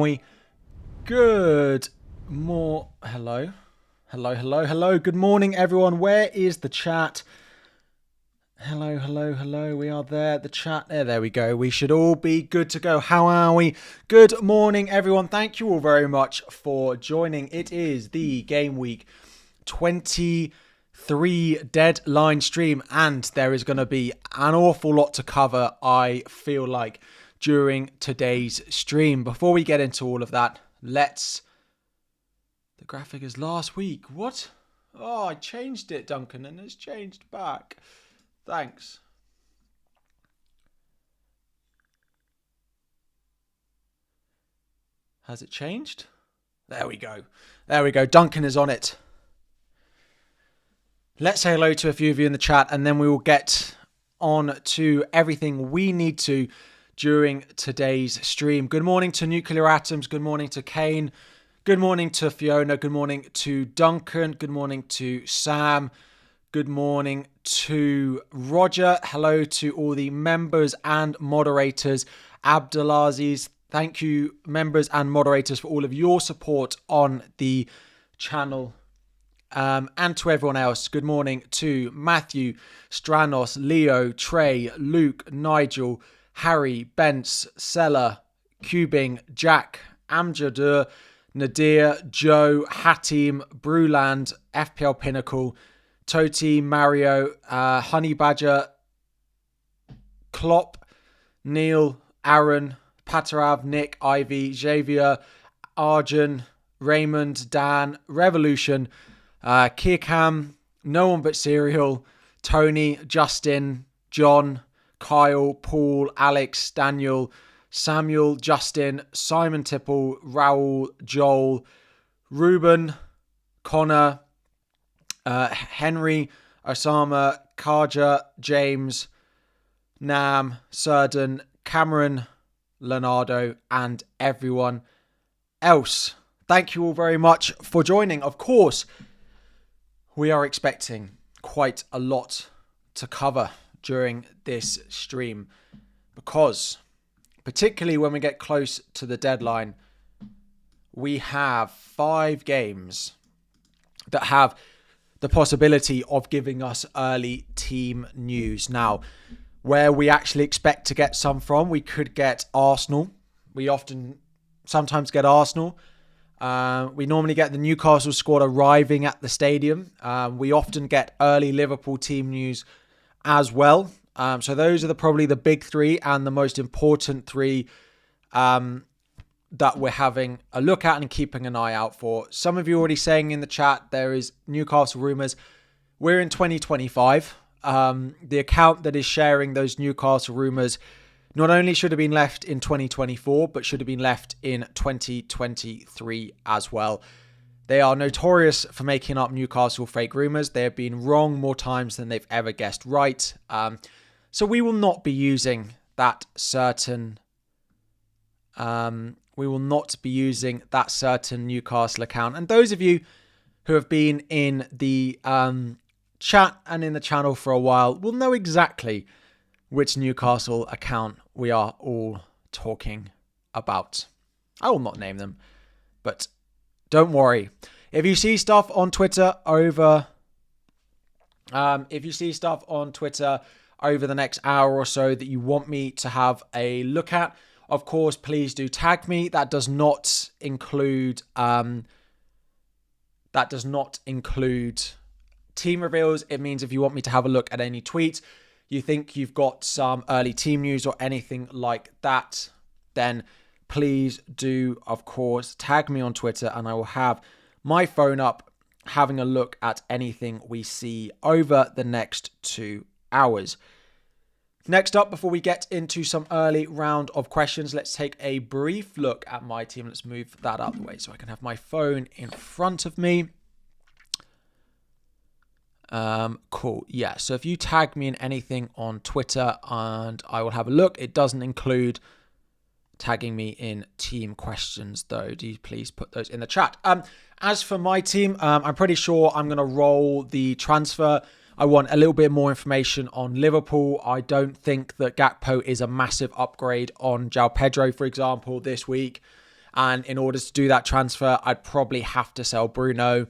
we? Good hello. Good morning, everyone. Where is the chat? Hello. We are there. The chat there we go. We should all be good to go. How are we? Good morning, everyone. Thank you all very much for joining. It is the Game Week 23 deadline stream, and there is going to be an awful lot to cover, I feel like, during today's stream. Before we get into all of that, the graphic is last week. What? Oh, I changed it, Duncan, and it's changed back. Thanks. Has it changed? There we go. Duncan is on it. Let's say hello to a few of you in the chat, and then we will get on to everything we need to during today's stream. Good morning to Nuclear Atoms. Good morning to Kane. Good morning to Fiona. Good morning to Duncan. Good morning to Sam. Good morning to Roger. Hello to all the members and moderators. Abdulaziz, thank you, members and moderators, for all of your support on the channel. And to everyone else, good morning to Matthew, Stranos, Leo, Trey, Luke, Nigel, Harry, Bence, Sella, Cubing, Jack, Amjadur, Nadir, Joe, Hatim, Bruland, FPL Pinnacle, Toti, Mario, Honey Badger, Klopp, Neil, Aaron, Patarav, Nick, Ivy, Xavier, Arjun, Raymond, Dan, Revolution, Kirkham, No One But Serial, Tony, Justin, John, Kyle, Paul, Alex, Daniel, Samuel, Justin, Simon Tipple, Raoul, Joel, Ruben, Connor, Henry, Osama, Karja, James, Nam, Surden, Cameron, Leonardo, and everyone else. Thank you all very much for joining. Of course, we are expecting quite a lot to cover during this stream, because particularly when we get close to the deadline, we have 5 games that have the possibility of giving us early team news. Now, where we actually expect to get some from, we could get Arsenal. We sometimes get Arsenal. We normally get the Newcastle squad arriving at the stadium. We often get early Liverpool team news as well. So those are probably the big 3 and the most important 3 that we're having a look at and keeping an eye out for. Some of you already saying in the chat there is Newcastle rumours. We're in 2025. The account that is sharing those Newcastle rumours not only should have been left in 2024, but should have been left in 2023 as well. They are notorious for making up Newcastle fake rumours. They have been wrong more times than they've ever guessed right. So we will not be using that certain Newcastle account. And those of you who have been in the chat and in the channel for a while will know exactly which Newcastle account we are all talking about. I will not name them, but don't worry. If you see stuff on Twitter over the next hour or so that you want me to have a look at, of course, please do tag me. That does not include team reveals. It means if you want me to have a look at any tweets, you think you've got some early team news or anything like that, then please do, of course, tag me on Twitter, and I will have my phone up having a look at anything we see over the next 2 hours. Next up, before we get into some early round of questions, let's take a brief look at my team. Let's move that out of the way so I can have my phone in front of me. Cool. Yeah. So if you tag me in anything on Twitter and I will have a look. It doesn't include tagging me in team questions though. Do you please put those in the chat? As for my team, I'm pretty sure I'm going to roll the transfer. I want a little bit more information on Liverpool. I don't think that Gakpo is a massive upgrade on João Pedro, for example, this week. And in order to do that transfer, I'd probably have to sell Bruno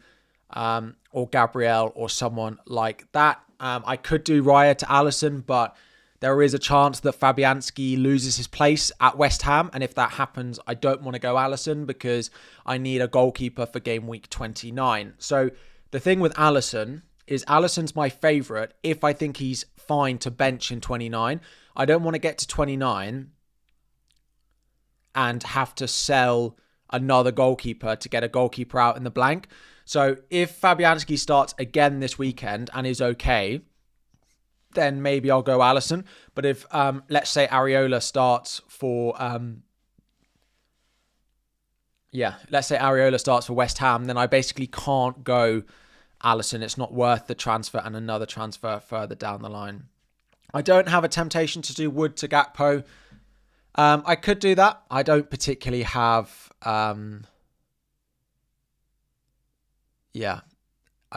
or Gabriel or someone like that. I could do Raya to Alisson, but there is a chance that Fabianski loses his place at West Ham. And if that happens, I don't want to go Alisson because I need a goalkeeper for game week 29. So the thing with Alisson is Alisson's my favourite if I think he's fine to bench in 29. I don't want to get to 29 and have to sell another goalkeeper to get a goalkeeper out in the blank. So if Fabianski starts again this weekend and is okay, then maybe I'll go Alisson. But if, let's say Areola starts for, let's say Areola starts for West Ham, then I basically can't go Alisson. It's not worth the transfer and another transfer further down the line. I don't have a temptation to do Wood to Gakpo. I could do that. I don't particularly have... I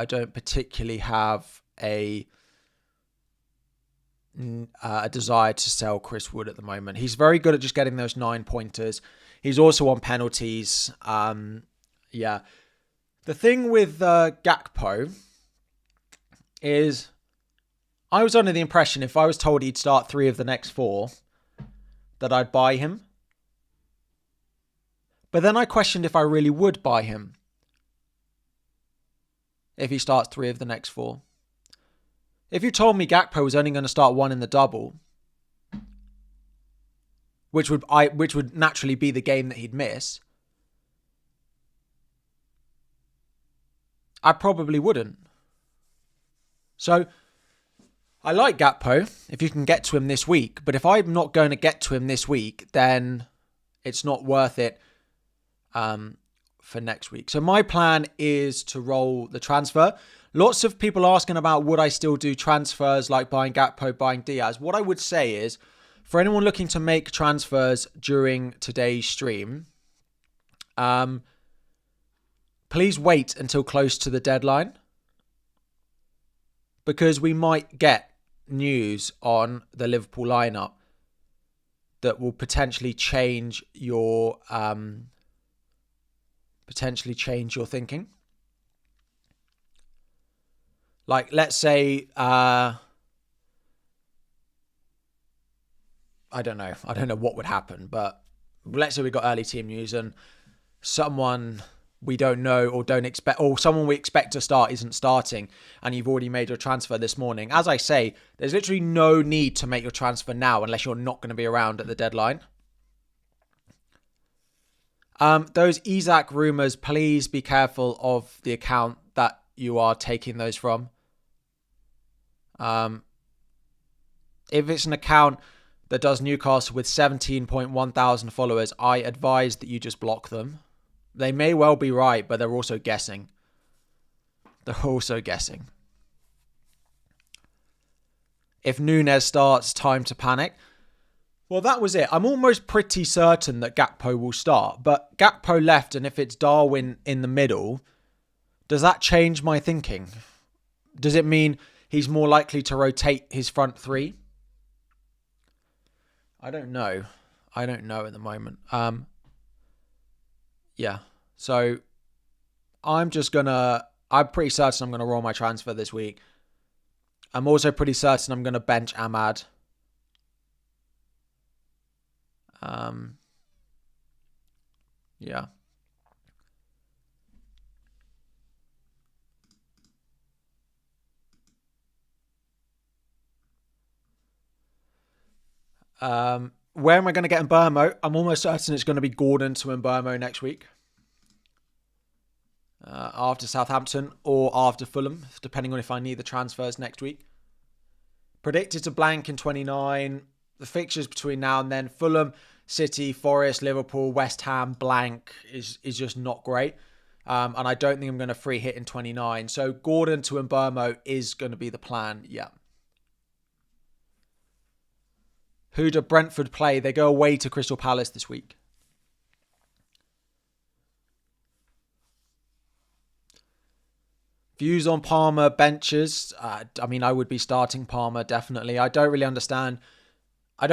don't particularly have a desire to sell Chris Wood at the moment. He's very good at just getting those 9-pointers. He's also on penalties. The thing with Gakpo is I was under the impression if I was told he'd start 3 of the next 4 that I'd buy him. But then I questioned if I really would buy him if he starts 3 of the next 4. If you told me Gakpo was only going to start 1 in the double, which would naturally be the game that he'd miss, I probably wouldn't. So I like Gakpo if you can get to him this week, but if I'm not going to get to him this week, then it's not worth it for next week. So my plan is to roll the transfer. Lots of people asking about would I still do transfers like buying Gakpo, buying Diaz. What I would say is, for anyone looking to make transfers during today's stream, please wait until close to the deadline, because we might get news on the Liverpool lineup that will potentially change your thinking. Like, let's say, I don't know what would happen, but let's say we got early team news and someone we don't know or don't expect, or someone we expect to start isn't starting, and you've already made your transfer this morning. As I say, there's literally no need to make your transfer now unless you're not going to be around at the deadline. Those Isaac rumours, please be careful of the account that you are taking those from. If it's an account that does Newcastle with 17.1 thousand followers, I advise that you just block them. They may well be right, but they're also guessing. If Núñez starts, time to panic. Well, that was it. I'm almost pretty certain that Gakpo will start, but Gakpo left, and if it's Darwin in the middle, does that change my thinking? Does it mean he's more likely to rotate his front 3? I don't know. At the moment. So I'm pretty certain I'm going to roll my transfer this week. I'm also pretty certain I'm going to bench Ahmad. Where am I going to get Mbeumo? I'm almost certain it's going to be Gordon to Mbeumo next week. After Southampton or after Fulham, depending on if I need the transfers next week. Predicted to blank in 29. The fixtures between now and then: Fulham, City, Forest, Liverpool, West Ham, blank is just not great. And I don't think I'm going to free hit in 29. So Gordon to Mbeumo is going to be the plan. Yeah. Who do Brentford play? They go away to Crystal Palace this week. Views on Palmer benches. I would be starting Palmer, definitely. I don't really understand. I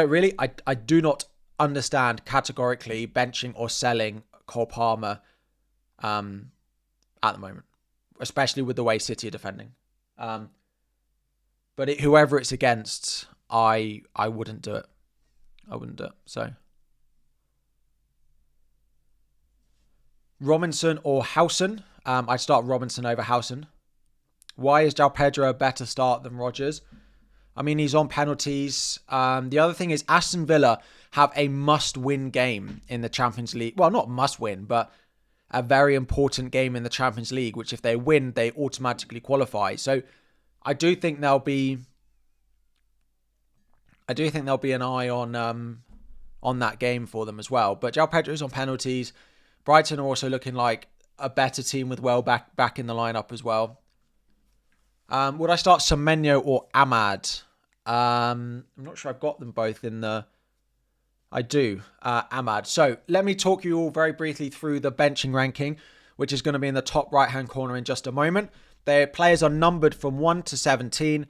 do not understand categorically benching or selling Cole Palmer at the moment, especially with the way City are defending. But whoever it's against, I wouldn't do it. I wouldn't do it. So Robinson or Howson? I'd start Robinson over Howson. Why is João Pedro a better start than Rodgers? I mean, he's on penalties. The other thing is Aston Villa have a must-win game in the Champions League. Well, not must-win, but a very important game in the Champions League, which if they win, they automatically qualify. So I do think there'll be an eye on that game for them as well. But João Pedro's on penalties. Brighton are also looking like a better team with well back in the lineup as well. Would I start Semenyo or Ahmad? I'm not sure I've got them both in the... I do, Ahmad. So let me talk you all very briefly through the benching ranking, which is going to be in the top right-hand corner in just a moment. Their players are numbered from 1 to 17,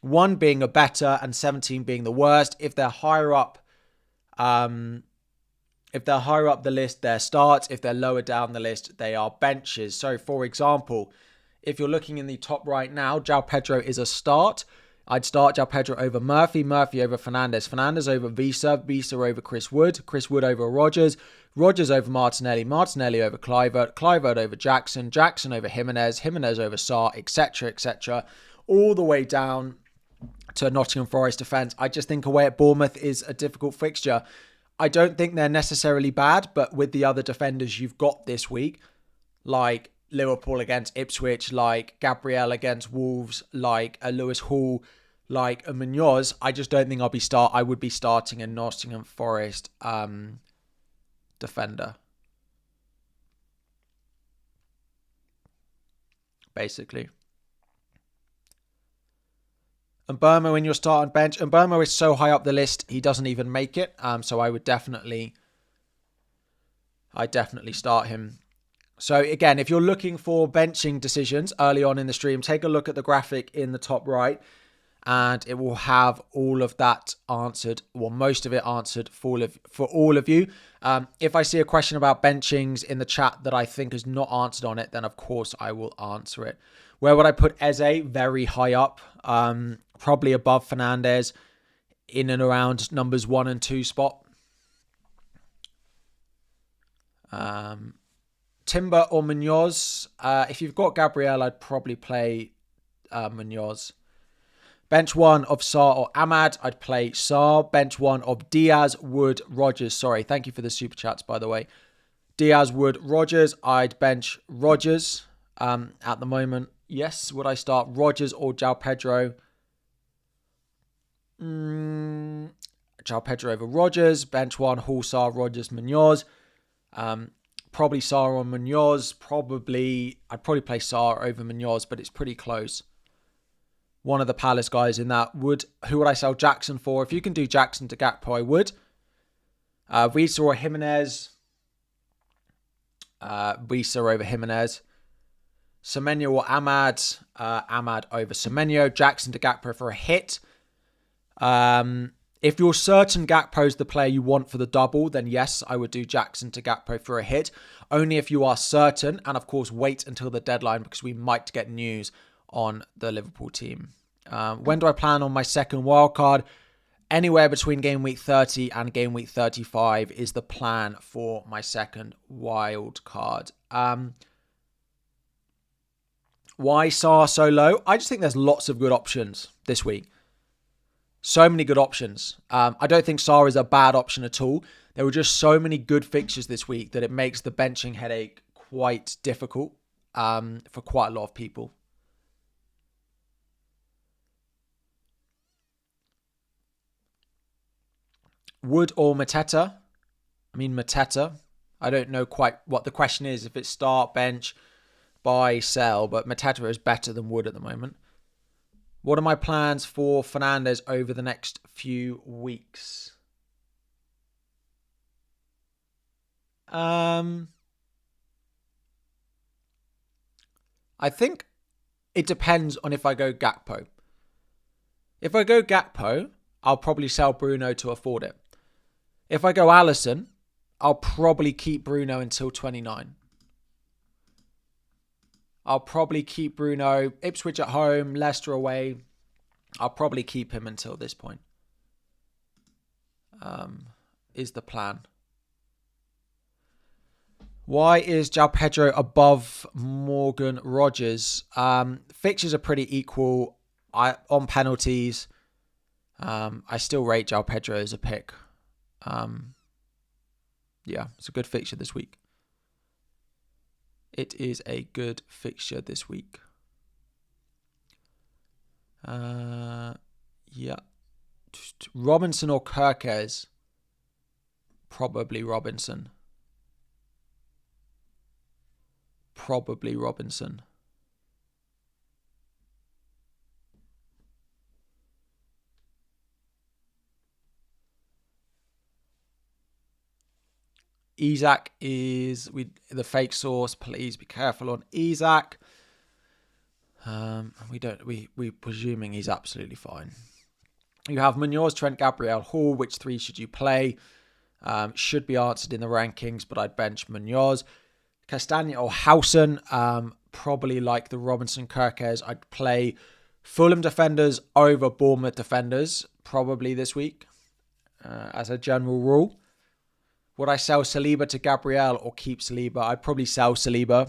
1 being a better and 17 being the worst. If they're higher up the list, they're starts. If they're lower down the list, they are benches. So, for example, if you're looking in the top right now, João Pedro is a start. I'd start João Pedro over Murphy, Murphy over Fernandes, Fernandes over Visa, Visa over Chris Wood, Chris Wood over Rodgers, Rodgers over Martinelli, Martinelli over Kluivert, Kluivert over Jackson, Jackson over Jimenez, Jimenez over Sarr, etc., etc., all the way down to Nottingham Forest defence. I just think away at Bournemouth is a difficult fixture. I don't think they're necessarily bad, but with the other defenders you've got this week, like Liverpool against Ipswich, like Gabriel against Wolves, like a Lewis Hall, like a Munoz, I just don't think I would be starting a Nottingham Forest defender. Basically. And Burma, when you're starting bench, and Burma is so high up the list, he doesn't even make it. So I definitely start him. So again, if you're looking for benching decisions early on in the stream, take a look at the graphic in the top right, and it will have all of that answered, or most of it answered for all of you. If I see a question about benchings in the chat that I think is not answered on it, then of course I will answer it. Where would I put Eze? Very high up, probably above Fernandes, in and around numbers 1 and 2 spot. Timber or Munoz? If you've got Gabriel, I'd probably play Munoz. Bench 1 of Sarr or Ahmad, I'd play Sarr. Bench 1 of Diaz, Wood, Rodgers. Sorry, thank you for the super chats, by the way. Diaz, Wood, Rodgers. I'd bench Rodgers at the moment. Yes, would I start Rodgers or João Pedro? João Pedro over Rodgers. Bench 1, Hall, Sarr, Rodgers, Munoz. Probably Sarr or Munoz. I'd probably play Sarr over Munoz, but it's pretty close. One of the Palace guys in that. Who would I sell Jackson for? If you can do Jackson to Gakpo, I would. Visa or Jimenez. Visa over Jimenez. Semenyo or Ahmad. Ahmad over Semenyo. Jackson to Gakpo for a hit. If you're certain Gakpo's the player you want for the double, then yes, I would do Jackson to Gakpo for a hit. Only if you are certain, and of course wait until the deadline because we might get news on the Liverpool team. When do I plan on my second wildcard? Anywhere between game week 30 and game week 35 is the plan for my second wildcard. Why Sarr so low? I just think there's lots of good options this week. So many good options. I don't think Sarr is a bad option at all. There were just so many good fixtures this week that it makes the benching headache quite difficult for quite a lot of people. Wood or Mateta? Mateta. I don't know quite what the question is. If it's start, bench, buy, sell. But Mateta is better than Wood at the moment. What are my plans for Fernandes over the next few weeks? I think it depends on if I go Gakpo. If I go Gakpo, I'll probably sell Bruno to afford it. If I go Alisson, I'll probably keep Bruno until 29. I'll probably keep Bruno. Ipswich at home, Leicester away. I'll probably keep him until this point. Is the plan. Why is João Pedro above Morgan Rogers? Fixtures are pretty equal. On penalties, I still rate João Pedro as a pick. Yeah, it's a good fixture this week. It is a good fixture this week. Yeah. Robinson or Kirkes? Probably Robinson. Probably Robinson. Isak is the fake source. Please be careful on Isak. We presuming he's absolutely fine. You have Munoz, Trent, Gabriel, Hall. Which three should you play? Should be answered in the rankings, but I'd bench Munoz. Castagna or Howson. Probably like the Robinson Kirkes. I'd play Fulham defenders over Bournemouth defenders probably this week as a general rule. Would I sell Saliba to Gabriel or keep Saliba? I'd probably sell Saliba.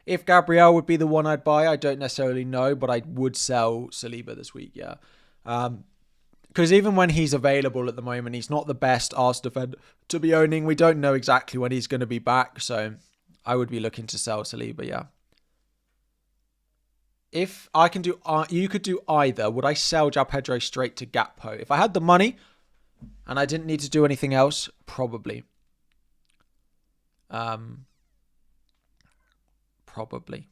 If Gabriel would be the one I'd buy, I don't necessarily know, but I would sell Saliba this week, yeah. Because even when he's available at the moment, he's not the best Arsenal defender to be owning. We don't know exactly when he's going to be back, so I would be looking to sell Saliba, yeah. If I can do, you could do either. Would I sell João Pedro straight to Gakpo? If I had the money and I didn't need to do anything else, probably. Probably.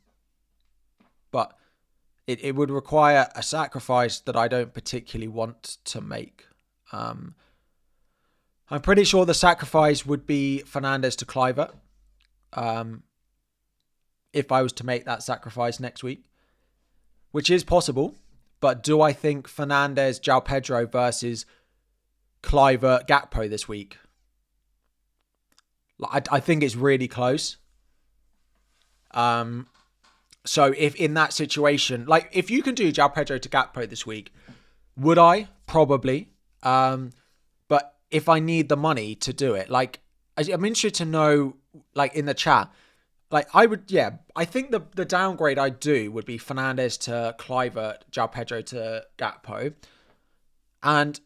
But it would require a sacrifice that I don't particularly want to make. I'm pretty sure the sacrifice would be Fernandes to Kluivert. If I was to make that sacrifice next week. Which is possible. But do I think Fernandes, João Pedro versus Kluivert, Gakpo this week? I think it's really close. So if in that situation, like if you can do João Pedro to Gakpo this week, would I? Probably. But if I need the money to do it, like I'm interested to know, like in the chat, like I would, yeah, I think the downgrade I'd do would be Fernandes to Kluivert, João Pedro to Gakpo. And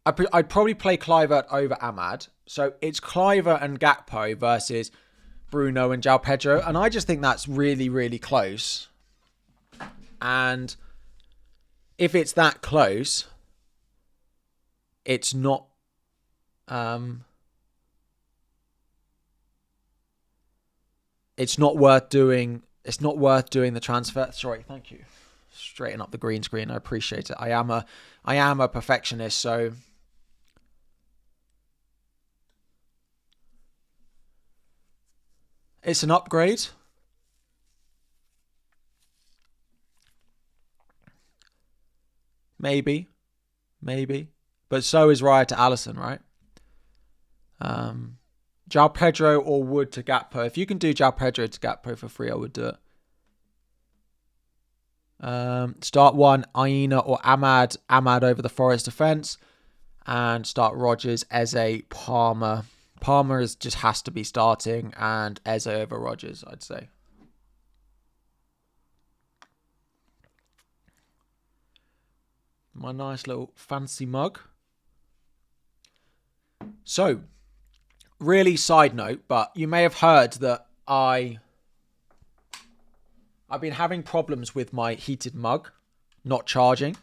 I'd probably play Kluivert over Ahmad. So it's Kluivert and Gakpo versus Bruno and João Pedro. And I just think that's really, really close. And if it's that close, it's not... it's not worth doing... It's not worth doing the transfer. Sorry, thank you. Straighten up the green screen. I appreciate it. I am a perfectionist, so... It's an upgrade. Maybe. But so is Raya to Alisson, right? João Pedro or Wood to Gakpo. If you can do João Pedro to Gakpo for free, I would do it. Start one, Aina or Ahmad. Ahmad over the Forest defence. And start Rodgers, Eze, Palmer. Palmer just has to be starting, and Eze over Rodgers, I'd say. My nice little fancy mug. So, really side note, but you may have heard that I've been having problems with my heated mug not charging.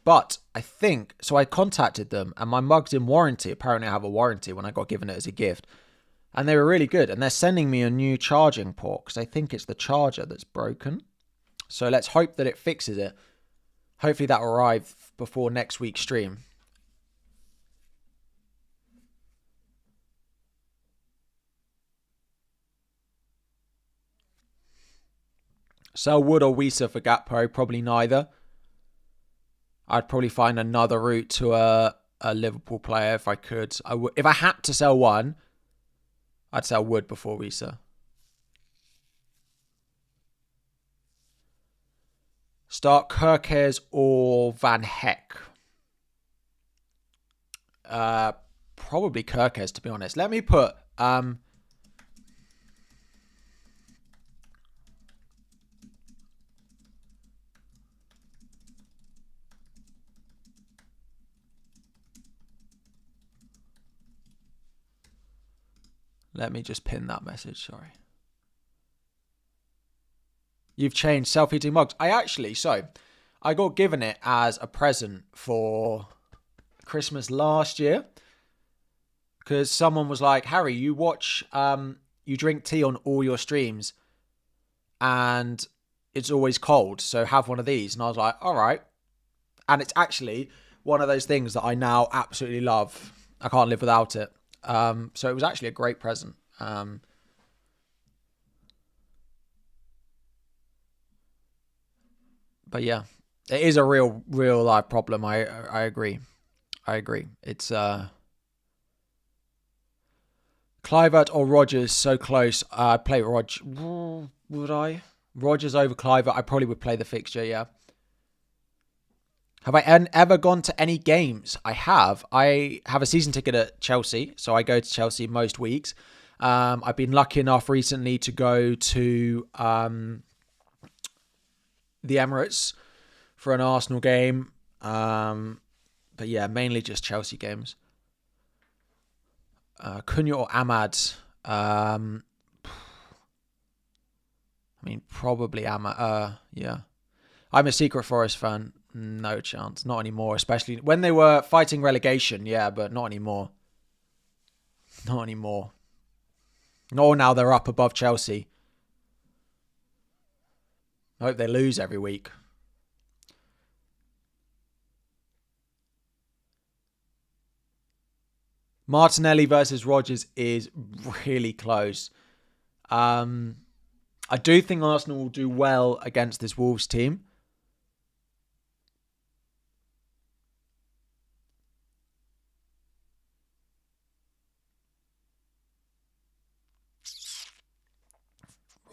But I think, so I contacted them and my mug's in warranty. Apparently I have a warranty when I got given it as a gift. And they were really good. And they're sending me a new charging port because I think it's the charger that's broken. So let's hope that it fixes it. Hopefully that will arrive before next week's stream. Sell Wood or Wisa for Gakpo? Probably neither. I'd probably find another route to a a Liverpool player if I could. If I had to sell one, I'd sell Wood before Risa. Start Kerkers or Van Heck? Probably Kerkers, to be honest. Let me put... let me just pin that message, sorry. You've changed self-heating mugs. I got given it as a present for Christmas last year. Because someone was like, Harry, you drink tea on all your streams and it's always cold. So have one of these. And I was like, all right. And it's actually one of those things that I now absolutely love. I can't live without it. So it was actually a great present. But yeah, it is a real life problem. I agree. It's Clivert or Rodgers, so close. I'd play Rodgers. Would I? Rodgers over Clivert. I probably would play the fixture, yeah. Have I ever gone to any games? I have. I have a season ticket at Chelsea, so I go to Chelsea most weeks. I've been lucky enough recently to go to the Emirates for an Arsenal game. But yeah, mainly just Chelsea games. Cunha or Ahmad? I mean, probably Ahmad. Yeah. I'm a Secret Forest fan. No chance. Not anymore. Especially when they were fighting relegation. Yeah, but not anymore. Not anymore. No, now they're up above Chelsea. I hope they lose every week. Martinelli versus Rodgers is really close. I do think Arsenal will do well against this Wolves team.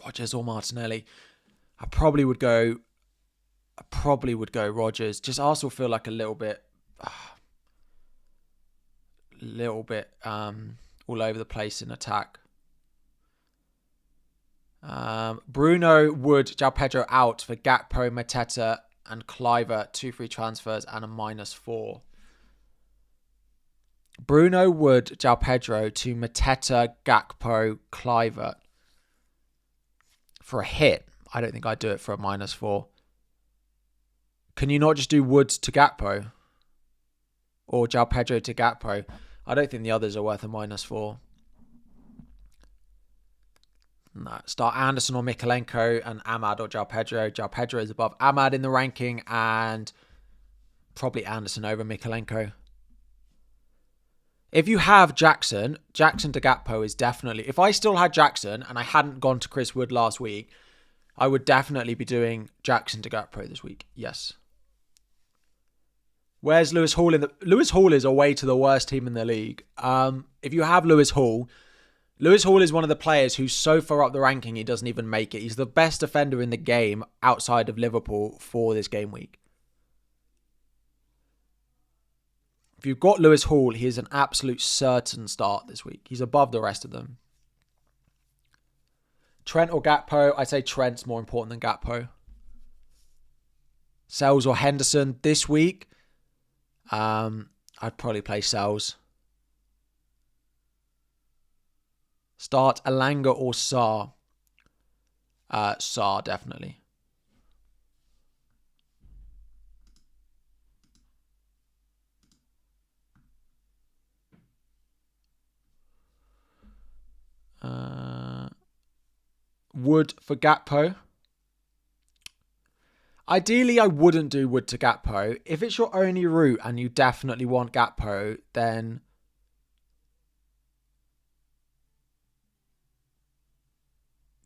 Rodgers or Martinelli? I probably would go Rodgers. Just Arsenal feel like a little bit all over the place in attack. Bruno, Wood, João Pedro out for Gakpo, Mateta and Clivert. 2 free transfers and a -4. Bruno, Wood, João Pedro to Mateta, Gakpo, Clivert. For a hit, I don't think I'd do it for a -4. Can you not just do Wood to Gakpo? Or João Pedro to Gakpo? I don't think the others are worth a -4. No, start Anderson or Mikalenko and Ahmad or João Pedro. João Pedro is above Ahmad in the ranking and probably Anderson over Mikalenko. If you have Jackson to Gakpo is definitely... If I still had Jackson and I hadn't gone to Chris Wood last week, I would definitely be doing Jackson to Gakpo this week. Yes. Where's Lewis Hall in the... Lewis Hall is away to the worst team in the league. If you have Lewis Hall is one of the players who's so far up the ranking he doesn't even make it. He's the best defender in the game outside of Liverpool for this game week. If you've got Lewis Hall, he is an absolute certain start this week. He's above the rest of them. Trent or Gakpo? I'd say Trent's more important than Gakpo. Sells or Henderson this week? I'd probably play Sells. Start Alanga or Sarr? Sarr, definitely. Wood for Gakpo. Ideally, I wouldn't do Wood to Gakpo. If it's your only route and you definitely want Gakpo, then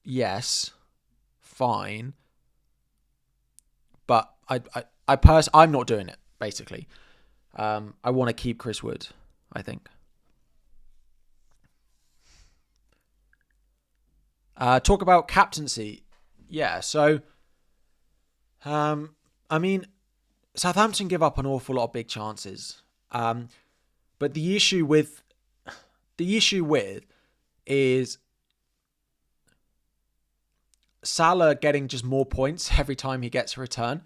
yes, fine. But I'm not doing it, basically. I want to keep Chris Wood, I think. Talk about captaincy. Yeah, so, I mean, Southampton give up an awful lot of big chances. But the issue with is Salah getting just more points every time he gets a return.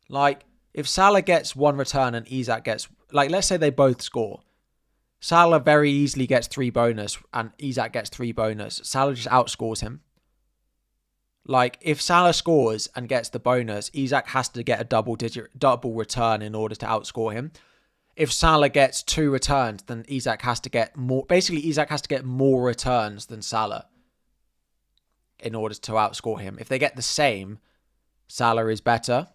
Like, if Salah gets one return and Isak gets, like, let's say they both score. Salah very easily gets 3 bonus and Isak gets 3 bonus. Salah just outscores him. Like, if Salah scores and gets the bonus, Isak has to get a double return in order to outscore him. If Salah gets 2 returns, then Isak has to get more. Basically, Isak has to get more returns than Salah in order to outscore him. If they get the same, Salah is better.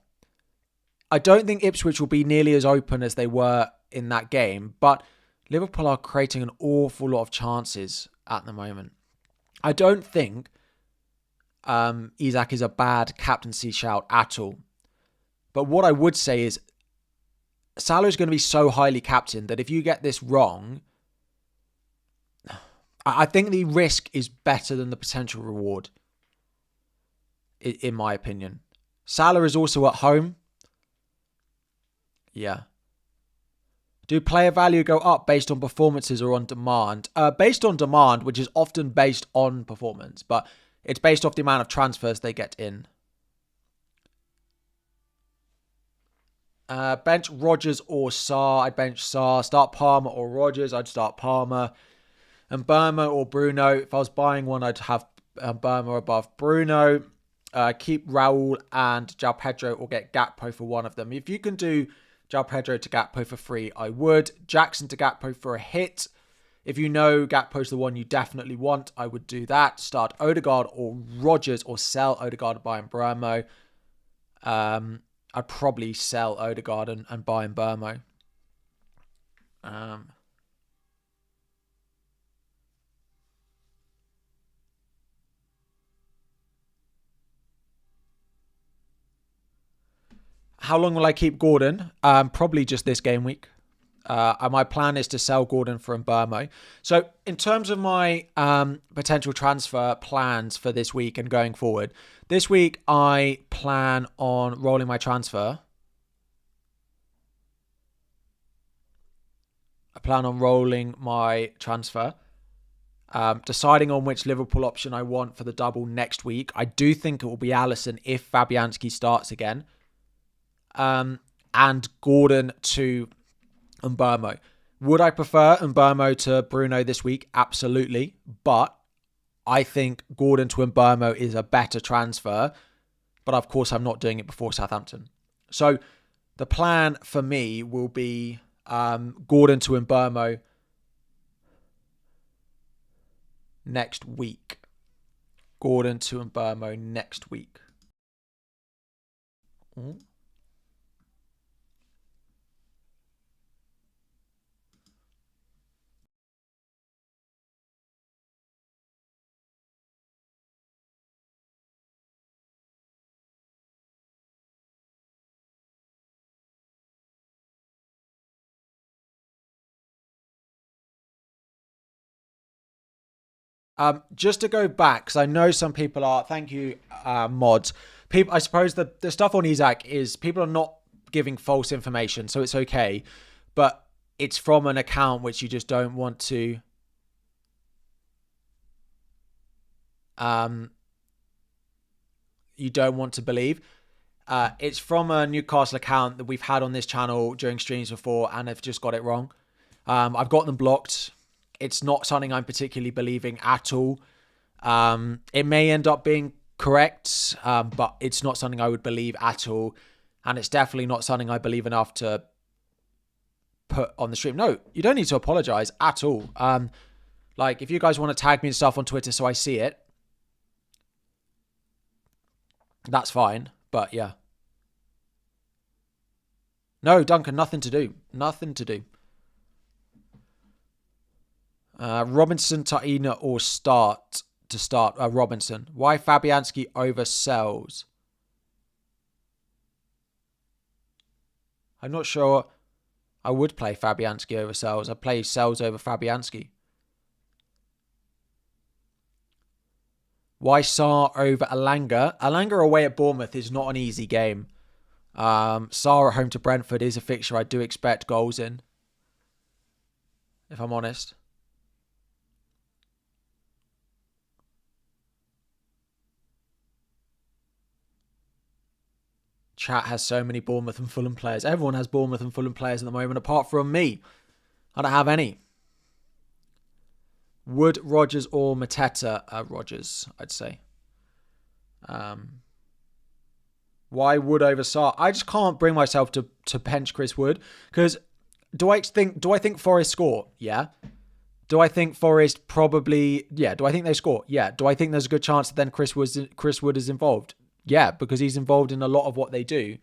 I don't think Ipswich will be nearly as open as they were in that game, but Liverpool are creating an awful lot of chances at the moment. I don't think Isak is a bad captaincy shout at all. But what I would say is Salah is going to be so highly captained that if you get this wrong, I think the risk is better than the potential reward, in my opinion. Salah is also at home. Yeah. Do player value go up based on performances or on demand? Based on demand, which is often based on performance, but it's based off the amount of transfers they get in. Bench Rodgers or Sarr. I'd bench Sarr. Start Palmer or Rodgers. I'd start Palmer. And Burma or Bruno. If I was buying one, I'd have Burma above Bruno. Keep Raul and João Pedro or get Gakpo for one of them. If you can do João Pedro to Gakpo for free, I would. Jackson to Gakpo for a hit. If you know Gakpo's the one you definitely want, I would do that. Start Odegaard or Rodgers or sell Odegaard, buy Mbeumo. I'd probably sell Odegaard and buy Mbeumo. How long will I keep Gordon? Probably just this game week. My plan is to sell Gordon for Mbeumo. So in terms of my potential transfer plans for this week and going forward, this week I plan on rolling my transfer. Deciding on which Liverpool option I want for the double next week. I do think it will be Alisson if Fabianski starts again. And Gordon to Mbeumo. Would I prefer Mbeumo to Bruno this week? Absolutely. But I think Gordon to Mbeumo is a better transfer. But of course, I'm not doing it before Southampton. So the plan for me will be Gordon to Mbeumo next week. Gordon to Mbeumo next week. Just to go back, because I know some people are, thank you, mods. People, I suppose the stuff on Isak is people are not giving false information, so it's okay. But it's from an account which you just don't want to believe. It's from a Newcastle account that we've had on this channel during streams before, and they've just got it wrong. I've got them blocked. It's not something I'm particularly believing at all. It may end up being correct, but it's not something I would believe at all. And it's definitely not something I believe enough to put on the stream. No, you don't need to apologize at all. Like, if you guys want to tag me and stuff on Twitter so I see it, that's fine. But yeah. No, Duncan, nothing to do. Nothing to do. Robinson, Taina, or start Robinson. Why Fabianski oversells? I'm not sure. I would play Fabianski over Sells. I'd play Sells over Fabianski. Why Sarr over Alanga? Alanga away at Bournemouth is not an easy game. Sarr at home to Brentford is a fixture I do expect goals in, if I'm honest. Chat has so many Bournemouth and Fulham players. Everyone has Bournemouth and Fulham players at the moment, apart from me. I don't have any. Wood, Rodgers, or Mateta? Rodgers, I'd say. Why Wood over Sarr? I just can't bring myself to bench Chris Wood, because do I think Forest score? Yeah. Do I think Forest probably? Yeah. Do I think they score? Yeah. Do I think there's a good chance that then Chris Wood is involved? Yeah, because he's involved in a lot of what they do.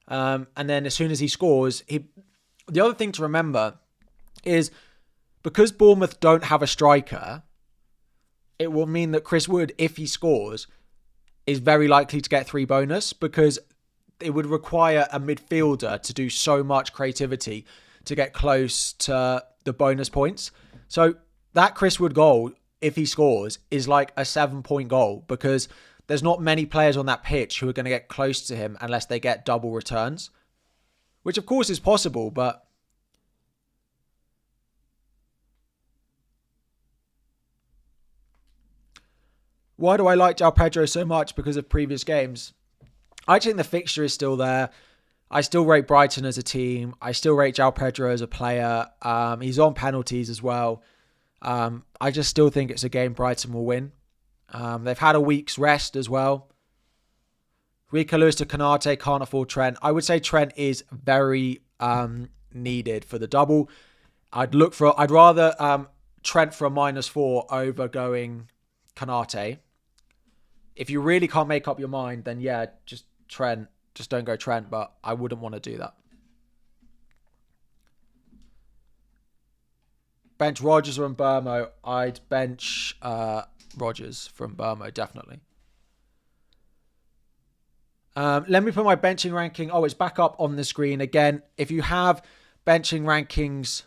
And then as soon as he scores, the other thing to remember is because Bournemouth don't have a striker, it will mean that Chris Wood, if he scores, is very likely to get 3 bonus, because it would require a midfielder to do so much creativity to get close to the bonus points. So that Chris Wood goal, if he scores, is like a 7-point goal, because there's not many players on that pitch who are going to get close to him unless they get double returns, which of course is possible, but why do I like João Pedro so much? Because of previous games. I think the fixture is still there. I still rate Brighton as a team. I still rate João Pedro as a player. He's on penalties as well. I just still think it's a game Brighton will win. They've had a week's rest as well. Rico Lewis to Konate, can't afford Trent. I would say Trent is very needed for the double. I'd rather Trent for a -4 over going Konate. If you really can't make up your mind, then yeah, just Trent. Just don't go Trent, but I wouldn't want to do that. Bench Rodgers or Mbeumo? I'd bench Rodgers from Mbeumo, definitely. Let me put my benching ranking. Oh, it's back up on the screen again. If you have benching rankings,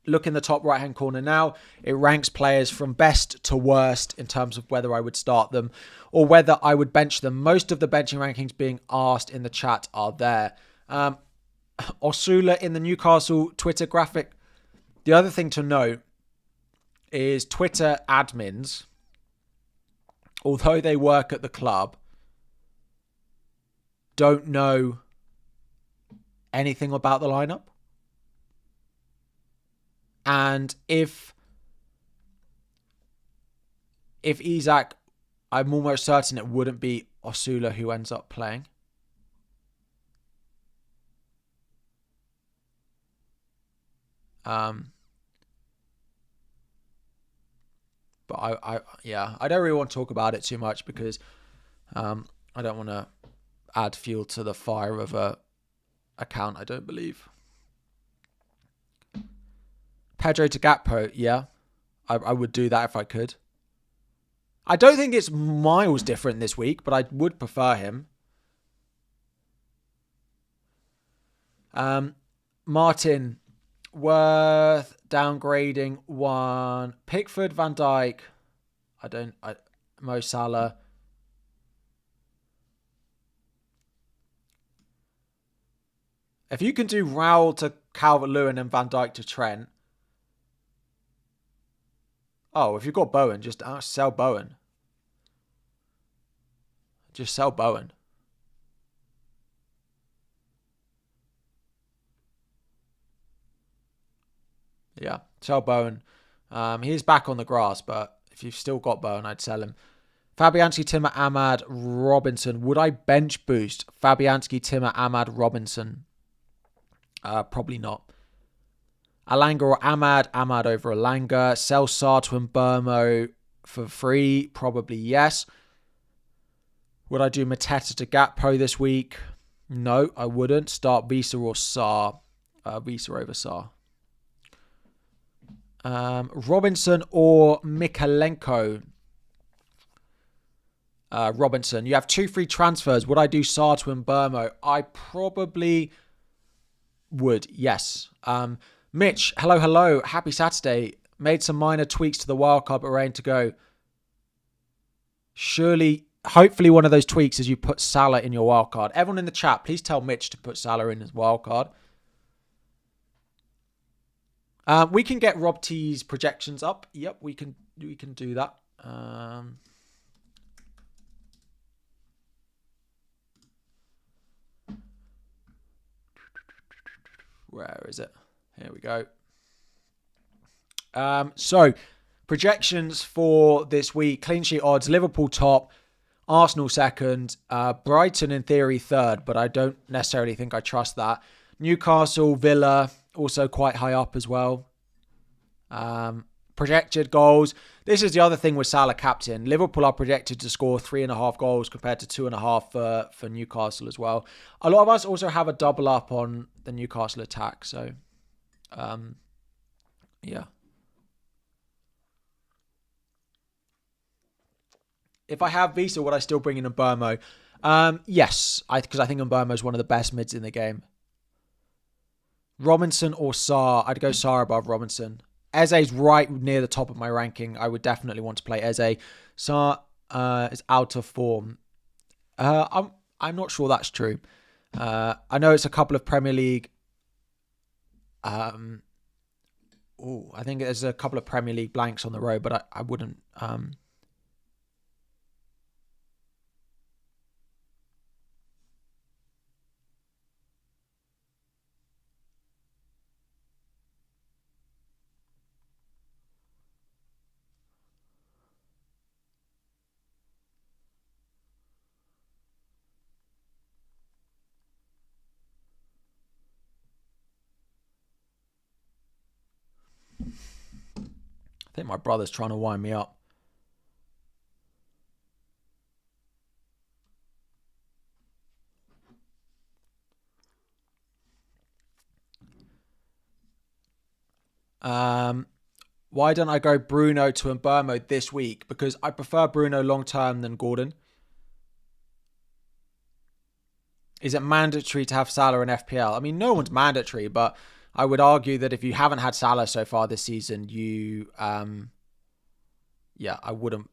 look in the top right-hand corner now. It ranks players from best to worst in terms of whether I would start them or whether I would bench them. Most of the benching rankings being asked in the chat are there. Osula in the Newcastle Twitter graphic. The other thing to note is Twitter admins, although they work at the club, don't know anything about the lineup. And if Isak, I'm almost certain it wouldn't be Osula who ends up playing. But I don't really want to talk about it too much because I don't want to add fuel to the fire of a account I don't believe. Pedro to Gakpo, yeah. I would do that if I could. I don't think it's miles different this week, but I would prefer him. Martin, worth downgrading 1. Pickford, Van Dijk. Mo Salah. If you can do Raul to Calvert-Lewin and Van Dijk to Trent. Oh, if you've got Bowen, just sell Bowen. Just sell Bowen. Yeah, sell Bowen. He's back on the grass, but if you've still got Bowen, I'd sell him. Fabianski, Timmer, Ahmad, Robinson. Would I bench boost Fabianski, Timmer, Ahmad, Robinson? Probably not. Alanga or Ahmad? Ahmad over Alanga. Sell Sarr to Mbeumo for free? Probably yes. Would I do Mateta to Gakpo this week? No, I wouldn't. Start Visa or Sarr. Visa over Sarr. Robinson or Mikalenko? Robinson. You have 2 free transfers. Would I do Sarr and Burmo? I probably would, yes. Mitch, hello. Happy Saturday. Made some minor tweaks to the wildcard, but ready to go. Hopefully one of those tweaks is you put Salah in your wildcard. Everyone in the chat, please tell Mitch to put Salah in his wildcard. We can get Rob T's projections up. Yep, we can do that. Where is it? Here we go. So, projections for this week. Clean sheet odds. Liverpool top. Arsenal second. Brighton in theory third, but I don't necessarily think I trust that. Newcastle, Villa, also quite high up as well. Projected goals. This is the other thing with Salah captain. Liverpool are projected to score 3.5 goals compared to 2.5 for Newcastle as well. A lot of us also have a double up on the Newcastle attack. So, yeah. If I have Visa, would I still bring in Mbeumo? Yes, because I think Mbeumo is one of the best mids in the game. Robinson or Sarr? I'd go Sarr above Robinson. Eze's right near the top of my ranking. I would definitely want to play Eze. Sarr is out of form. I'm not sure that's true. I know it's a couple of Premier League. I think there's a couple of Premier League blanks on the road, but I wouldn't. I think my brother's trying to wind me up. Why don't I go Bruno to Mbeumo this week? Because I prefer Bruno long term than Gordon. Is it mandatory to have Salah in FPL? I mean, no one's mandatory, but I would argue that if you haven't had Salah so far this season, you, I wouldn't.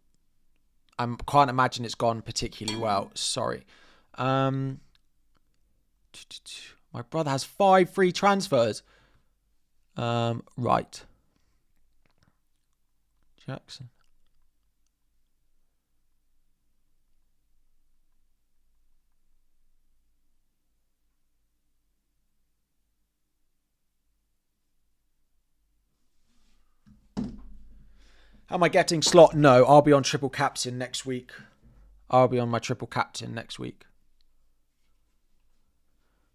I can't imagine it's gone particularly well. Sorry. My brother has 5 free transfers. Right. Jackson. Am I getting slot? No, I'll be on triple captain next week. I'll be on my triple captain next week.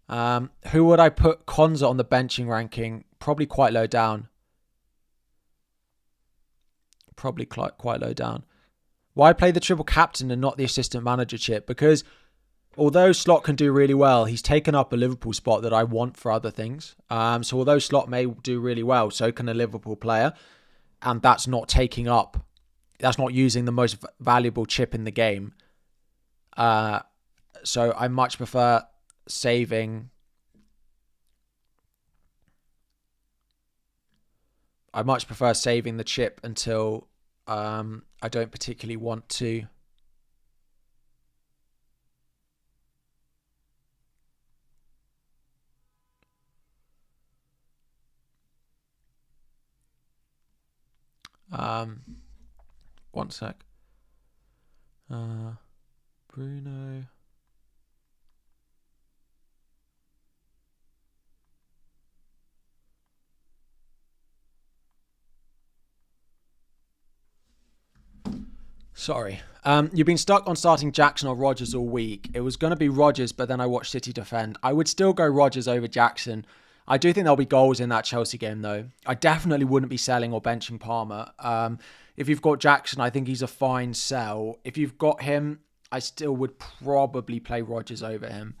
Who would I put Konza on the benching ranking? Probably quite low down. Probably quite low down. Why play the triple captain and not the assistant manager chip? Because although Slot can do really well, he's taken up a Liverpool spot that I want for other things. So although Slot may do really well, so can a Liverpool player. And that's not using the most valuable chip in the game. So I much prefer saving. I much prefer saving the chip until I don't particularly want to. One sec. Bruno. Sorry. You've been stuck on starting Jackson or Rodgers all week. It was going to be Rodgers, but then I watched City defend. I would still go Rodgers over Jackson. I do think there'll be goals in that Chelsea game, though. I definitely wouldn't be selling or benching Palmer. If you've got Jackson, I think he's a fine sell. If you've got him, I still would probably play Rodgers over him.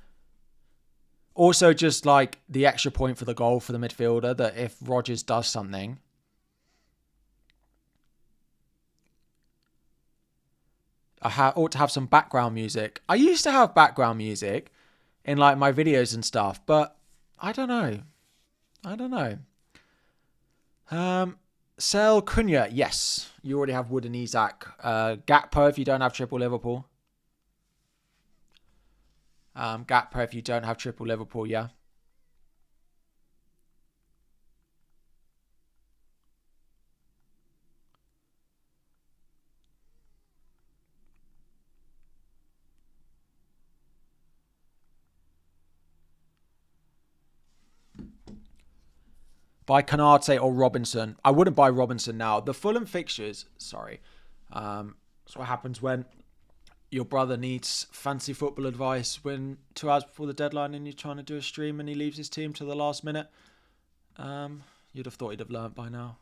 Also, just like the extra point for the goal for the midfielder, that if Rodgers does something... ought to have some background music. I used to have background music in like my videos and stuff, but I don't know. Sell Cunha, yes. You already have Wood and Isak. Gakpo if you don't have triple Liverpool. Gakpo if you don't have triple Liverpool, yeah. Buy Canate or Robinson. I wouldn't buy Robinson now. The Fulham fixtures, sorry. That's what happens when your brother needs fancy football advice when 2 hours before the deadline and you're trying to do a stream and he leaves his team to the last minute. You'd have thought he'd have learnt by now.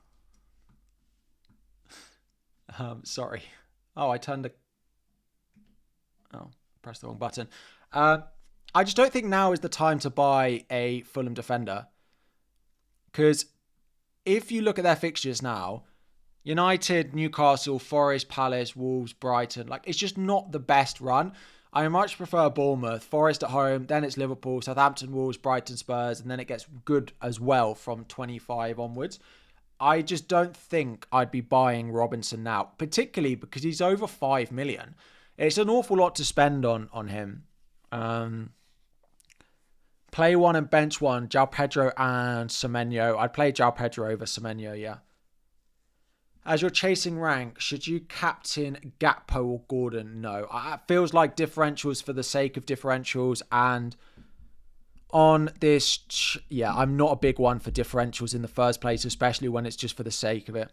Sorry. Oh, pressed the wrong button. I just don't think now is the time to buy a Fulham defender. Because if you look at their fixtures now, United, Newcastle, Forest, Palace, Wolves, Brighton, like it's just not the best run. I much prefer Bournemouth, Forest at home, then it's Liverpool, Southampton, Wolves, Brighton, Spurs, and then it gets good as well from 25 onwards. I just don't think I'd be buying Robinson now, particularly because he's over 5 million. It's an awful lot to spend on him. Play one and bench one, João Pedro and Semenyo. I'd play João Pedro over Semenyo, yeah. As you're chasing rank, should you captain Gakpo or Gordon? No. It feels like differentials for the sake of differentials. And on this, yeah, I'm not a big one for differentials in the first place, especially when it's just for the sake of it.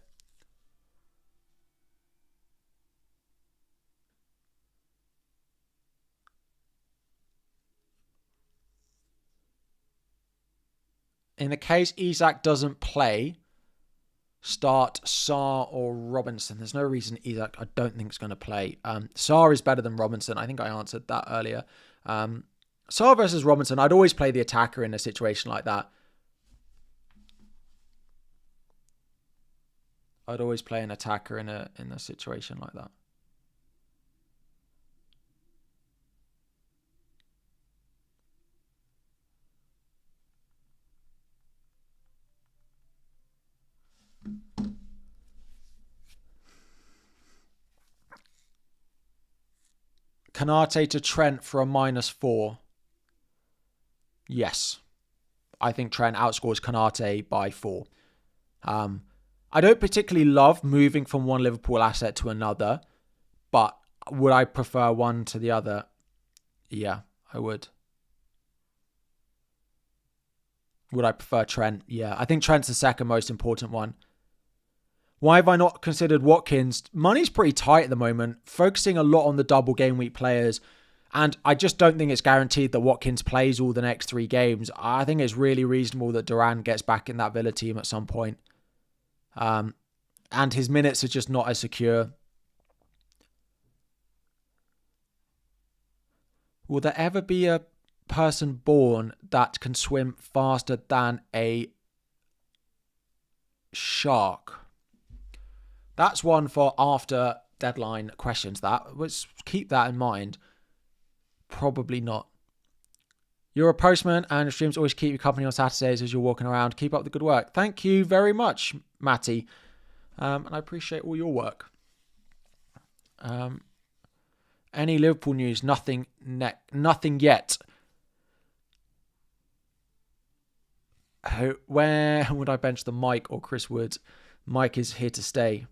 In the case Isak doesn't play, start Sarr or Robinson. There's no reason Isak, I don't think, is going to play. Sarr is better than Robinson. I think I answered that earlier. Sarr versus Robinson, I'd always play the attacker in a situation like that. I'd always play an attacker in a situation like that. Canate to Trent for a -4. Yes. I think Trent outscores Canate by 4. I don't particularly love moving from one Liverpool asset to another, but would I prefer one to the other? Yeah, I would. Would I prefer Trent? Yeah, I think Trent's the second most important one. Why have I not considered Watkins? Money's pretty tight at the moment, focusing a lot on the double game week players. And I just don't think it's guaranteed that Watkins plays all the next 3 games. I think it's really reasonable that Duran gets back in that Villa team at some point. And his minutes are just not as secure. Will there ever be a person born that can swim faster than a shark? That's one for after deadline questions. Let's keep that in mind. Probably not. You're a postman and your streams always keep you company on Saturdays as you're walking around. Keep up the good work. Thank you very much, Matty. And I appreciate all your work. Any Liverpool news? Nothing yet. Where would I bench the Mike or Chris Woods? Mike is here to stay.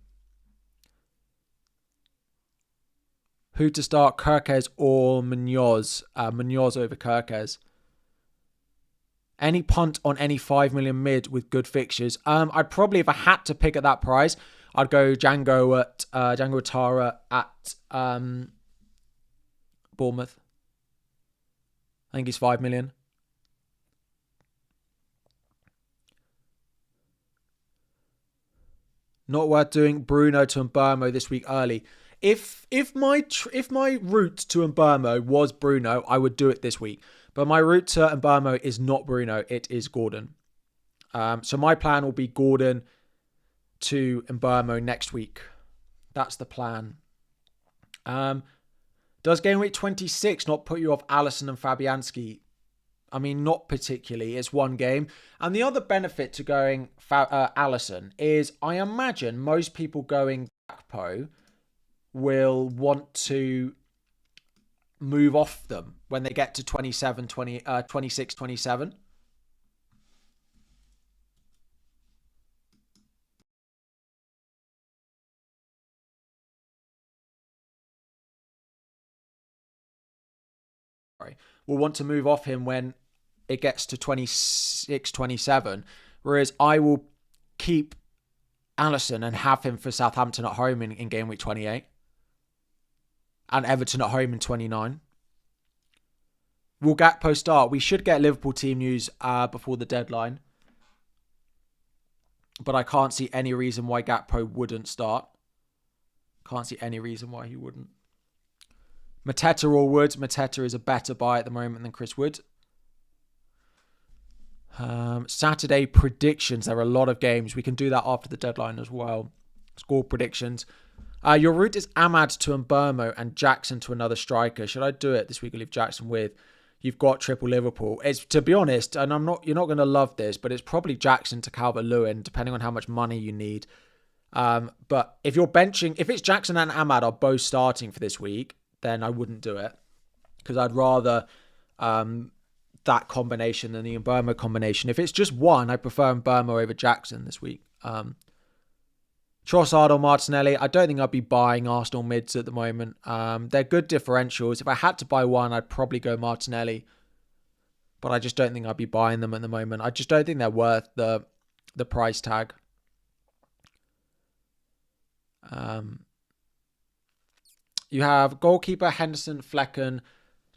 Who to start, Kirkes or Munoz? Munoz over Kirkes. Any punt on any 5 million mid with good fixtures? I'd probably, if I had to pick at that price, I'd go Django Ouattara at Bournemouth. I think he's 5 million. Not worth doing Bruno to Mbeumo this week early. If my route to Mbeumo was Bruno, I would do it this week. But my route to Mbeumo is not Bruno, it is Gordon. So my plan will be Gordon to Mbeumo next week. That's the plan. Does game week 26 not put you off Alisson and Fabianski? I mean, not particularly. It's one game. And the other benefit to going Alisson is I imagine most people going Gakpo will want to move off them when they get to 26, 27. Will want to move off him when it gets to 26, 27. Whereas I will keep Alisson and have him for Southampton at home in game week 28. And Everton at home in 29. Will Gakpo start? We should get Liverpool team news before the deadline. But I can't see any reason why Gakpo wouldn't start. Can't see any reason why he wouldn't. Mateta or Wood. Mateta is a better buy at the moment than Chris Wood. Saturday predictions. There are a lot of games. We can do that after the deadline as well. Score predictions. Your route is Ahmad to Mbermo and Jackson to another striker. Should I do it this week or leave Jackson with? You've got triple Liverpool. It's, to be honest, and you're not going to love this, but it's probably Jackson to Calvert-Lewin, depending on how much money you need. But if you're benching, if it's Jackson and Ahmad are both starting for this week, then I wouldn't do it. Because I'd rather that combination than the Mbermo combination. If it's just one, I prefer Mbermo over Jackson this week. Trossard or Martinelli, I don't think I'd be buying Arsenal mids at the moment. They're good differentials. If I had to buy one, I'd probably go Martinelli. But I just don't think I'd be buying them at the moment. I just don't think they're worth the price tag. You have goalkeeper Henderson, Flecken.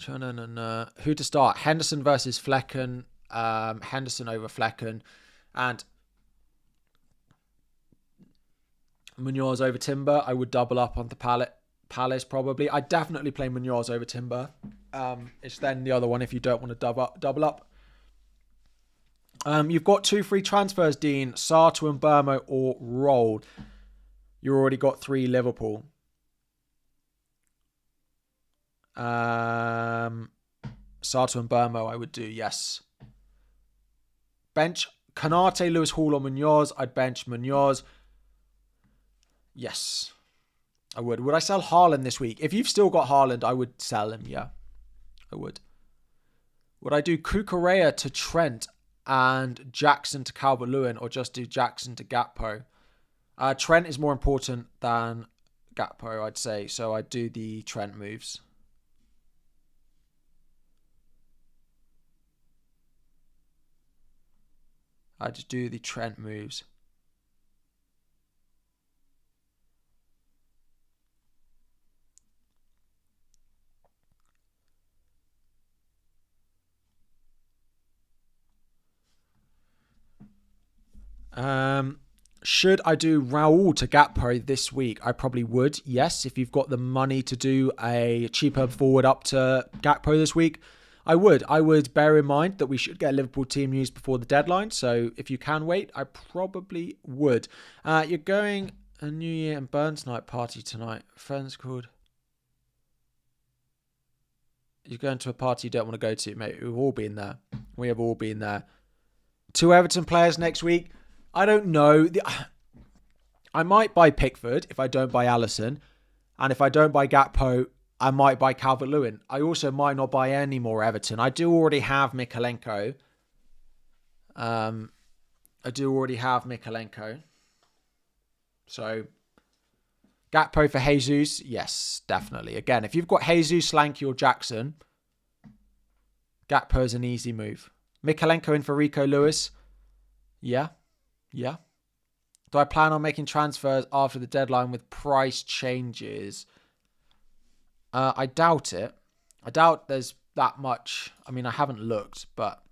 Who to start? Henderson versus Flecken. Henderson over Flecken. And Munoz over Timber. I would double up on the Palace probably. I definitely play Munoz over Timber. It's then the other one if you don't want to double up. You've got 2 free transfers, Dean. Sarr to Mbermo or Roll. You already got 3 Liverpool. Sarr to Mbermo I would do, yes. Bench Canate, Lewis Hall or Munoz. I'd bench Munoz. Yes, I would. Would I sell Haaland this week? If you've still got Haaland, I would sell him, yeah. I would. Would I do Cucurella to Trent and Jackson to Calvert-Lewin or just do Jackson to Gakpo? Trent is more important than Gakpo, I'd say. So I'd do the Trent moves. I'd just do the Trent moves. Should I do Raul to Gakpo this week? I probably would, yes. If you've got the money to do a cheaper forward up to Gakpo this week, I would. I would bear in mind that we should get Liverpool team news before the deadline. So if you can wait, I probably would. You're going a New Year and Burns night party tonight. Friends called. You're going to a party you don't want to go to, mate. We've all been there. We have all been there. 2 Everton players next week. I don't know. I might buy Pickford if I don't buy Alisson. And if I don't buy Gakpo, I might buy Calvert-Lewin. I also might not buy any more Everton. I do already have Mikalenko. So, Gakpo for Jesus? Yes, definitely. Again, if you've got Jesus, Slanky or Jackson, Gakpo is an easy move. Mikalenko in for Rico Lewis? Yeah. Do I plan on making transfers after the deadline with price changes? I doubt it. I doubt there's that much. I mean, I haven't looked, but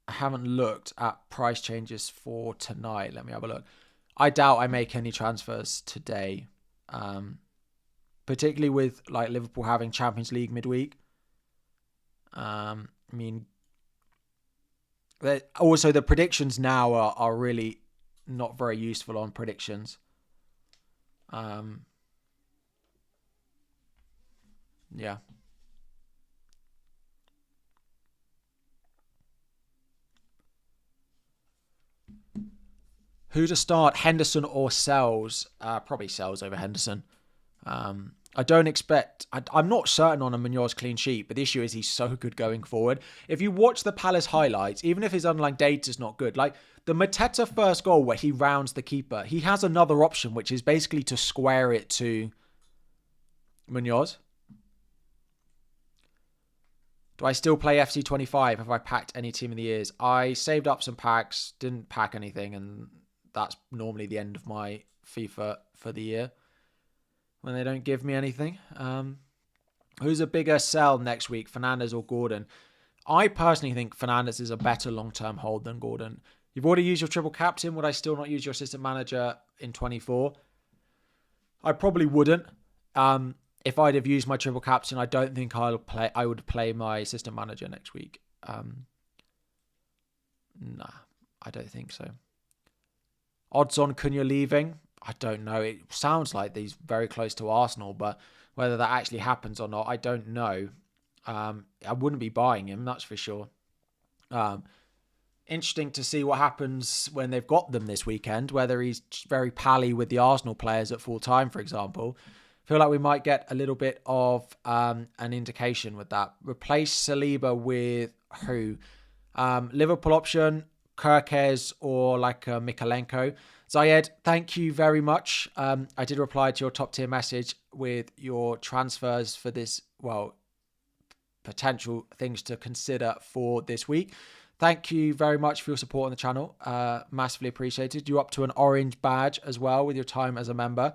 I haven't looked at price changes for tonight. Let me have a look. I doubt I make any transfers today, particularly with like Liverpool having Champions League midweek. I mean, also the predictions now are really not very useful on predictions. Yeah. Who to start, Henderson or Sells? Probably Sells over Henderson. I don't expect... I'm not certain on a Munoz clean sheet, but the issue is he's so good going forward. If you watch the Palace highlights, even if his underlying data is not good, like the Mateta first goal where he rounds the keeper, he has another option, which is basically to square it to Munoz. Do I still play FC25? Have I packed any team of the years? I saved up some packs, didn't pack anything, and that's normally the end of my FIFA for the year when they don't give me anything. Who's a bigger sell next week, Fernandes or Gordon? I personally think Fernandes is a better long-term hold than Gordon. You've already used your triple captain. Would I still not use your assistant manager in 24? I probably wouldn't. If I'd have used my triple captain, I don't think I would play my assistant manager next week. Nah, I don't think so. Odds on Cunha leaving? I don't know. It sounds like he's very close to Arsenal, but whether that actually happens or not, I don't know. I wouldn't be buying him, that's for sure. Interesting to see what happens when they've got them this weekend, whether he's very pally with the Arsenal players at full time, for example. I feel like we might get a little bit of an indication with that. Replace Saliba with who? Liverpool option, Kirkes or like Mikalenko. Zayed, thank you very much. I did reply to your top tier message with your transfers for this, well, potential things to consider for this week. Thank you very much for your support on the channel. Massively appreciated. You're up to an orange badge as well with your time as a member.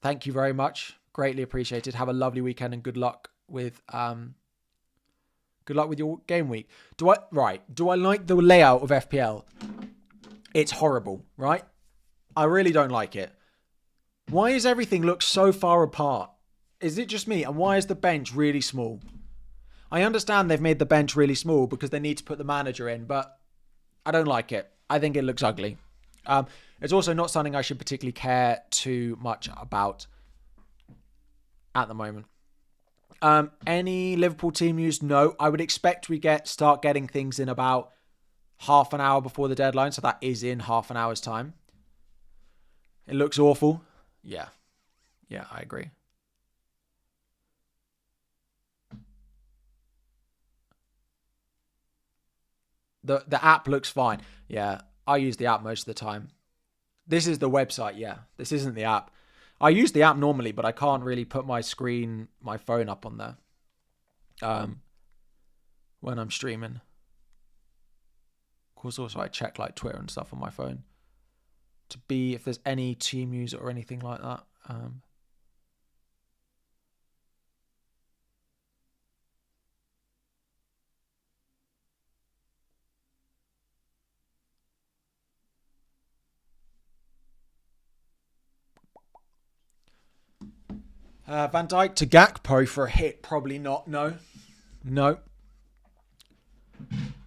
Thank you very much. Greatly appreciated. Have a lovely weekend and good luck with your game week. Do I like the layout of FPL? It's horrible, right? I really don't like it. Why does everything look so far apart? Is it just me? And why is the bench really small? I understand they've made the bench really small because they need to put the manager in, but I don't like it. I think it looks ugly. It's also not something I should particularly care too much about at the moment. Any Liverpool team news? No. I would expect we start getting things in about half an hour before the deadline, so that is in half an hour's time. It looks awful. Yeah, I agree. The app looks fine. Yeah, I use the app most of the time. This is the website, yeah. This isn't the app. I use the app normally, but I can't really put my phone up on there when I'm streaming. Of course, also I check like Twitter and stuff on my phone to be if there's any team news or anything like that. Van Dijk to Gakpo for a hit? Probably not. No.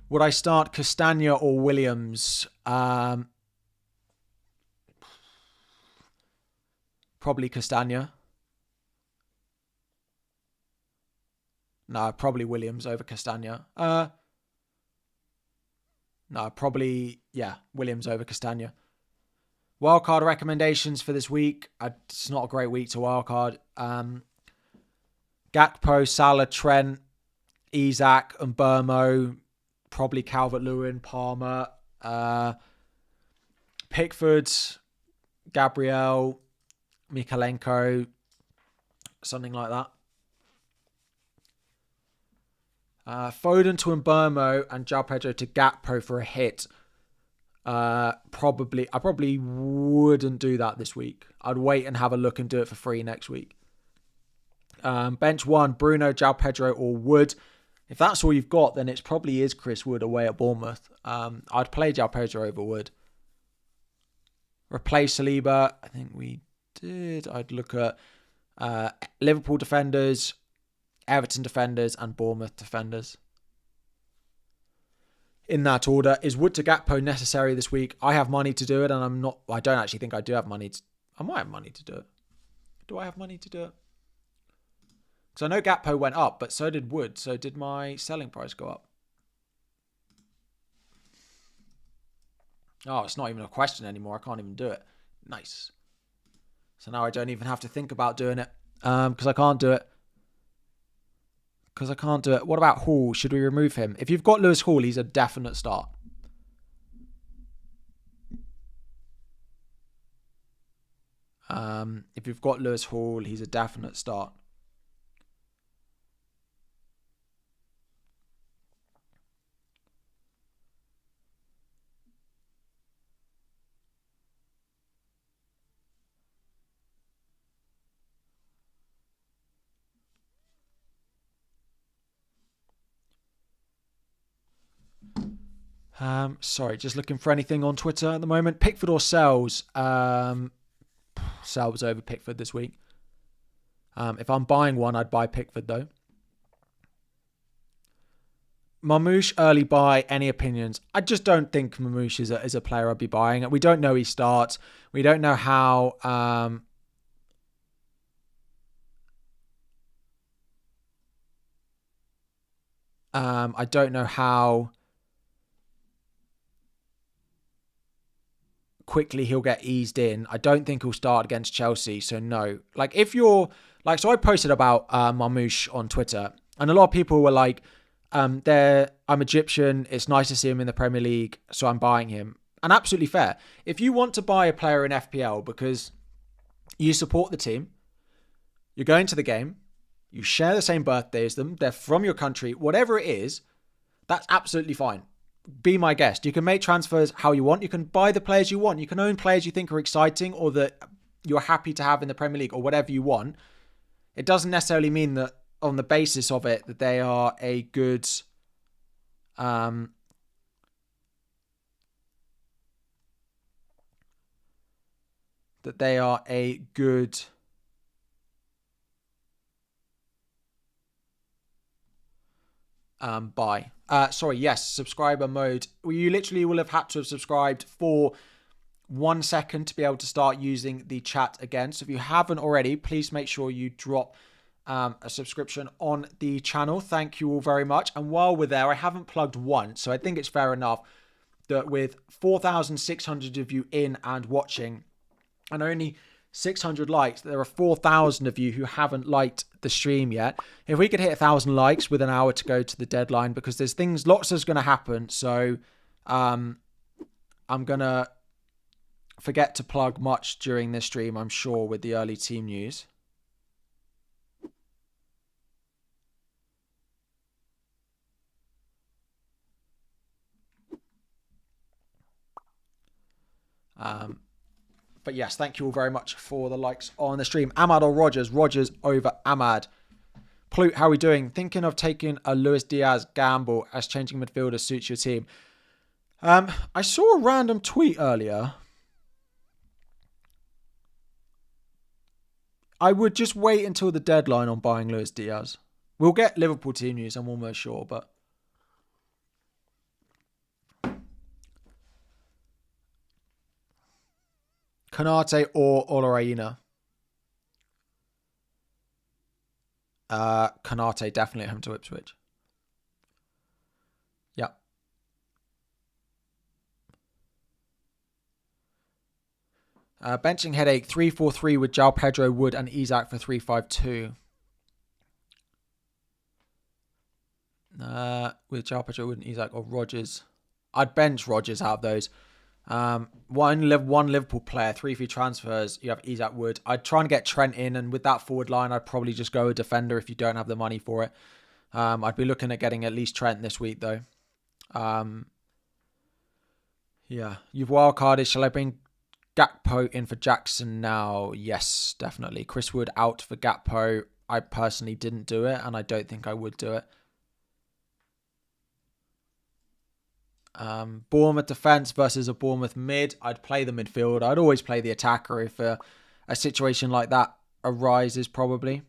Would I start Castagna or Williams? Probably Castagna. No, probably Williams over Castagna. No, probably, Williams over Castagna. Wildcard recommendations for this week. It's not a great week to wildcard. Gakpo, Salah, Trent, Isak, and Burmo. Probably Calvert-Lewin, Palmer. Pickford, Gabriel, Mikalenko. Something like that. Foden to Mbermo and João Pedro to Gakpo for a hit. I probably wouldn't do that this week. I'd wait and have a look and do it for free next week. Bench one, Bruno, João Pedro or Wood. If that's all you've got, then it probably is Chris Wood away at Bournemouth. I'd play João Pedro over Wood. Replace Saliba. I think we did. I'd look at Liverpool defenders, Everton defenders and Bournemouth defenders. In that order, is Wood to Gakpo necessary this week? I have money to do it, and I don't actually think I do have money. I might have money to do it. Do I have money to do it? Because I know Gakpo went up, but so did Wood. So did my selling price go up? Oh, it's not even a question anymore. I can't even do it. Nice. So now I don't even have to think about doing it. Because I can't do it. What about Hall? Should we remove him? If you've got Lewis Hall, he's a definite start. If you've got Lewis Hall, he's a definite start. Sorry, just looking for anything on Twitter at the moment. Pickford or Sells? Sells over Pickford this week. If I'm buying one, I'd buy Pickford though. Mamouche early buy. Any opinions? I just don't think Mamouche is a player I'd be buying. We don't know he starts. We don't know how. I don't know how quickly he'll get eased in. I don't think he'll start against Chelsea. So no. Like if you're like, so I posted about Mamouche on Twitter, and a lot of people were like, I'm Egyptian. It's nice to see him in the Premier League, so I'm buying him. And absolutely fair. If you want to buy a player in FPL because you support the team, you're going to the game, you share the same birthday as them, they're from your country, whatever it is, that's absolutely fine. Be my guest. You can make transfers how you want. You can buy the players you want. You can own players you think are exciting or that you're happy to have in the Premier League or whatever you want. It doesn't necessarily mean that on the basis of it that they are a good buy. Sorry, yes, subscriber mode. You literally will have had to have subscribed for 1 second to be able to start using the chat again. So if you haven't already, please make sure you drop a subscription on the channel. Thank you all very much. And while we're there, I haven't plugged once, so I think it's fair enough that with 4,600 of you in and watching and only 600 likes, there are 4,000 of you who haven't liked the stream yet. If we could hit 1,000 likes with an hour to go to the deadline, because there's lots is going to happen. So I'm going to forget to plug much during this stream, I'm sure, with the early team news. But yes, thank you all very much for the likes on the stream. Ahmad or Rogers? Rogers over Ahmad. Plute, how are we doing? Thinking of taking a Luis Diaz gamble as changing midfielder suits your team. I saw a random tweet earlier. I would just wait until the deadline on buying Luis Diaz. We'll get Liverpool team news, I'm almost sure, but... Konate or Olareina? Konate definitely at home to Ipswich. Yeah. Benching headache 3-4-3 with João Pedro, Wood, and Isak for 3-5-2. With João Pedro, Wood, and Isak or Rodgers. I'd bench Rodgers out of those. One Liverpool player, 3 free transfers. You have Isak, Wood. I'd try and get Trent in, and with that forward line, I'd probably just go a defender if you don't have the money for it. I'd be looking at getting at least Trent this week, though. Yeah, you've wildcarded. Shall I bring Gakpo in for Jackson now? Yes, definitely. Chris Wood out for Gakpo. I personally didn't do it, and I don't think I would do it. Bournemouth defence versus a Bournemouth mid. I'd play the midfield. I'd always play the attacker if a situation like that arises, probably.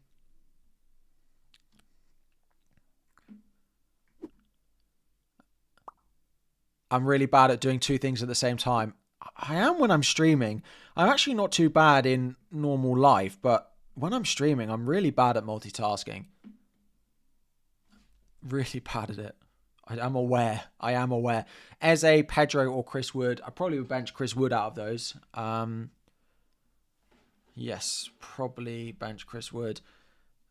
I'm really bad at doing two things at the same time. I am when I'm streaming. I'm actually not too bad in normal life, but when I'm streaming, I'm really bad at multitasking. Really bad at it. I'm aware. I am aware. Eze, Pedro, or Chris Wood. I probably would bench Chris Wood out of those. Yes, probably bench Chris Wood.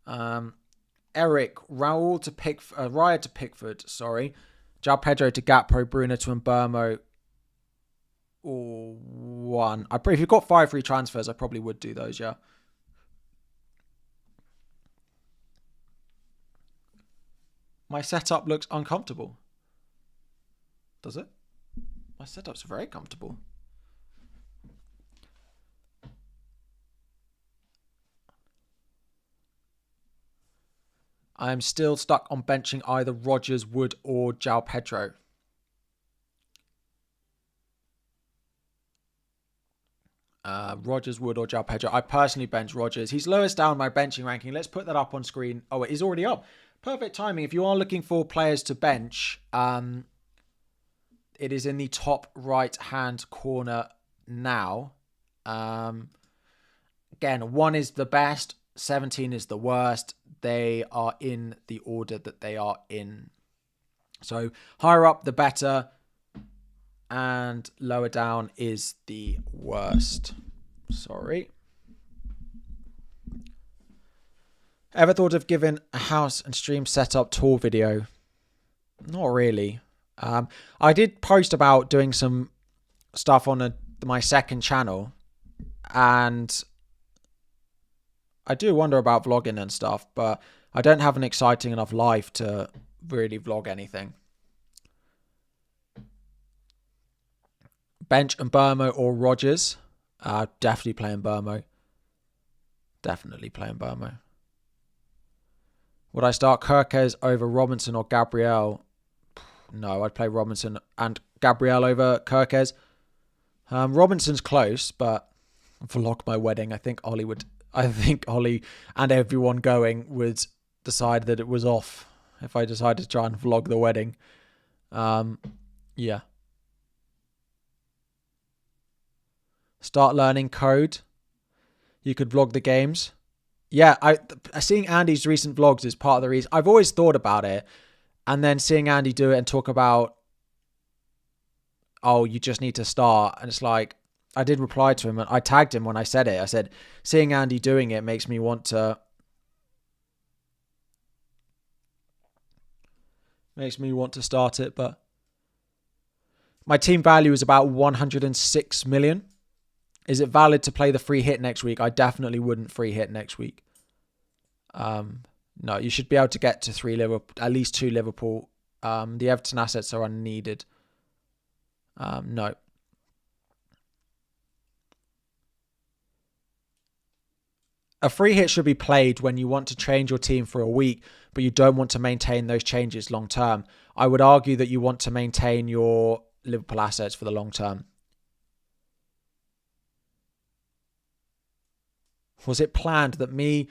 Eric, Raul to Raya to Pickford. Sorry, João Pedro to Gakpo, Bruno to Mbermo. Or one. If you've got 5 free transfers, I probably would do those. Yeah. My setup looks uncomfortable. Does it? My setup's very comfortable. I'm still stuck on benching either Rodgers, Wood, or João Pedro. Rodgers, Wood, or João Pedro. I personally bench Rodgers. He's lowest down my benching ranking. Let's put that up on screen. Oh, it is already up. Perfect timing. If you are looking for players to bench, it is in the top right-hand corner now. Again, 1 is the best, 17 is the worst. They are in the order that they are in. So higher up, the better. And lower down is the worst. Sorry. Ever thought of giving a house and stream setup tour video? Not really. I did post about doing some stuff on my second channel. And I do wonder about vlogging and stuff. But I don't have an exciting enough life to really vlog anything. Bench Mbermo or Rodgers. Definitely playing Mbermo. Definitely playing Mbermo. Would I start Kirkes over Robinson or Gabriel? No, I'd play Robinson and Gabriel over Kirkes. Robinson's close, but vlog my wedding. I think Ollie and everyone going would decide that it was off if I decided to try and vlog the wedding. Yeah. Start learning code. You could vlog the games. Yeah, seeing Andy's recent vlogs is part of the reason. I've always thought about it. And then seeing Andy do it and talk about, oh, you just need to start. And it's like, I did reply to him and I tagged him when I said it. I said, seeing Andy doing it makes me want to start it. But my team value is about 106 million. Is it valid to play the free hit next week? I definitely wouldn't free hit next week. No, you should be able to get to 3 Liverpool, at least 2 Liverpool. The Everton assets are unneeded. No. A free hit should be played when you want to change your team for a week, but you don't want to maintain those changes long term. I would argue that you want to maintain your Liverpool assets for the long term. Was it planned that me,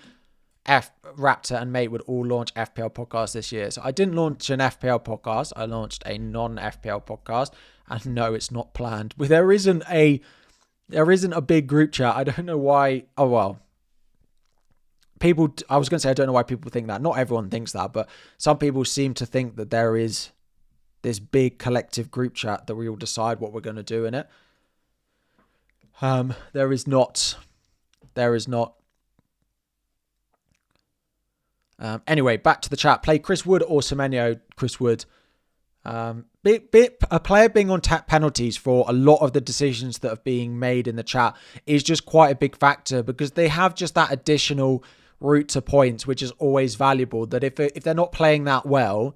Raptor and Mate would all launch FPL podcasts this year? So I didn't launch an FPL podcast. I launched a non-FPL podcast. And no, it's not planned. But there isn't a big group chat. I don't know why. Oh, well. I was going to say, I don't know why people think that. Not everyone thinks that, but some people seem to think that there is this big collective group chat that we all decide what we're going to do in it. There is not. Anyway, back to the chat. Play Chris Wood or Semenyo. Chris Wood. A player being on tap penalties for a lot of the decisions that are being made in the chat is just quite a big factor because they have just that additional route to points, which is always valuable. That if they're not playing that well,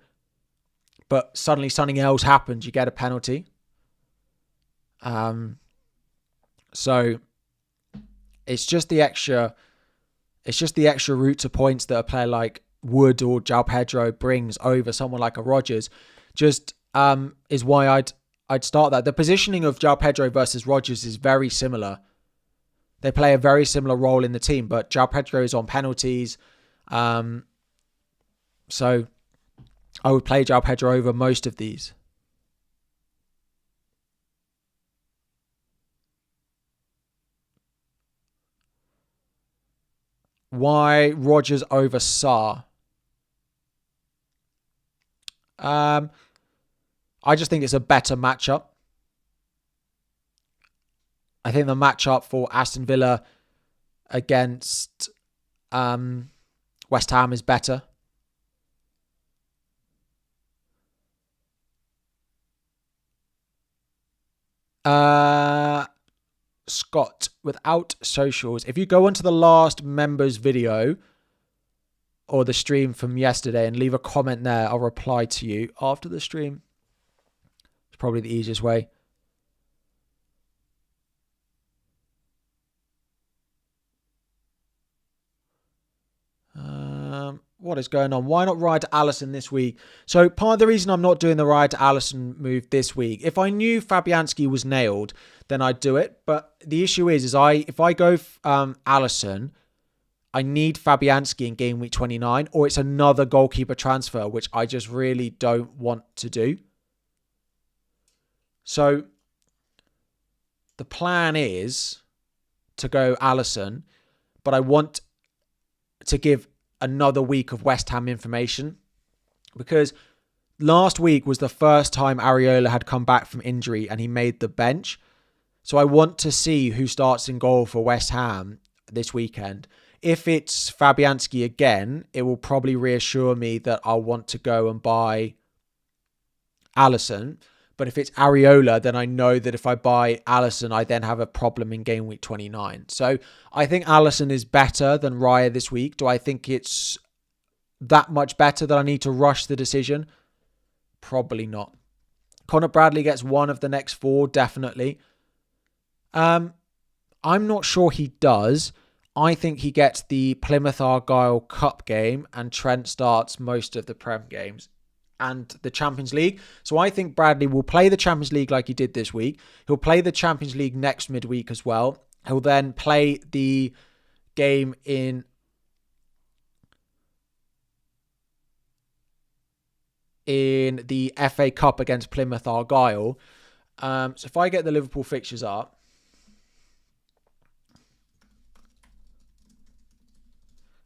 but suddenly something else happens, you get a penalty. So it's just the extra route to points that a player like Wood or João Pedro brings over someone like a Rodgers. Just is why I'd start that. The positioning of João Pedro versus Rodgers is very similar. They play a very similar role in the team, but João Pedro is on penalties. So I would play João Pedro over most of these. Why Rodgers over Sarr? I just think it's a better matchup. I think the matchup for Aston Villa against West Ham is better. Scott, without socials, if you go onto the last members video or the stream from yesterday and leave a comment there, I'll reply to you after the stream. It's probably the easiest way. What is going on? Why not ride to Alisson this week? So part of the reason I'm not doing the ride to Alisson move this week, if I knew Fabianski was nailed, then I'd do it. But the issue is if I go Alisson, I need Fabianski in game week 29, or it's another goalkeeper transfer, which I just really don't want to do. So the plan is to go Alisson, but I want to give another week of West Ham information, because last week was the first time Areola had come back from injury and he made the bench. So I want to see who starts in goal for West Ham this weekend. If it's Fabianski again, it will probably reassure me that I'll want to go and buy Alisson. But if it's Areola, then I know that if I buy Alisson, I then have a problem in game week 29. So I think Alisson is better than Raya this week. Do I think it's that much better that I need to rush the decision? Probably not. Connor Bradley gets one of the next 4, definitely. I'm not sure he does. I think he gets the Plymouth Argyle Cup game and Trent starts most of the Prem games and the Champions League. So I think Bradley will play the Champions League like he did this week. He'll play the Champions League next midweek as well. He'll then play the game in the FA Cup against Plymouth Argyle. So if I get the Liverpool fixtures up,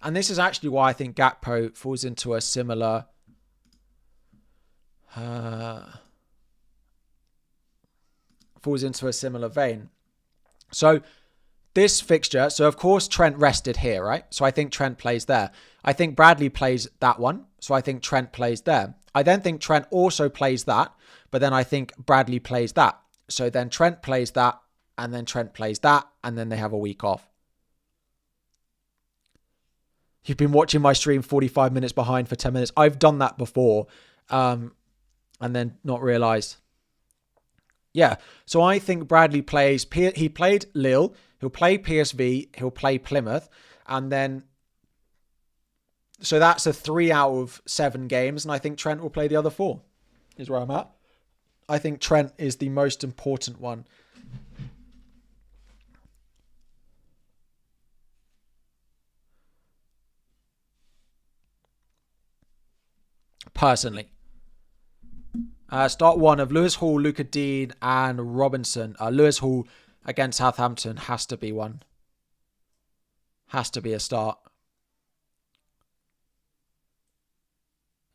and this is actually why I think Gakpo falls into a similar vein. So this fixture, so of course Trent rested here, right? So I think Trent plays there. I think Bradley plays that one. So I think Trent plays there. I then think Trent also plays that, but then I think Bradley plays that. So then Trent plays that, and then Trent plays that, and then they have a week off. You've been watching my stream 45 minutes behind for 10 minutes. I've done that before. And then not realised. Yeah, so I think Bradley plays... He played Lille, he'll play PSV, he'll play Plymouth, and then... So that's a 3 out of 7 games, and I think Trent will play the other 4, is where I'm at. I think Trent is the most important one. Personally. Start 1 of Lewis Hall, Luca Dean, and Robinson. Lewis Hall against Southampton has to be one. Has to be a start.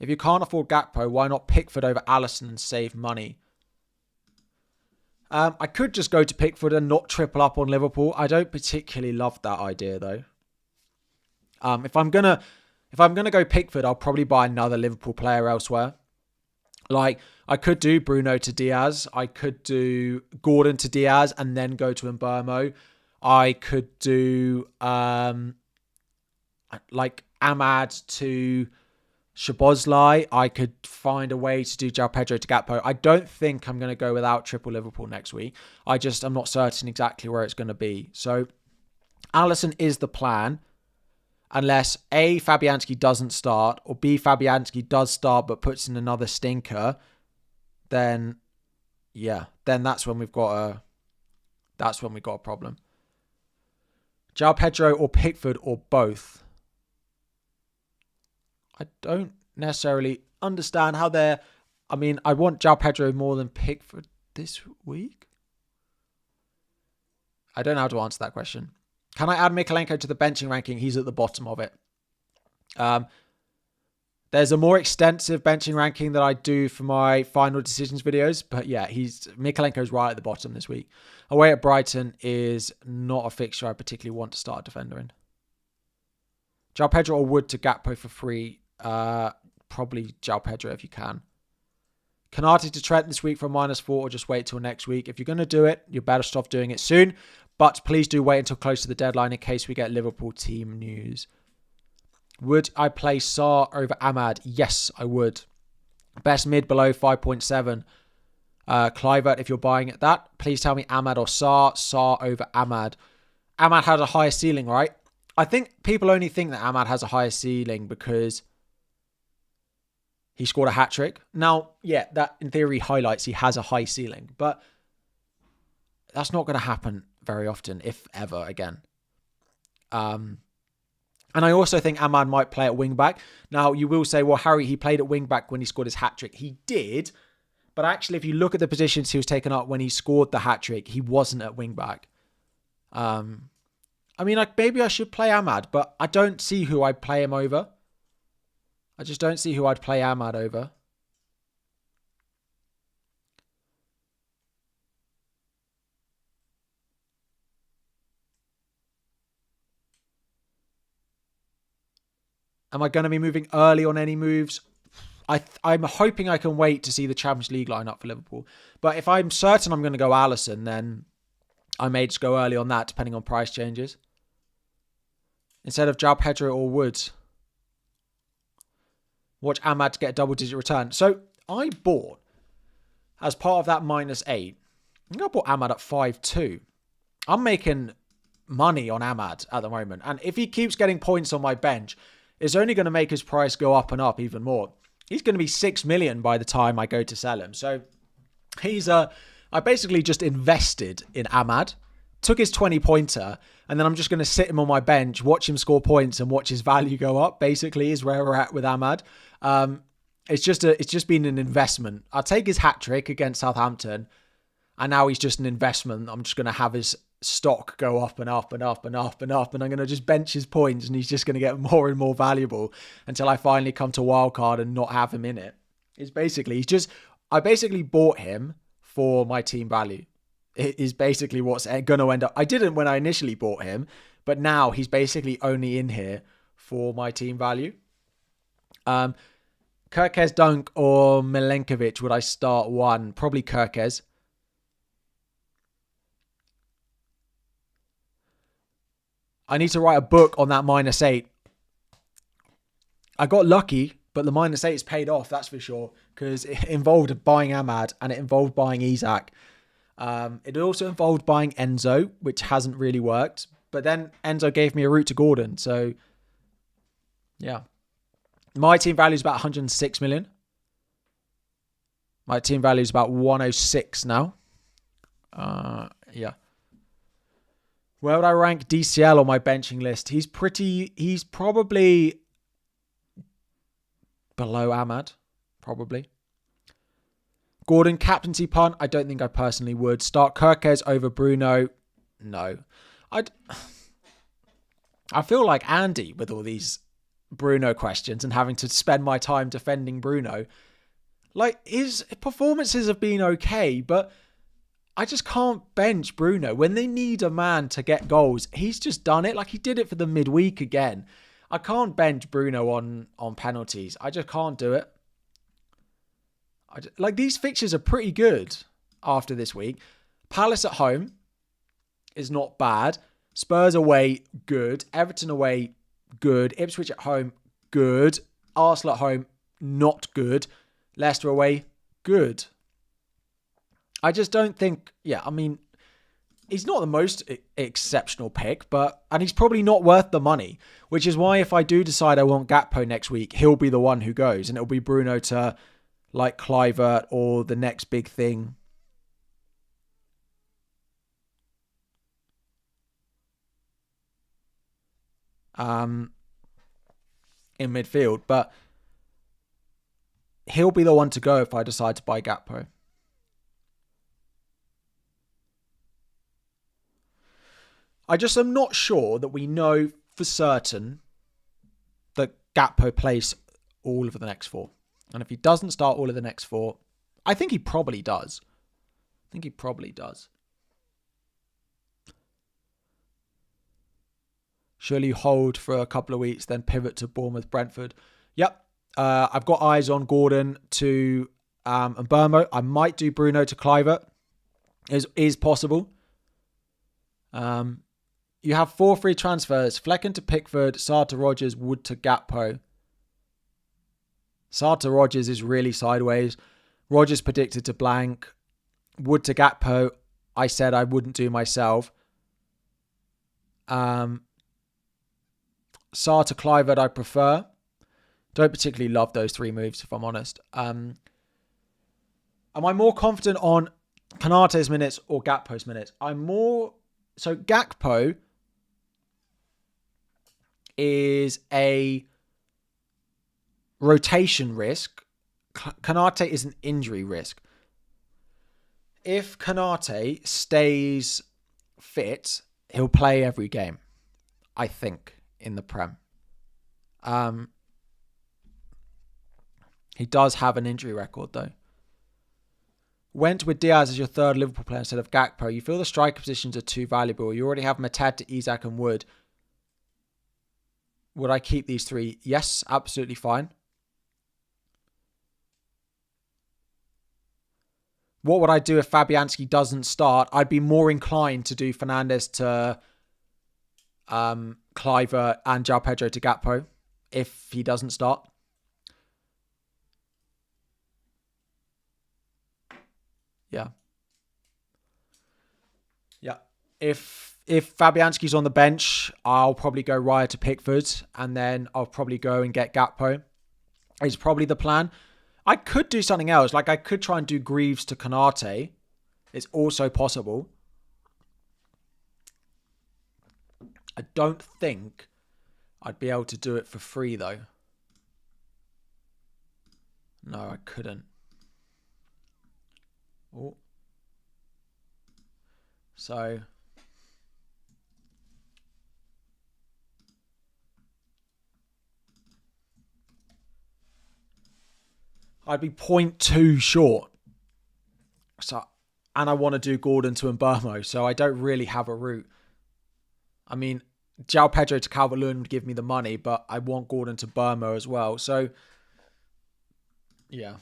If you can't afford Gakpo, why not Pickford over Alisson and save money? I could just go to Pickford and not triple up on Liverpool. I don't particularly love that idea though. If I'm gonna go Pickford, I'll probably buy another Liverpool player elsewhere. Like, I could do Bruno to Diaz. I could do Gordon to Diaz and then go to Mbeumo. I could do like Ahmad to Szoboszlai. I could find a way to do João Pedro to Gakpo. I don't think I'm going to go without triple Liverpool next week. I'm not certain exactly where it's going to be. So Alisson is the plan. Unless A, Fabianski doesn't start, or B, Fabianski does start but puts in another stinker, then that's when we've got a problem. João Pedro or Pickford or both. I don't necessarily understand how they're... I mean, I want João Pedro more than Pickford this week. I don't know how to answer that question. Can I add Mykolenko to the benching ranking? He's at the bottom of it. There's a more extensive benching ranking that I do for my final decisions videos. But yeah, Mykolenko's right at the bottom this week. Away at Brighton is not a fixture I particularly want to start a defender in. João Pedro or Wood to Gakpo for free. Probably João Pedro if you can. Canate to Trent this week for -4 or just wait till next week. If you're going to do it, you're better off doing it soon. But please do wait until close to the deadline in case we get Liverpool team news. Would I play Sarr over Ahmad? Yes, I would. Best mid below 5.7. Clivert, if you're buying at that, please tell me Ahmad or Sarr. Sarr over Ahmad. Ahmad has a higher ceiling, right? I think people only think that Ahmad has a higher ceiling because he scored a hat-trick. Now, yeah, that in theory highlights he has a high ceiling, but that's not going to happen very often, if ever again. And I also think Ahmad might play at wing-back. Now, you will say, well, Harry, he played at wing-back when he scored his hat-trick. He did, but actually, if you look at the positions he was taken up when he scored the hat-trick, he wasn't at wing-back. I mean, maybe I should play Ahmad, but I don't see who I'd play him over. I just don't see who I'd play Ahmad over. Am I going to be moving early on any moves? I'm hoping I can wait to see the Champions League lineup for Liverpool. But if I'm certain I'm going to go Alisson, then I may just go early on that, depending on price changes. Instead of João Pedro or Woods. Watch Ahmad to get a double-digit return. So I bought, as part of that -8, I think I bought Ahmad at 5.2. I'm making money on Ahmad at the moment. And if he keeps getting points on my bench, it's only going to make his price go up and up even more. He's going to be 6 million by the time I go to sell him. So I basically just invested in Ahmad, took his 20-pointer, and then I'm just going to sit him on my bench, watch him score points and watch his value go up, basically, is where we're at with Ahmad. It's just been an investment. I'll take his hat-trick against Southampton, and now he's just an investment. I'm just going to have his stock go up and up and up and up and up, and I'm going to just bench his points, and he's just going to get more and more valuable until I finally come to wildcard and not have him in it. I basically bought him for my team value. It is basically what's going to end up. I didn't when I initially bought him, but now he's basically only in here for my team value. Kirkes, Dunk or Milenkovic, would I start one? Probably Kirkes. I need to write a book on that -8. I got lucky, but the -8 is paid off, that's for sure, because it involved buying Ahmad and it involved buying Isak. It also involved buying Enzo, which hasn't really worked. But then Enzo gave me a route to Gordon. So, yeah. My team value is about 106 million. My team value is about 106 now. Yeah. Where would I rank DCL on my benching list? He's probably below Ahmad. Probably. Gordon, captaincy punt. I don't think I personally would. Start Kirkes over Bruno. No. I feel like Andy with all these Bruno questions and having to spend my time defending Bruno. Like, his performances have been okay, but I just can't bench Bruno. When they need a man to get goals, he's just done it. Like, he did it for the midweek again. I can't bench Bruno on penalties. I just can't do it. Like, these fixtures are pretty good after this week. Palace at home is not bad. Spurs away, good. Everton away, good. Ipswich at home, good. Arsenal at home, not good. Leicester away, good. I just don't think... Yeah, I mean, he's not the most exceptional pick, and he's probably not worth the money, which is why if I do decide I want Gakpo next week, he'll be the one who goes, and it'll be Bruno to... like Clivert or the next big thing. In midfield. But he'll be the one to go if I decide to buy Gakpo. I just am not sure that we know for certain that Gakpo plays all of the next 4. And if he doesn't start all of the next 4, I think he probably does. Surely hold for a couple of weeks, then pivot to Bournemouth, Brentford. Yep. I've got eyes on Gordon to and Burmo. I might do Bruno to Kluivert. Is possible. You have 4 free transfers. Flecken to Pickford, Sarr to Rodgers, Wood to Gakpo. Sarr to Rodgers is really sideways. Rodgers predicted to blank. Wood to Gakpo, I said I wouldn't do myself. Sarr to Kluivert, I prefer. Don't particularly love those 3 moves, if I'm honest. Am I more confident on Konaté's minutes or Gakpo's minutes? So Gakpo is a rotation risk. Konaté is an injury risk. If Konaté stays fit, he'll play every game, I think, in the Prem. He does have an injury record, though. Went with Diaz as your third Liverpool player instead of Gakpo. You feel the striker positions are too valuable. You already have Mateta, Isak and Wood. Would I keep these 3? Yes, absolutely fine. What would I do if Fabianski doesn't start? I'd be more inclined to do Fernandes to Kluivert and João Pedro to Gakpo if he doesn't start. Yeah. If Fabianski's on the bench, I'll probably go Raya to Pickford, and then I'll probably go and get Gakpo. Is probably the plan. I could do something else. Like I could try and do Greaves to Konaté. It's also possible. I don't think I'd be able to do it for free though. No, I couldn't. Oh. So I'd be 0.2 short. So, and I want to do Gordon to Mbeumo, so I don't really have a route. I mean, João Pedro to Calvert-Lewin would give me the money, but I want Gordon to Mbeumo as well. So, yeah.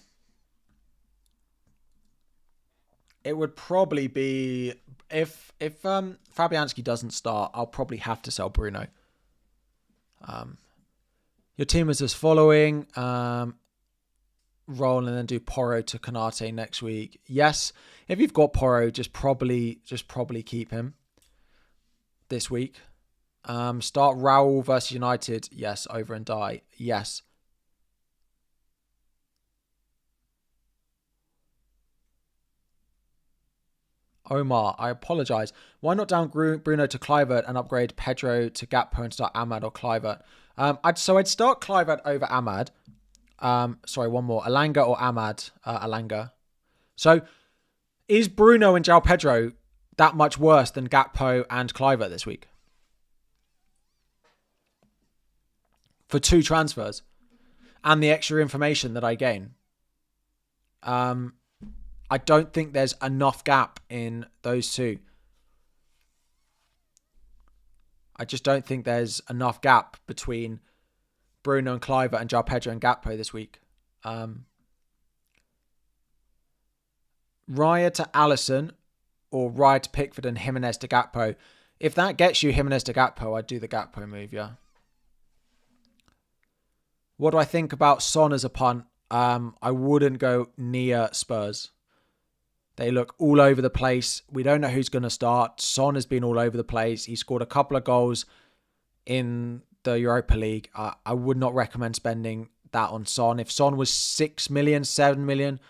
It would probably be if Fabianski doesn't start, I'll probably have to sell Bruno. Your team is as following. Roll and then do Porro to Konaté next week. Yes, if you've got Porro, just probably keep him this week. Start Raul versus United. Yes, over and die. Yes. Omar, I apologise. Why not down Bruno to Kluivert and upgrade Pedro to Gakpo and start Ahmad or Kluivert? I'd start Kluivert over Ahmad. Sorry, one more. Alanga or Ahmad? Alanga. So, is Bruno and João Pedro that much worse than Gakpo and Kluivert this week? For 2 transfers and the extra information that I gain. I don't think there's enough gap in those 2. I just don't think there's enough gap between Bruno and Kluivert and João Pedro and Gakpo this week. Raya to Alisson or Raya to Pickford and Jimenez to Gakpo. If that gets you Jimenez to Gakpo, I'd do the Gakpo move, yeah. What do I think about Son as a punt? I wouldn't go near Spurs. They look all over the place. We don't know who's going to start. Son has been all over the place. He scored a couple of goals in the Europa League. I would not recommend spending that on Son. If Son was 6 million, 7 million,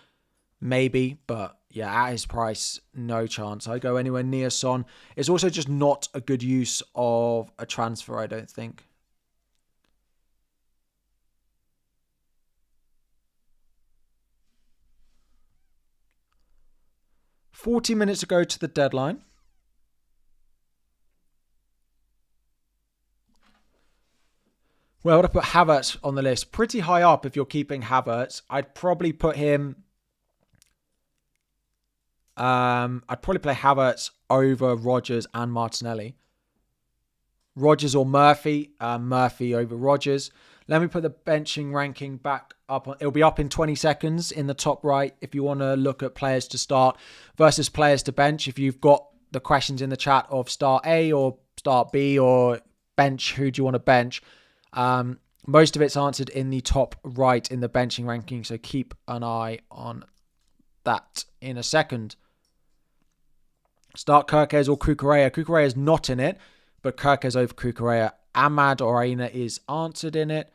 maybe. But yeah, at his price, no chance. I'd go anywhere near Son. It's also just not a good use of a transfer, I don't think. $40 minutes to go to the deadline. Where would I put Havertz on the list? Pretty high up if you're keeping Havertz. I'd probably put him... I'd probably play Havertz over Rodgers and Martinelli. Rodgers or Murphy. Murphy over Rodgers. Let me put the benching ranking back up. It'll be up in 20 seconds in the top right if you want to look at players to start versus players to bench. If you've got the questions in the chat of start A or start B or bench, who do you want to bench? Most of it's answered in the top right in the benching ranking, so keep an eye on that in a second. Start Kirkes or Cucurella. Cucurella is not in it, but Kirkes over Cucurella. Ahmad or Aina is answered in it.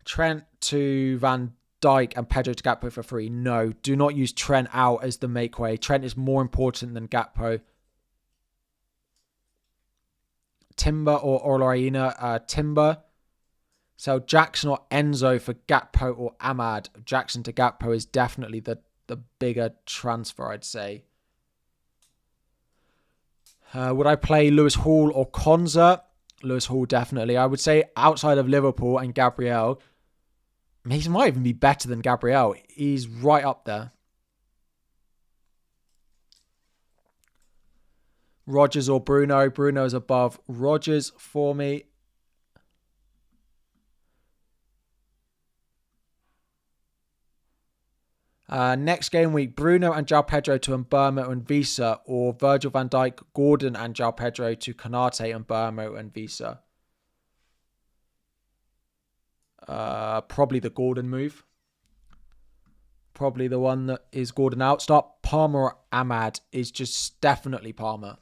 Trent to Van Dijk and Pedro to Gakpo for free. No, do not use Trent out as the make way. Trent is more important than Gakpo. Timber or Olaina. Timber. So Jackson or Enzo for Gakpo or Ahmad. Jackson to Gakpo is definitely the bigger transfer, I'd say. Would I play Lewis Hall or Konza? Lewis Hall, definitely. I would say outside of Liverpool and Gabriel, he might even be better than Gabriel. He's right up there. Rodgers or Bruno? Bruno is above Rodgers for me. Next game week, Bruno and João Pedro to Mbeumo and Visa, or Virgil van Dijk, Gordon and João Pedro to Konate and Mbeumo and Visa. Probably the Gordon move. Probably the one that is Gordon out. Start Palmer or Ahmad is just definitely Palmer.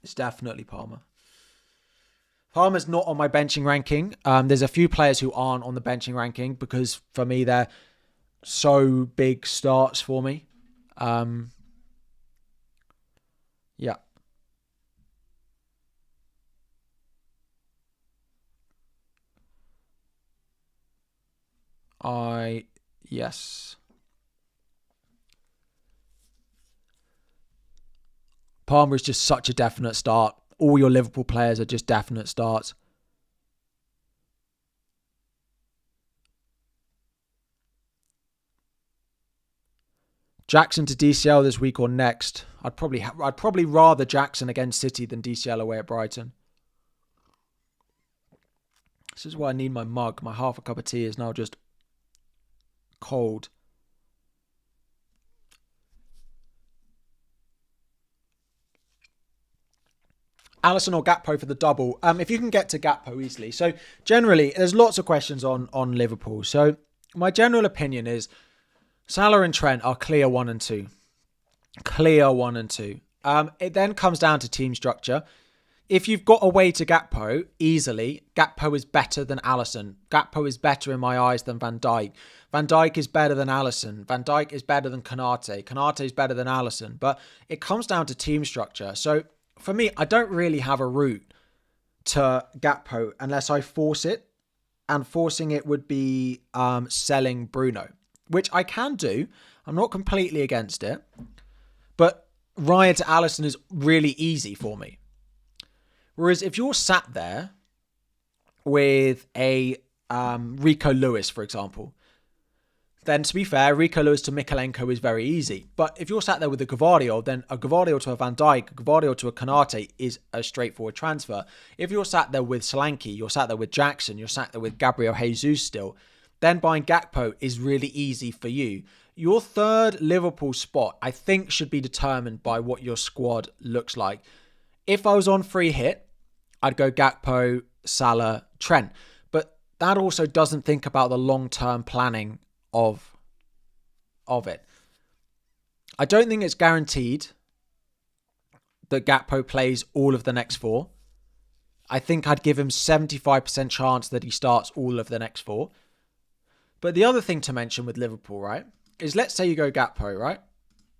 It's definitely Palmer. Palmer's not on my benching ranking. There's a few players who aren't on the benching ranking because for me they're so big starts for me. Yeah. Yes. Palmer is just such a definite start. All your Liverpool players are just definite starts. Jackson to DCL this week or next. I'd probably rather Jackson against City than DCL away at Brighton. This is why I need my mug. My half a cup of tea is now just cold. Alisson or Gakpo for the double. If you can get to Gakpo easily. So generally, there's lots of questions on Liverpool. So my general opinion is Salah and Trent are clear 1 and 2. Clear 1 and 2. It then comes down to team structure. If you've got away to Gakpo easily, Gakpo is better than Alisson. Gakpo is better in my eyes than Van Dijk. Van Dijk is better than Alisson. Van Dijk is better than Konate. Konate is better than Alisson. But it comes down to team structure. So for me, I don't really have a route to Gakpo unless I force it. And forcing it would be selling Bruno, which I can do. I'm not completely against it. But Ryan to Alisson is really easy for me. Whereas if you're sat there with a Rico Lewis, for example, then to be fair, Rico Lewis to Mikalenko is very easy. But if you're sat there with a Gvardiol, then a Gvardiol to a Van Dijk, a Gvardiol to a Konate is a straightforward transfer. If you're sat there with Solanke, you're sat there with Jackson, you're sat there with Gabriel Jesus still, then buying Gakpo is really easy for you. Your third Liverpool spot, I think, should be determined by what your squad looks like. If I was on free hit, I'd go Gakpo, Salah, Trent. But that also doesn't think about the long-term planning of it. I don't think it's guaranteed that Gakpo plays all of the next 4. I think I'd give him 75% chance that he starts all of the next 4. But the other thing to mention with Liverpool, right, is let's say you go Gakpo, right?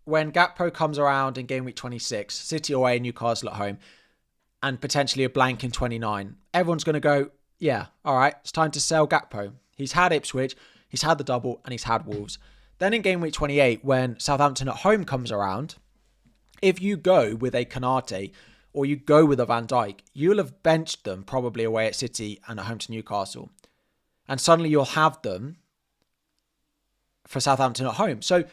When Gakpo comes around in game week 26, City away, Newcastle at home, and potentially a blank in 29, everyone's going to go, yeah, all right, it's time to sell Gakpo. He's had Ipswich, he's had the double, and he's had Wolves. Then in game week 28, when Southampton at home comes around, if you go with a Konate or you go with a Van Dijk, you'll have benched them probably away at City and at home to Newcastle. And suddenly you'll have them for Southampton at home. So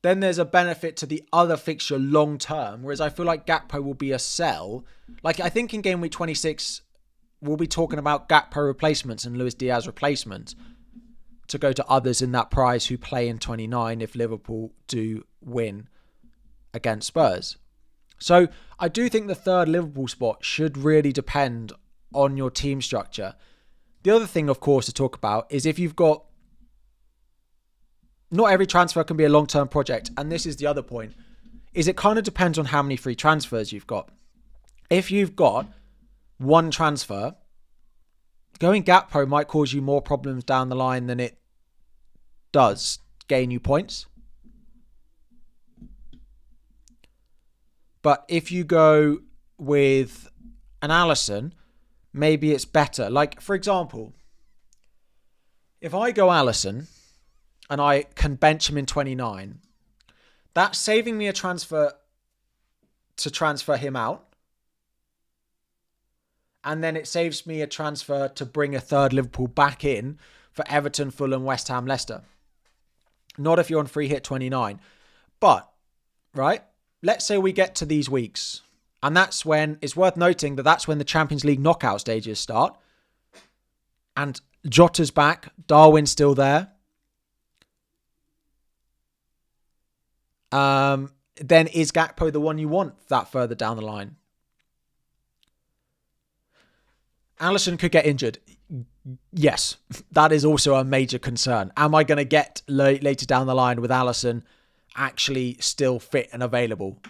then there's a benefit to the other fixture long term, whereas I feel like Gakpo will be a sell. Like, I think in game week 26, we'll be talking about Gakpo replacements and Luis Diaz replacements to go to others in that prize who play in 29 if Liverpool do win against Spurs. So I do think the third Liverpool spot should really depend on your team structure. The other thing, of course, to talk about is if you've got... Not every transfer can be a long-term project. And this is the other point, is it kind of depends on how many free transfers you've got. If you've got one transfer, going Gakpo might cause you more problems down the line than it does gain you points. But if you go with an Alisson, maybe it's better. Like, for example, if I go Alisson and I can bench him in 29, that's saving me a transfer to transfer him out. And then it saves me a transfer to bring a third Liverpool back in for Everton, Fulham, West Ham, Leicester. Not if you're on free hit 29. But, right, let's say we get to these weeks. And that's when, it's worth noting that that's when the Champions League knockout stages start. And Jota's back. Darwin's still there. Then is Gakpo the one you want that further down the line? Alisson could get injured. Yes, that is also a major concern. Am I going to get later down the line with Alisson actually still fit and available?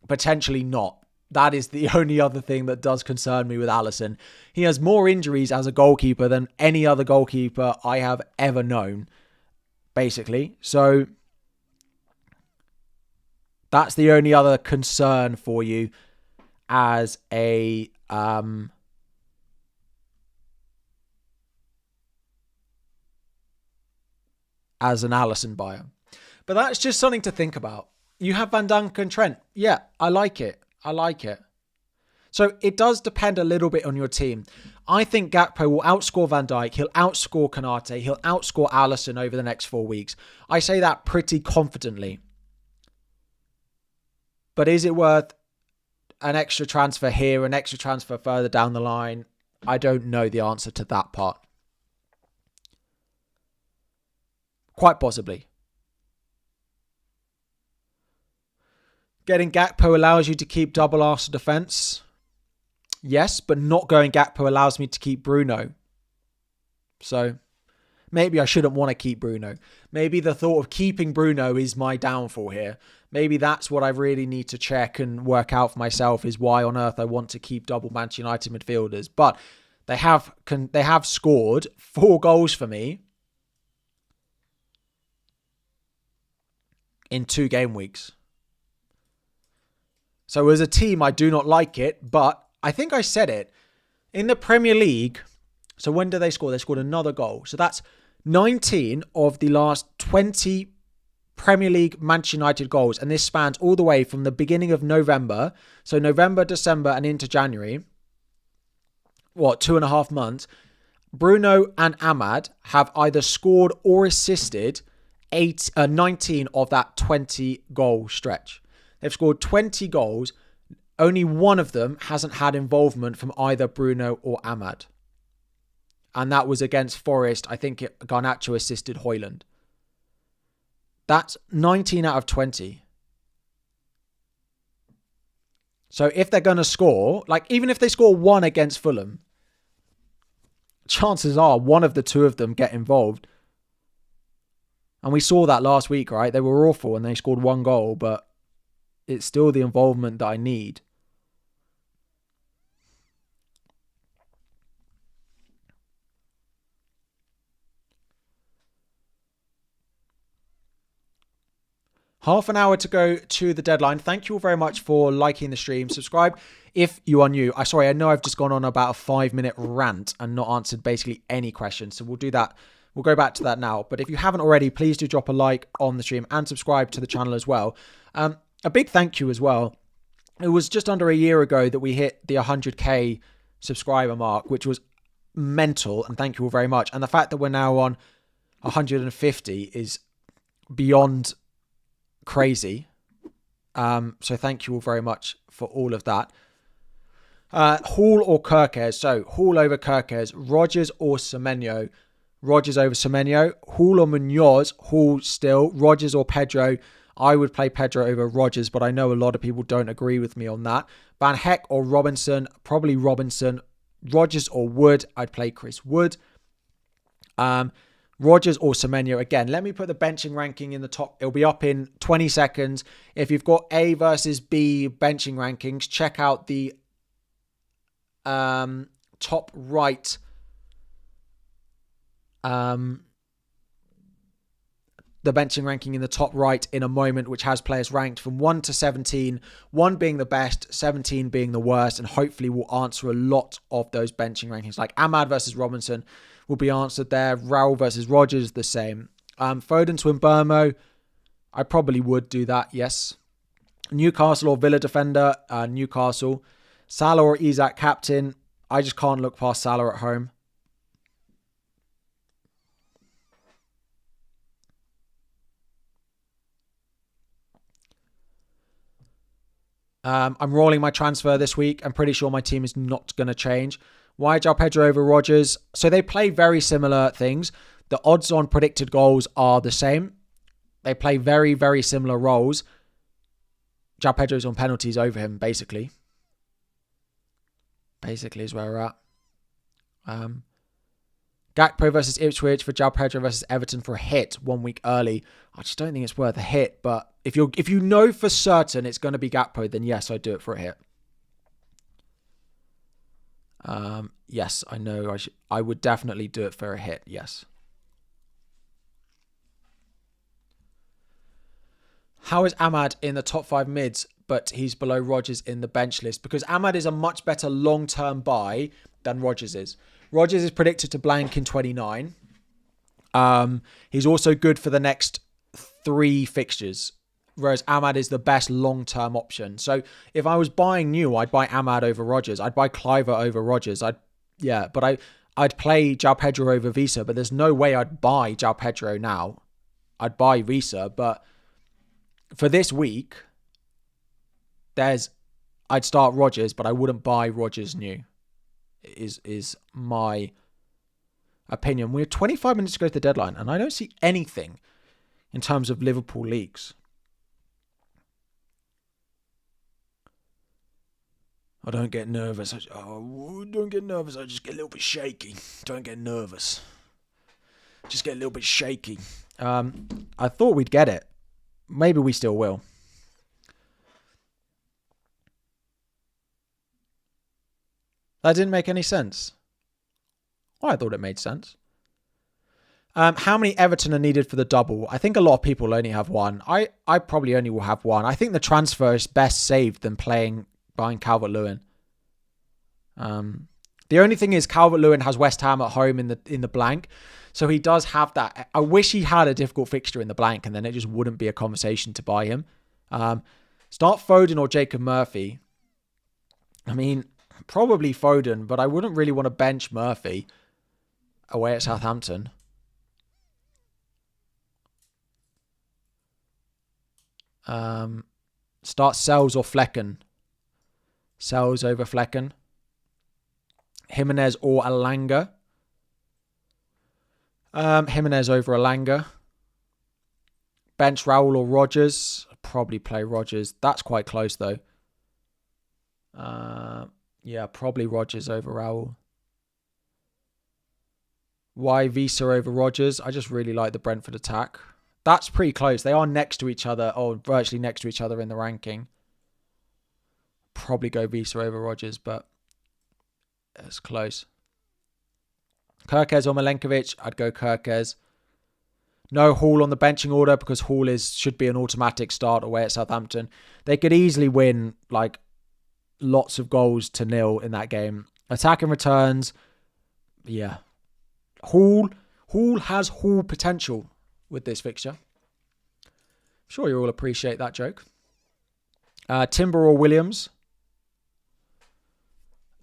Potentially not. That is the only other thing that does concern me with Alisson. He has more injuries as a goalkeeper than any other goalkeeper I have ever known, basically. So that's the only other concern for you as a as an Alisson buyer. But that's just something to think about. You have Van Dijk and Trent. Yeah, I like it. So it does depend a little bit on your team. I think Gakpo will outscore Van Dijk. He'll outscore Konate. He'll outscore Alisson over the next 4 weeks. I say that pretty confidently. But is it worth an extra transfer here, an extra transfer further down the line? I don't know the answer to that part. Quite possibly. Getting Gakpo allows you to keep double Arsenal defence. Yes, but not going Gakpo allows me to keep Bruno. So maybe I shouldn't want to keep Bruno. Maybe the thought of keeping Bruno is my downfall here. Maybe that's what I really need to check and work out for myself, is why on earth I want to keep double Manchester United midfielders. But they have scored 4 goals for me in 2 game weeks. So as a team, I do not like it, but I think I said it. In the Premier League, so when do they score? They scored another goal. So that's 19 of the last 20 Premier League Manchester United goals. And this spans all the way from the beginning of November. So November, December and into January. 2.5 months. Bruno and Ahmad have either scored or assisted 19 of that 20 goal stretch. They've scored 20 goals. Only one of them hasn't had involvement from either Bruno or Ahmad. And that was against Forest. I think Garnacho assisted Højlund. That's 19 out of 20. So if they're going to score, like even if they score 1 against Fulham, chances are one of the 2 of them get involved. And we saw that last week, right? They were awful and they scored 1 goal, but it's still the involvement that I need. Half an hour to go to the deadline. Thank you all very much for liking the stream. Subscribe if you are new. I know I've just gone on about a 5-minute rant and not answered basically any questions. So we'll do that. We'll go back to that now. But if you haven't already, please do drop a like on the stream and subscribe to the channel as well. A big thank you as well It was just under a year ago that we hit the 100k subscriber mark, which was mental, and thank you all very much. And the fact that we're now on 150 is beyond crazy. So thank you all very much for all of that. Hall or Kirkes? So Hall over Kirkes, Rodgers or Semenyo? Rodgers over Semenyo. Hall or Munoz? Hall still. Rodgers or Pedro? I would play Pedro over Rodgers, but I know a lot of people don't agree with me on that. Van Heck or Robinson? Probably Robinson. Rodgers or Wood? I'd play Chris Wood. Rodgers or Semenyo? Again, let me put the benching ranking in the top. It'll be up in 20 seconds. If you've got A versus B benching rankings, check out the top right the benching ranking in the top right in a moment, which has players ranked from 1 to 17, 1 being the best, 17 being the worst, and hopefully will answer a lot of those benching rankings. Like Ahmad versus Robinson will be answered there. Raul versus Rodgers, the same. Foden to Mbeumo, I probably would do that, yes. Newcastle or Villa defender, Newcastle. Salah or Isak captain, I just can't look past Salah at home. I'm rolling my transfer this week. I'm pretty sure my team is not going to change. Why João Pedro over Rodgers? So they play very similar things. The odds on predicted goals are the same. They play very, very similar roles. João Pedro's on penalties over him, basically. Basically is where we're at. Gakpo versus Ipswich for João Pedro versus Everton for a hit 1 week early. I just don't think it's worth a hit, but if you know for certain it's going to be Gakpo, then yes, I'd do it for a hit. Yes, I know. I would definitely do it for a hit, yes. How is Ahmad in the top 5 mids, but he's below Rodgers in the bench list? Because Ahmad is a much better long-term buy than Rodgers is. Rodgers is predicted to blank in 29. He's also good for the next 3 fixtures, whereas Ahmad is the best long-term option. So if I was buying new, I'd buy Ahmad over Rodgers. I'd buy Cliver over Rodgers. I'd play João Pedro over Visa, but there's no way I'd buy João Pedro now. I'd buy Visa, but for this week, I'd start Rodgers, but I wouldn't buy Rodgers new. Is my opinion. We're 25 minutes to go to the deadline, and I don't see anything in terms of Liverpool leagues. I don't get nervous. Don't get nervous. I just get a little bit shaky. Don't get nervous. Just get a little bit shaky. I thought we'd get it. Maybe we still will. That didn't make any sense. Well, I thought it made sense. How many Everton are needed for the double? I think a lot of people only have one. I probably only will have one. I think the transfer is best saved than buying Calvert-Lewin. The only thing is Calvert-Lewin has West Ham at home in the blank. So he does have that. I wish he had a difficult fixture in the blank, and then it just wouldn't be a conversation to buy him. Start Foden or Jacob Murphy. I mean, probably Foden, but I wouldn't really want to bench Murphy away at Southampton. Start Sells or Flecken. Sells over Flecken. Jimenez or Alanga. Jimenez over Alanga. Bench Raul or Rodgers. Probably play Rodgers. That's quite close though. Yeah, probably Rodgers over Raul. Why Visa over Rodgers? I just really like the Brentford attack. That's pretty close. They are next to each other, or virtually next to each other in the ranking. Probably go Visa over Rodgers, but it's close. Kirkes or Milenkovic? I'd go Kirkes. No Hall on the benching order because Hall should be an automatic start away at Southampton. They could easily win like lots of goals to 0 in that game. Attack and returns. Yeah. Hall has Hall potential with this fixture. I'm sure you all appreciate that joke. Timber or Williams?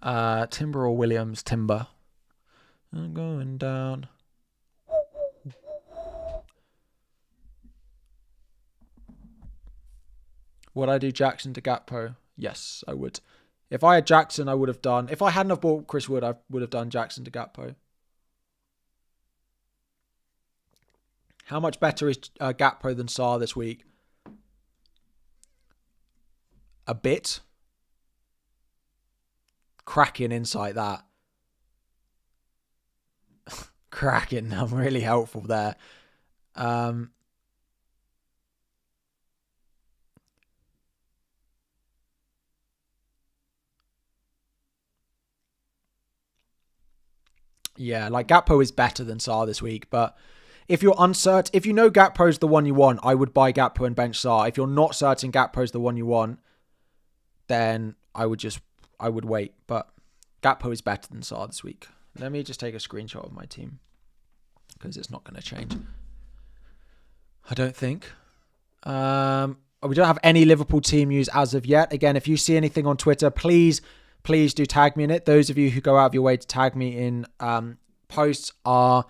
Timber or Williams? Timber. I'm going down. Would I do Jackson to Gakpo? Yes, I would. If I had Jackson, I would have done... If I hadn't have bought Chris Wood, I would have done Jackson to Gakpo. How much better is Gakpo than Sarr this week? A bit. Cracking insight, that. Cracking. I'm really helpful there. Yeah, like Gakpo is better than Sarr this week, but if you're uncertain, if you know Gakpo's the one you want, I would buy Gakpo and bench Sarr. If you're not certain Gakpo's the one you want, then I would wait. But Gakpo is better than Sarr this week. Let me just take a screenshot of my team because it's not going to change. I don't think. We don't have any Liverpool team news as of yet. Again, if you see anything on Twitter, please do tag me in it. Those of you who go out of your way to tag me in posts are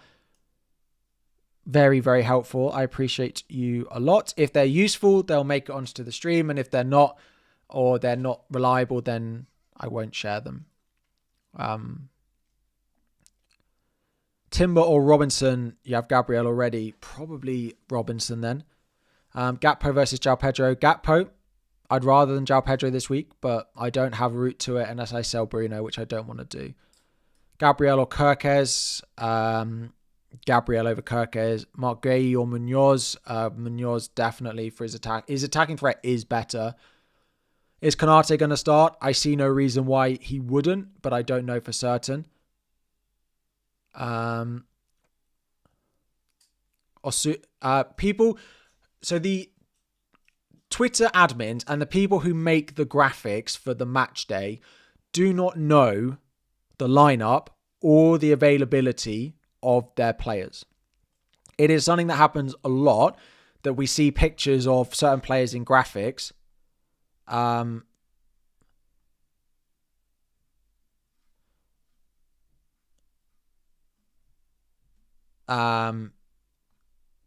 very, very helpful. I appreciate you a lot. If they're useful, they'll make it onto the stream. And if they're not, or they're not reliable, then I won't share them. Timber or Robinson? You have Gabriel already. Probably Robinson then. Gakpo versus João Pedro. Gakpo. I'd rather than João Pedro this week, but I don't have a route to it unless I sell Bruno, which I don't want to do. Gabriel or Kirkes. Gabriel over Kirkes. Mark Guehi or Munoz. Munoz definitely for his attack. His attacking threat is better. Is Konate going to start? I see no reason why he wouldn't, but I don't know for certain. People... So the Twitter admins and the people who make the graphics for the match day do not know the lineup or the availability of their players. It is something that happens a lot, that we see pictures of certain players in graphics.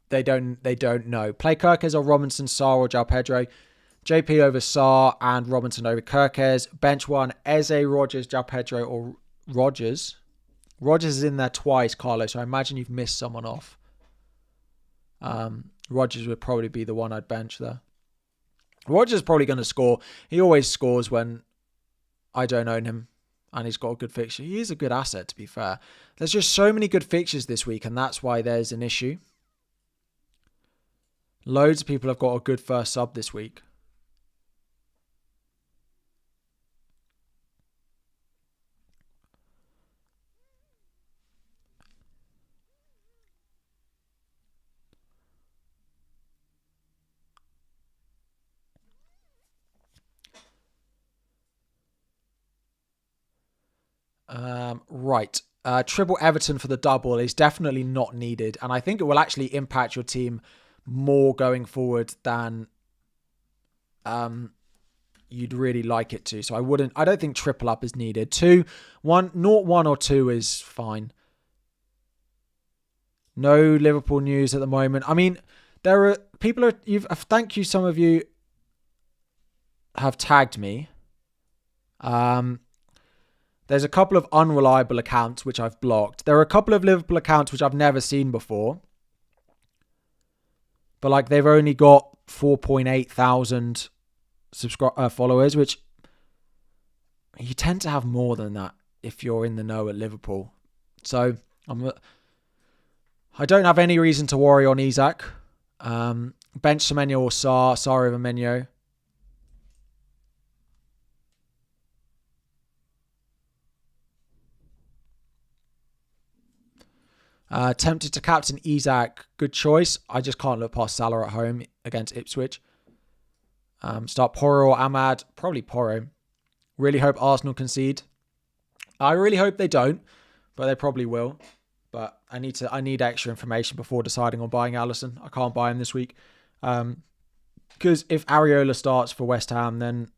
They don't know. Play Kirkes or Robinson, Sarr or João Pedro. JP over Sarr and Robinson over Kirkes. Bench one, Eze, Rogers, João Pedro or Rogers. Rogers is in there twice, Carlos, so I imagine you've missed someone off. Rogers would probably be the one I'd bench there. Rogers is probably going to score. He always scores when I don't own him and he's got a good fixture. He is a good asset, to be fair. There's just so many good fixtures this week, and that's why there's an issue. Loads of people have got a good first sub this week. Right. Triple Everton for the double is definitely not needed, and I think it will actually impact your team more going forward than you'd really like it to. So I don't think triple up is needed. 1 or 2 is fine. No Liverpool news at the moment. I mean, there are people thank you, some of you have tagged me. There's a couple of unreliable accounts which I've blocked. There are a couple of Liverpool accounts which I've never seen before. But like they've only got 4.8 thousand followers, which you tend to have more than that if you're in the know at Liverpool. So I don't have any reason to worry on Isak. Bench Semenyo or Sarr over Menyo. Tempted to captain Isak. Good choice. I just can't look past Salah at home against Ipswich. Start Porro or Ahmad. Probably Porro. Really hope Arsenal concede. I really hope they don't, but they probably will. But I need extra information before deciding on buying Alisson. I can't buy him this week. Because if Areola starts for West Ham, then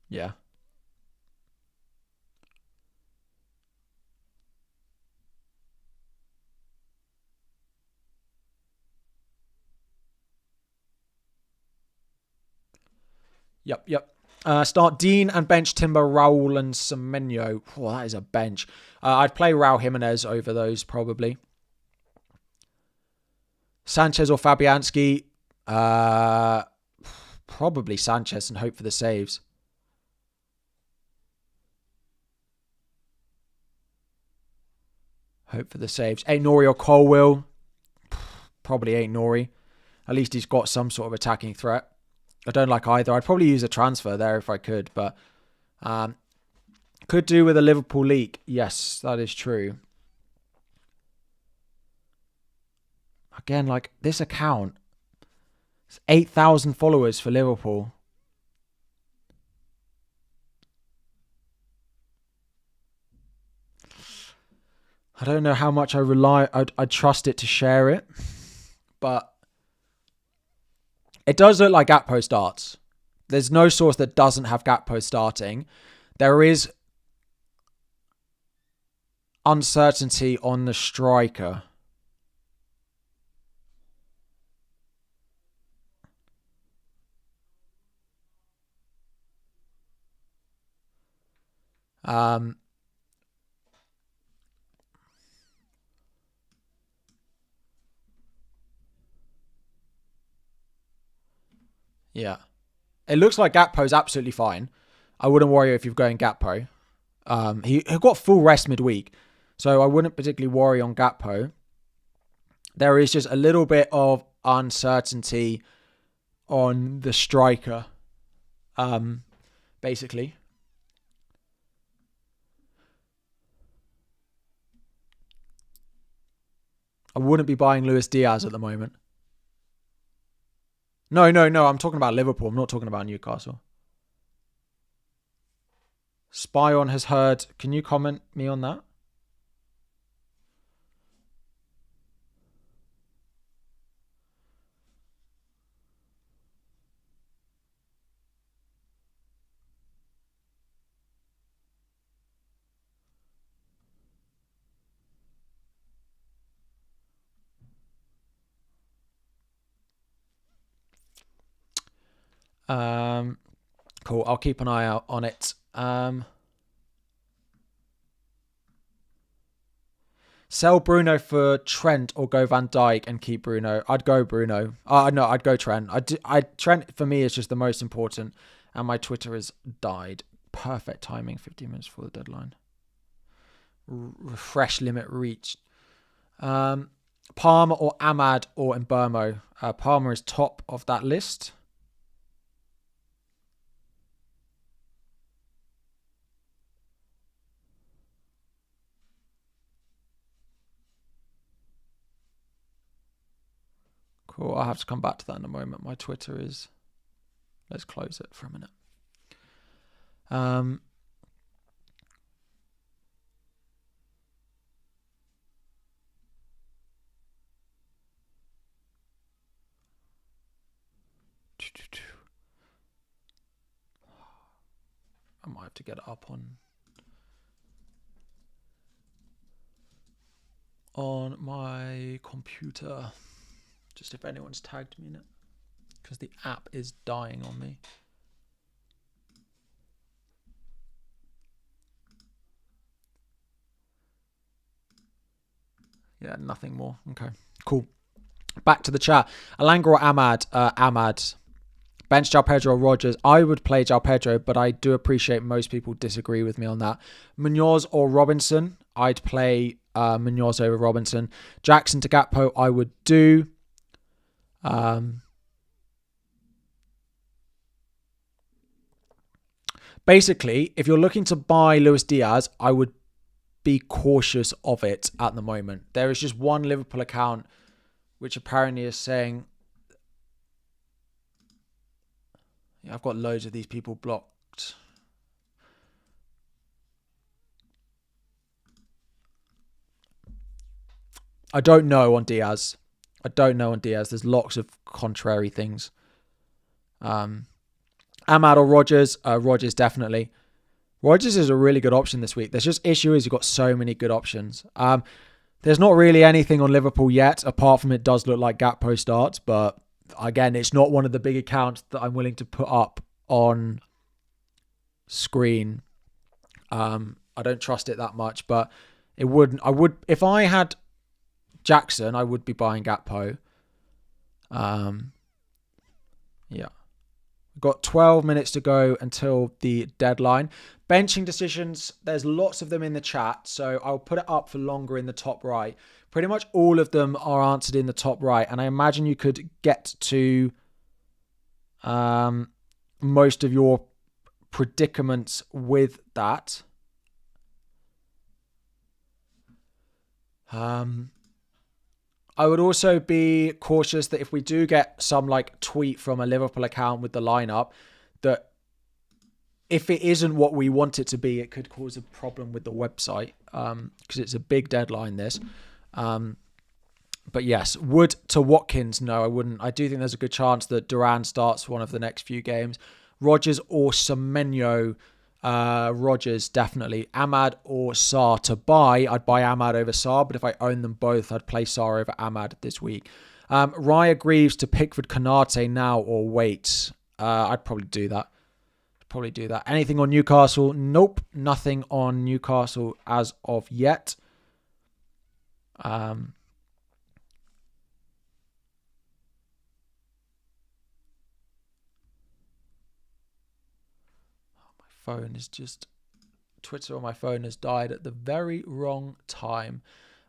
yeah. Yep. Start Dean and bench Timber, Raul and Semenyo. Oh, that is a bench. I'd play Raul Jimenez over those probably. Sanchez or Fabianski. Probably Sanchez and hope for the saves. Hope for the saves. Ain't Nori or Colwill. Probably ain't Nori. At least he's got some sort of attacking threat. I don't like either. I'd probably use a transfer there if I could, but could do with a Liverpool leak. Yes, that is true. Again, like this account, it's 8,000 followers for Liverpool. I don't know how much I trust it to share it, but it does look like Gakpo starts. There's no source that doesn't have Gakpo starting. There is uncertainty on the striker. Yeah. It looks like Gakpo's absolutely fine. I wouldn't worry if you're going Gakpo. He got full rest midweek, so I wouldn't particularly worry on Gakpo. There is just a little bit of uncertainty on the striker, basically. I wouldn't be buying Luis Diaz at the moment. No. I'm talking about Liverpool. I'm not talking about Newcastle. Spyon has heard. Can you comment me on that? Cool. I'll keep an eye out on it. Sell Bruno for Trent or go Van Dijk and keep Bruno. I'd go Bruno. No, I'd go Trent. Trent for me is just the most important, and my Twitter has died. Perfect timing. 15 minutes before the deadline. Refresh limit reached. Palmer or Ahmad or Mbermo. Palmer is top of that list. Cool. I'll have to come back to that in a moment. My Twitter is... Let's close it for a minute. I might have to get it up on my computer. Just if anyone's tagged me in it. Because the app is dying on me. Yeah, nothing more. Okay, cool. Back to the chat. Alanga or Ahmad? Ahmad. Bench João Pedro or Rodgers? I would play João Pedro, but I do appreciate most people disagree with me on that. Munoz or Robinson? I'd play Munoz over Robinson. Jackson to Gakpo, I would do. Basically, if you're looking to buy Luis Diaz, I would be cautious of it at the moment. There is just one Liverpool account which apparently is saying... Yeah, I've got loads of these people blocked. I don't know on Diaz. I don't know on Diaz. There's lots of contrary things. Ahmad or Rodgers? Rodgers, definitely. Rodgers is a really good option this week. There's just issue is you've got so many good options. There's not really anything on Liverpool yet, apart from it does look like Gakpo starts. But again, it's not one of the big accounts that I'm willing to put up on screen. I don't trust it that much, but it wouldn't. I would if I had Jackson, I would be buying Gakpo. Yeah. Got 12 minutes to go until the deadline. Benching decisions, there's lots of them in the chat, so I'll put it up for longer in the top right. Pretty much all of them are answered in the top right, and I imagine you could get to most of your predicaments with that. I would also be cautious that if we do get some like tweet from a Liverpool account with the lineup, that if it isn't what we want it to be, it could cause a problem with the website because it's a big deadline, this. But yes, Wood to Watkins, no, I wouldn't. I do think there's a good chance that Duran starts one of the next few games. Rodgers or Semenyo. Rodgers, definitely. Ahmad or Sarr to buy. I'd buy Ahmad over Sarr, but if I own them both, I'd play Sarr over Ahmad this week. Raya Greaves to Pickford Konate now or wait. I'd probably do that. Anything on Newcastle? Nope. Nothing on Newcastle as of yet. Phone is just Twitter on my phone has died at the very wrong time.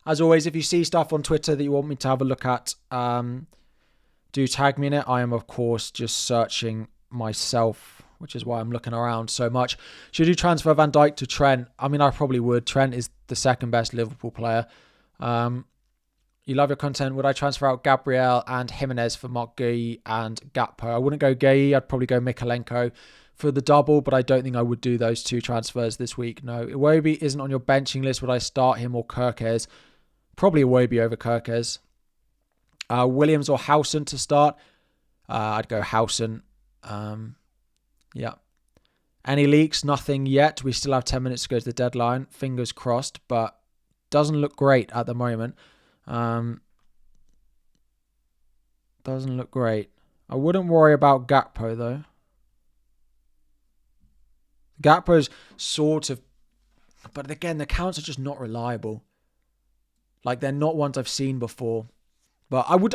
As always, if you see stuff on Twitter that you want me to have a look at, do tag me in it. I am, of course, just searching myself, which is why I'm looking around so much. Should you transfer Van Dijk to Trent? I mean, I probably would. Trent is the second best Liverpool player. You love your content. Would I transfer out Gabriel and Jimenez for Mark Gueye and Gakpo? I wouldn't go Gueye. I'd probably go Mikalenko for the double, but I don't think I would do those two transfers this week. No, Iwobi isn't on your benching list. Would I start him or Kirkes? Probably Iwobi over Kirkes. Williams or Howson to start? I'd go Howson. Yeah. Any leaks? Nothing yet. We still have 10 minutes to go to the deadline. Fingers crossed, but doesn't look great at the moment. Doesn't look great. I wouldn't worry about Gakpo though. Gakpo's sort of, but again, the counts are just not reliable. Like they're not ones I've seen before. But I would.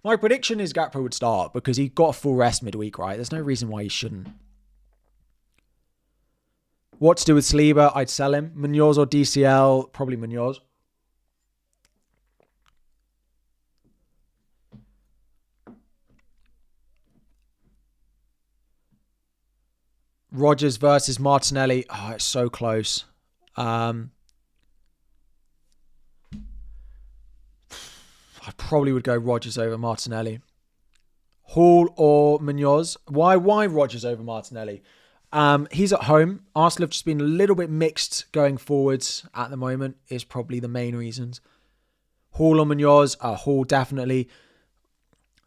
My prediction is Gakpo would start because he got a full rest midweek, right? There's no reason why he shouldn't. What to do with Saliba? I'd sell him. Munoz or DCL? Probably Munoz. Rodgers versus Martinelli. Oh, it's so close. I probably would go Rodgers over Martinelli. Hall or Munoz. Why Rodgers over Martinelli? He's at home. Arsenal have just been a little bit mixed going forwards at the moment is probably the main reasons. Hall or Munoz? Hall definitely.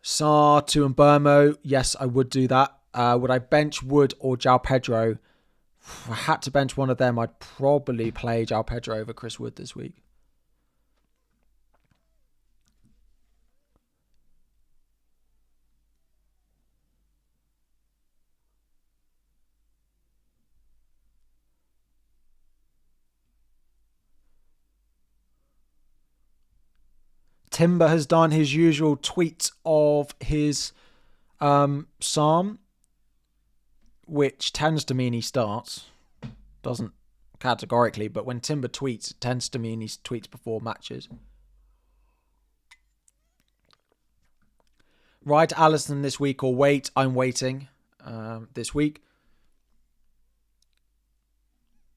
Sarr to Mbermo. Yes, I would do that. Would I bench Wood or João Pedro? If I had to bench one of them, I'd probably play João Pedro over Chris Wood this week. Timber has done his usual tweet of his psalm, which tends to mean he starts. Doesn't categorically, but when Timber tweets, it tends to mean he tweets before matches. Right, Alisson this week or wait? I'm waiting this week.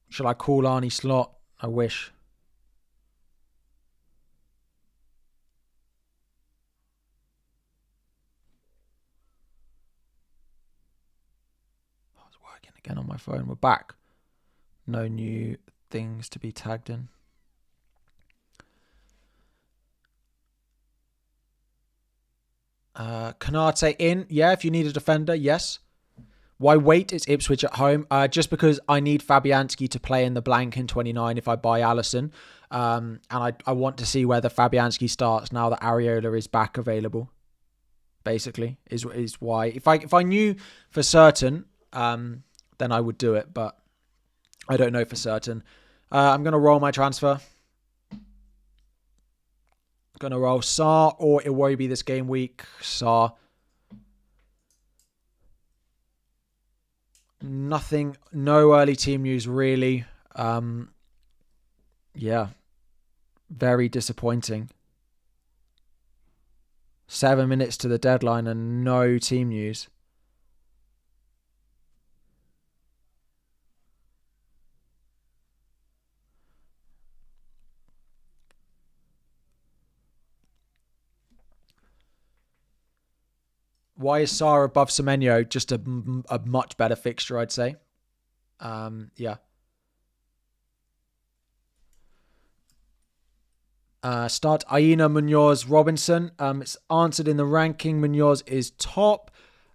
Shall I call Arnie Slot? I wish. I was working again on my phone. We're back. No new things to be tagged in. Canate in. Yeah, if you need a defender, yes. Why wait? It's Ipswich at home. Just because I need Fabianski to play in the blank in 29 if I buy Alisson. And I want to see whether Fabianski starts now that Areola is back available. Basically, is why. If I knew for certain, then I would do it. But I don't know for certain. I'm going to roll my transfer. Going to roll Sarr or Iwobi this game week. Sarr. Nothing, no early team news really. Yeah, very disappointing. 7 minutes to the deadline and no team news. Why is Sarr above Semenyo? Just a much better fixture, I'd say. Yeah. Start Aina, Munoz, Robinson. It's answered in the ranking. Munoz is top.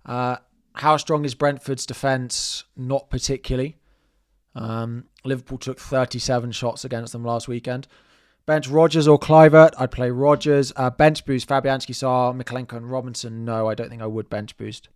How strong is Brentford's defence? Not particularly. Liverpool took 37 shots against them last weekend. Bench Rodgers or Kluivert. I'd play Rodgers. Bench boost Fabianski, Sarr, Mikalenko and Robinson. No, I don't think I would bench boost.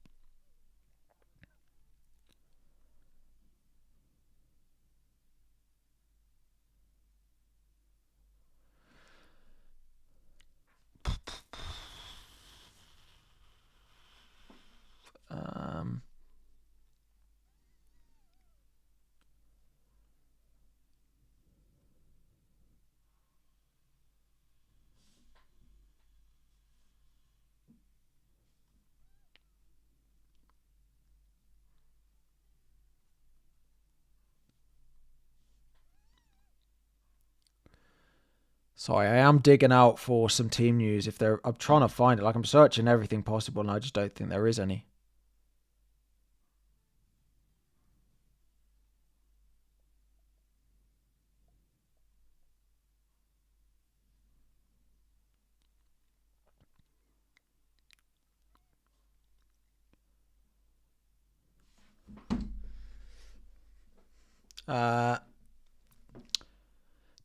Sorry, I am digging out for some team news. I'm trying to find it. Like I'm searching everything possible, and I just don't think there is any.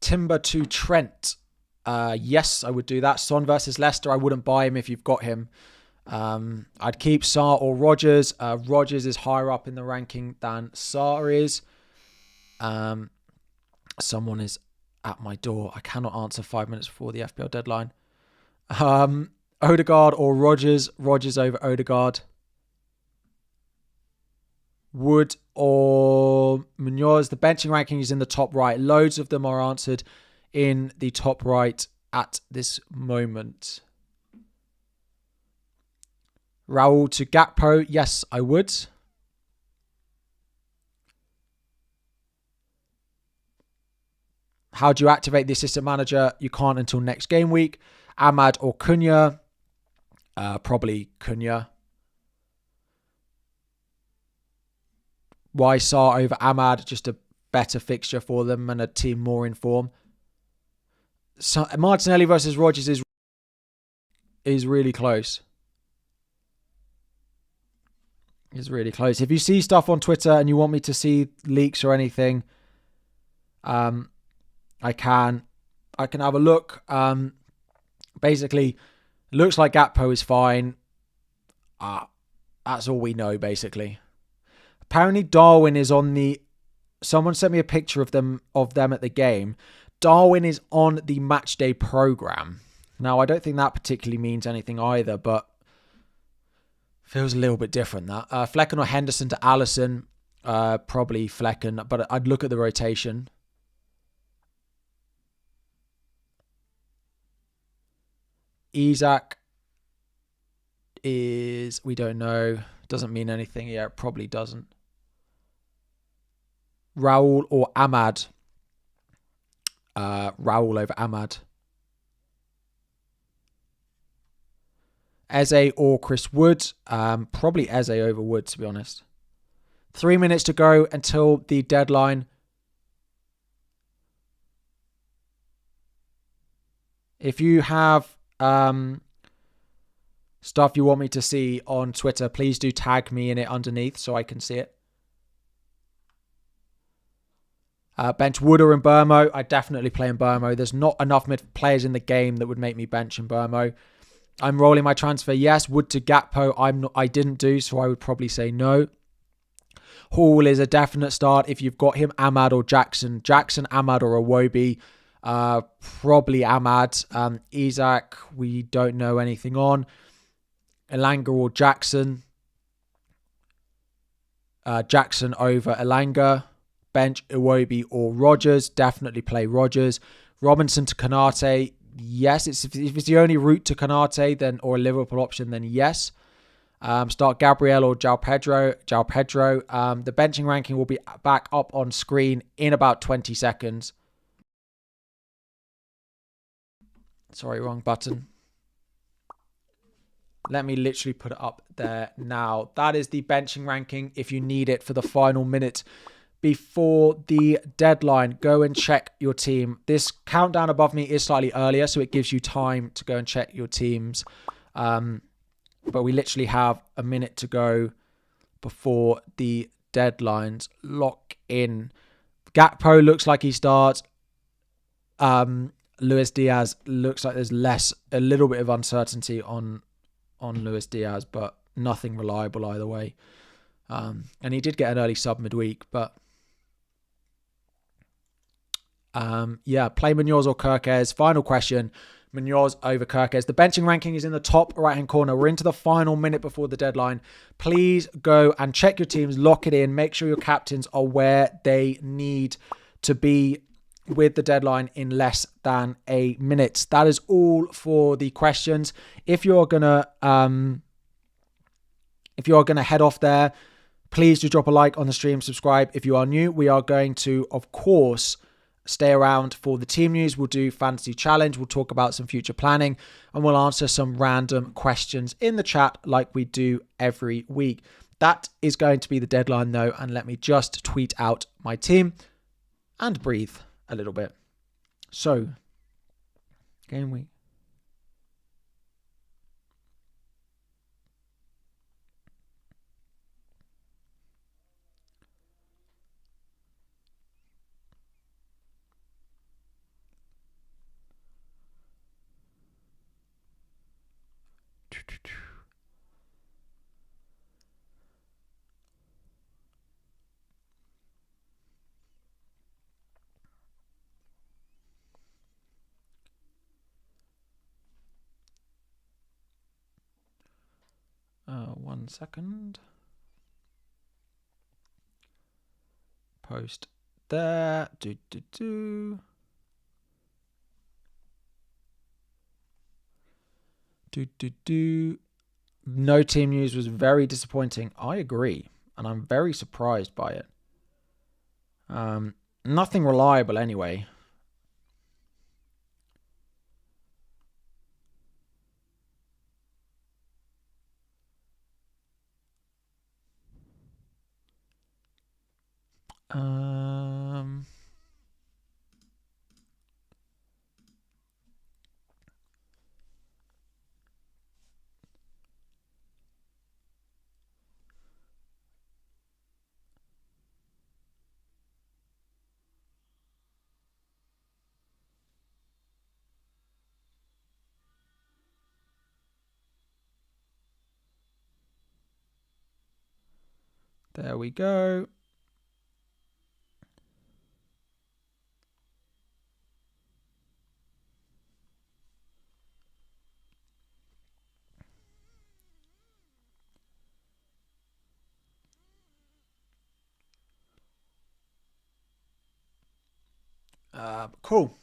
Timber to Trent. Yes, I would do that. Son versus Leicester. I wouldn't buy him if you've got him. I'd keep Sarr or Rodgers. Rodgers is higher up in the ranking than Sarr is. Someone is at my door. I cannot answer 5 minutes before the FPL deadline. Odegaard or Rodgers. Rodgers over Odegaard. Wood or Munoz. The benching ranking is in the top right. Loads of them are answered in the top right at this moment. Raul to Gakpo. Yes, I would. How do you activate the assistant manager? You can't until next game week. Ahmad or Cunha? Probably Cunha. Why Sarr over Ahmad? Just a better fixture for them and a team more in form. So Martinelli versus Rodgers is really close. Is really close. If you see stuff on Twitter and you want me to see leaks or anything, I can have a look. Basically, looks like Gakpo is fine. That's all we know, basically. Apparently, Darwin is on the... Someone sent me a picture of them at the game. Darwin is on the match day program. Now, I don't think that particularly means anything either, but feels a little bit different, that. Flecken or Henderson to Alisson. Probably Flecken, but I'd look at the rotation. Isak is... We don't know. Doesn't mean anything. Yeah, it probably doesn't. Raul or Ahmad. Raul over Ahmad. Eze or Chris Wood. Probably Eze over Wood, to be honest. 3 minutes to go until the deadline. If you have stuff you want me to see on Twitter, please do tag me in it underneath so I can see it. Bench Wooder and Burmo. I definitely play in Burmo. There's not enough players in the game that would make me bench in Burmo. I'm rolling my transfer. Yes. Wood to Gakpo. I didn't do, so I would probably say no. Hall is a definite start if you've got him. Ahmad or Jackson. Jackson, Ahmad or Iwobi. Probably Ahmad. Isaac, we don't know anything on. Elanga or Jackson. Jackson over Elanga. Bench Iwobi or Rogers. Definitely play Rogers. Robinson to Konate. Yes, if it's the only route to Konate, then or a Liverpool option, then yes. Start Gabriel or João Pedro. The benching ranking will be back up on screen in about 20 seconds. Sorry, wrong button. Let me literally put it up there now. That is the benching ranking if you need it for the final minute before the deadline. Go and check your team. This countdown above me is slightly earlier, so it gives you time to go and check your teams. But we literally have a minute to go before the deadlines lock in. Gakpo looks like he starts. Luis Diaz looks like there's a little bit of uncertainty on Luis Diaz, but nothing reliable either way. And he did get an early sub midweek, but play Munoz or Kirkes. Final question. Munoz over Kirkes. The benching ranking is in the top right-hand corner. We're into the final minute before the deadline. Please go and check your teams, lock it in, make sure your captains are where they need to be with the deadline in less than a minute. That is all for the questions. If you're gonna head off there, please do drop a like on the stream, subscribe. If you are new, we are going to, of course, stay around for the team news. We'll do fantasy challenge. We'll talk about some future planning and we'll answer some random questions in the chat like we do every week. That is going to be the deadline though. And let me just tweet out my team and breathe a little bit. So, game week. One second. Post there. No team news was very disappointing. I agree. And I'm very surprised by it. Nothing reliable anyway. There we go. Cool.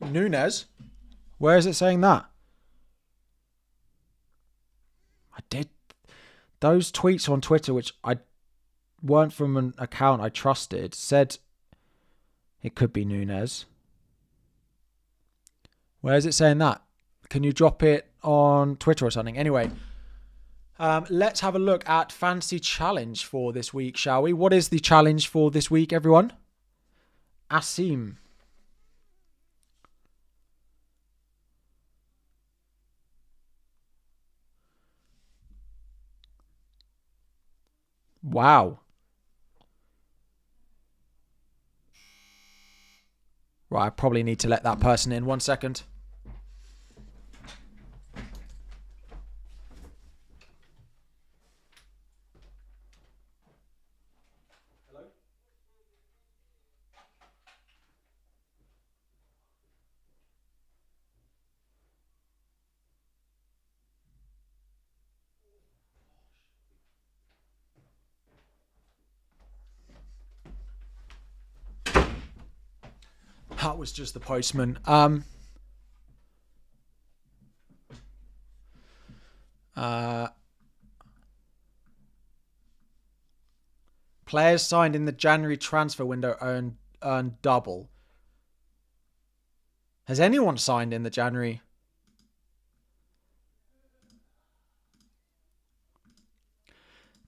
Nunes. Where is it saying that? I did those tweets on Twitter, which I weren't from an account I trusted, said it could be Nunes. Where is it saying that? Can you drop it on Twitter or something? Anyway, let's have a look at Fantasy Challenge for this week, shall we? What is the challenge for this week, everyone? Asim. Wow. Right, I probably need to let that person in. 1 second. That was just the postman. Players signed in the January transfer window earn double. Has anyone signed in the January?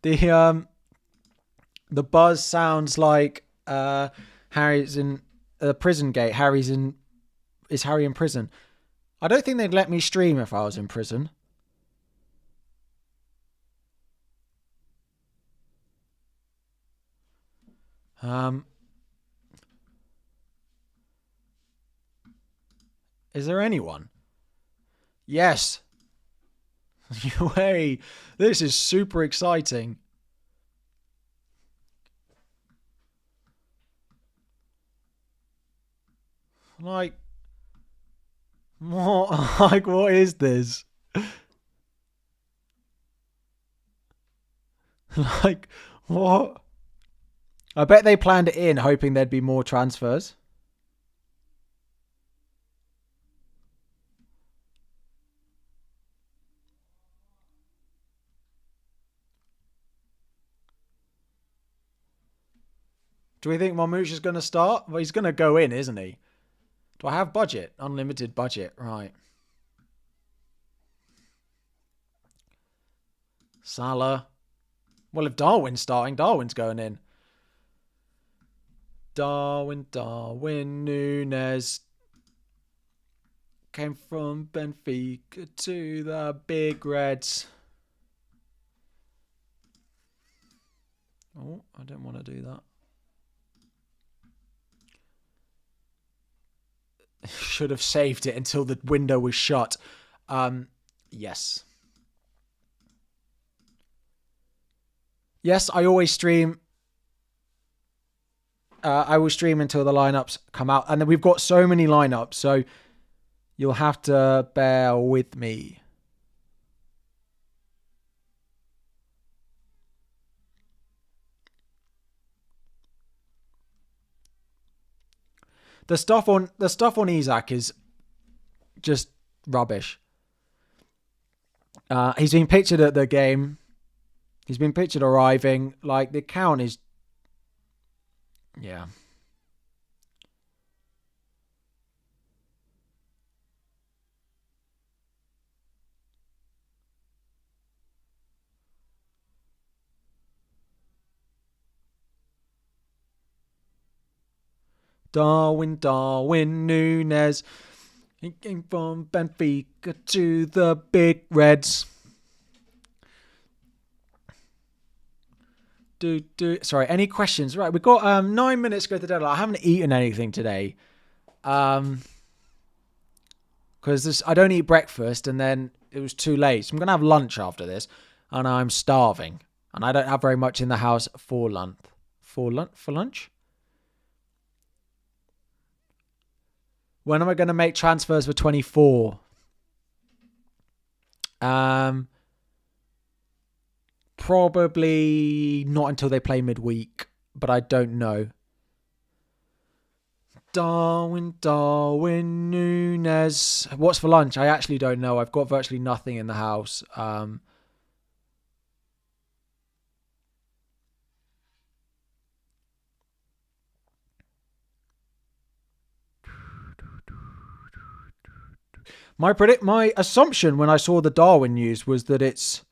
The buzz sounds like Harry's in prison gate. Is Harry in prison? I don't think they'd let me stream if I was in prison. Is there anyone? Yes. Hey, this is super exciting. Like, what? Like, what is this? Like, what? I bet they planned it in, hoping there'd be more transfers. Do we think Marmouche is going to start? Well, he's going to go in, isn't he? Do I have budget? Unlimited budget. Right. Salah. Well, if Darwin's starting, Darwin's going in. Darwin, Núñez. Came from Benfica to the Big Reds. Oh, I don't want to do that. Should have saved it until the window was shut. Yes. Yes, I always stream. I will stream until the lineups come out. And then we've got so many lineups, so you'll have to bear with me. The stuff on Isak is just rubbish. He's been pictured at the game. He's been pictured arriving. Like, the account is... Yeah. Darwin, Núñez. He came from Benfica to the Big Reds. Sorry, any questions? Right, we've got 9 minutes to go to the deadline. I haven't eaten anything today. Because I don't eat breakfast, and then it was too late. So I'm going to have lunch after this, and I'm starving. And I don't have very much in the house for lunch. For lunch? When am I going to make transfers for 24? Probably not until they play midweek, but I don't know. Darwin, Núñez. What's for lunch? I actually don't know. I've got virtually nothing in the house. My assumption when I saw the Darwin news was that it's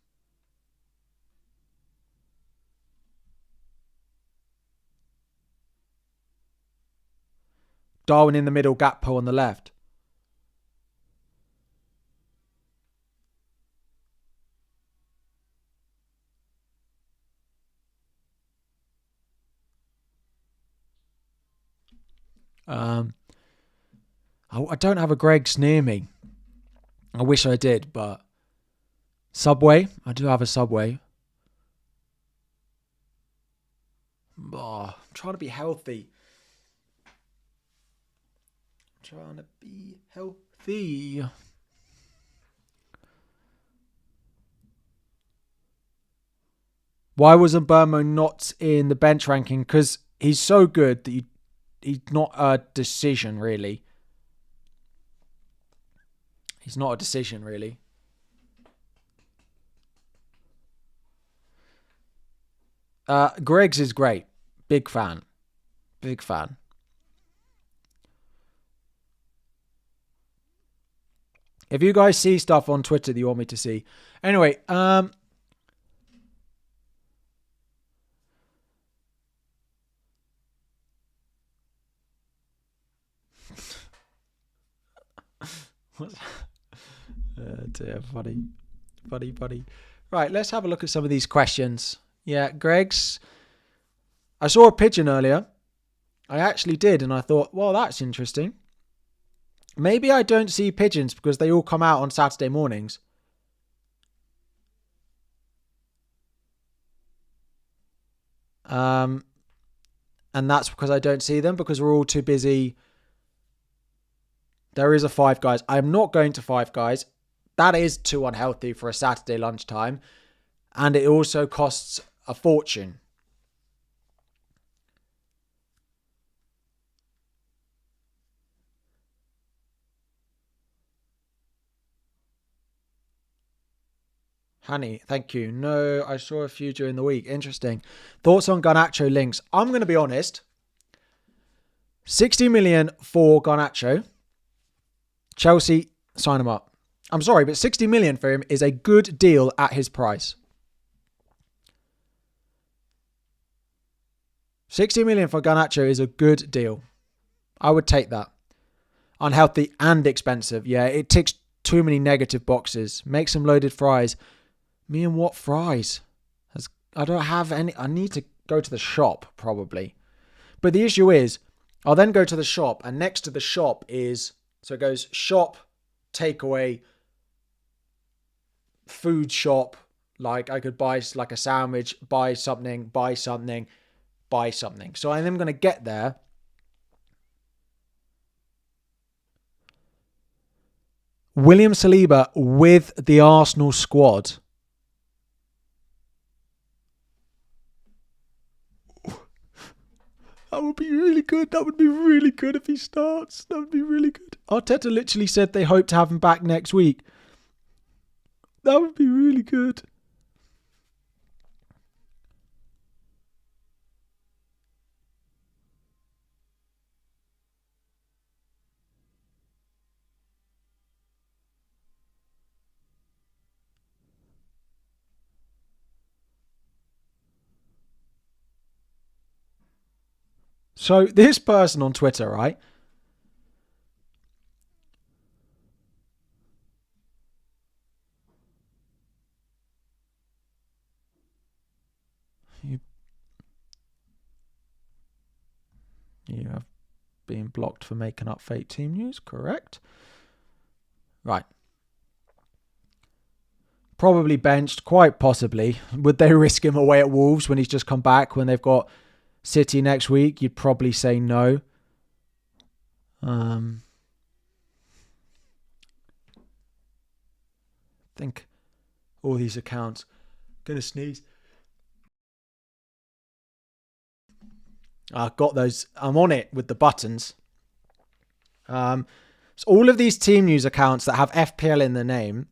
Darwin in the middle, Gakpo on the left. I don't have a Greggs near me. I wish I did, but Subway. I do have a Subway. Oh, I'm trying to be healthy. Why wasn't Burmo not in the bench ranking? Because he's so good that he's not a decision, really. He's not a decision, really. Greggs is great. Big fan. Big fan. If you guys see stuff on Twitter that you want me to see. Anyway, dear, funny. Right, let's have a look at some of these questions. Yeah, Greg's. I saw a pigeon earlier. I actually did, and I thought, well, that's interesting. Maybe I don't see pigeons because they all come out on Saturday mornings. And that's because I don't see them because we're all too busy. There is a Five Guys. I'm not going to Five Guys. That is too unhealthy for a Saturday lunchtime. And it also costs a fortune. Honey, thank you. No, I saw a few during the week. Interesting. Thoughts on Garnacho links? I'm going to be honest. 60 million for Garnacho. Chelsea, sign him up. I'm sorry, but 60 million for him is a good deal at his price. 60 million for Garnacho is a good deal. I would take that. Unhealthy and expensive. Yeah, it ticks too many negative boxes. Make some loaded fries. Me and what fries? I don't have any. I need to go to the shop, probably. But the issue is, I'll then go to the shop, and next to the shop is... So it goes shop, takeaway, food shop. Like I could buy like a sandwich, buy something. So I am going to get there. William Saliba with the Arsenal squad. That would be really good. That would be really good if he starts. That would be really good. Arteta literally said they hope to have him back next week. That would be really good. So this person on Twitter, right? You have been blocked for making up fake team news, correct? Right. Probably benched, quite possibly. Would they risk him away at Wolves when he's just come back when they've got City next week? You'd probably say no. I think all these accounts. Gonna sneeze. I've got those. I'm on it with the buttons. So all of these team news accounts that have FPL in the name.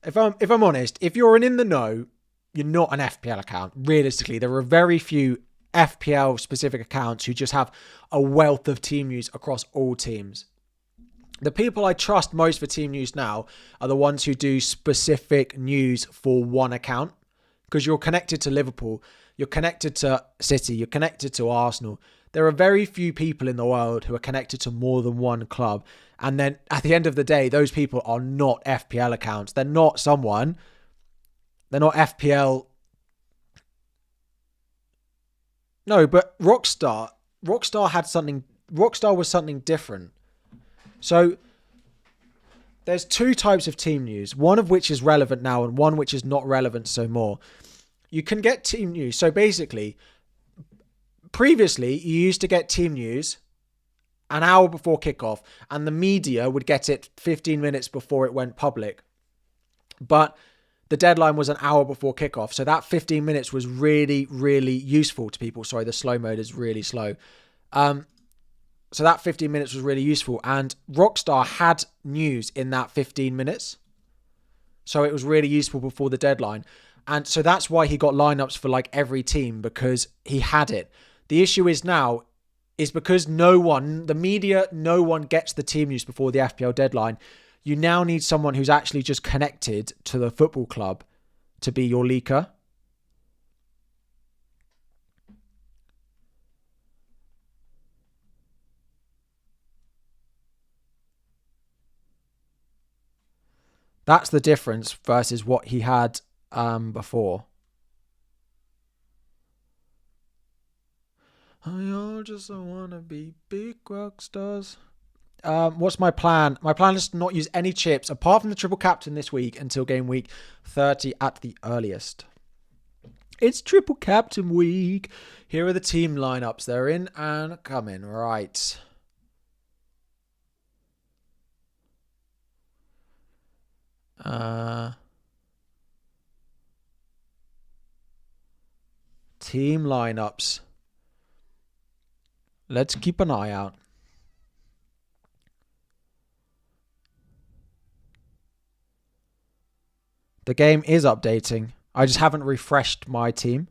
If I'm honest, if you're an in the know, you're not an FPL account. Realistically, there are very few FPL specific accounts who just have a wealth of team news across all teams. The people I trust most for team news now are the ones who do specific news for one account, because you're connected to Liverpool, you're connected to City, you're connected to Arsenal. There are very few people in the world who are connected to more than one club. And then at the end of the day, those people are not FPL accounts. They're not FPL No, but Rockstar was something different. So there's two types of team news, one of which is relevant now and one which is not relevant so more. You can get team news. So basically, previously you used to get team news an hour before kickoff and the media would get it 15 minutes before it went public. But the deadline was an hour before kickoff. So that 15 minutes was really, really useful to people. Sorry, the slow mode is really slow. So that 15 minutes was really useful. And Rockstar had news in that 15 minutes. So it was really useful before the deadline. And so that's why he got lineups for like every team, because he had it. The issue is now is because the media, no one gets the team news before the FPL deadline. You now need someone who's actually just connected to the football club to be your leaker. That's the difference versus what he had before. I all just want to be big rock stars. What's my plan? My plan is to not use any chips apart from the triple captain this week until game week 30 at the earliest. It's triple captain week. Here are the team lineups. They're in and coming. Right. Team lineups. Let's keep an eye out. The game is updating. I just haven't refreshed my team.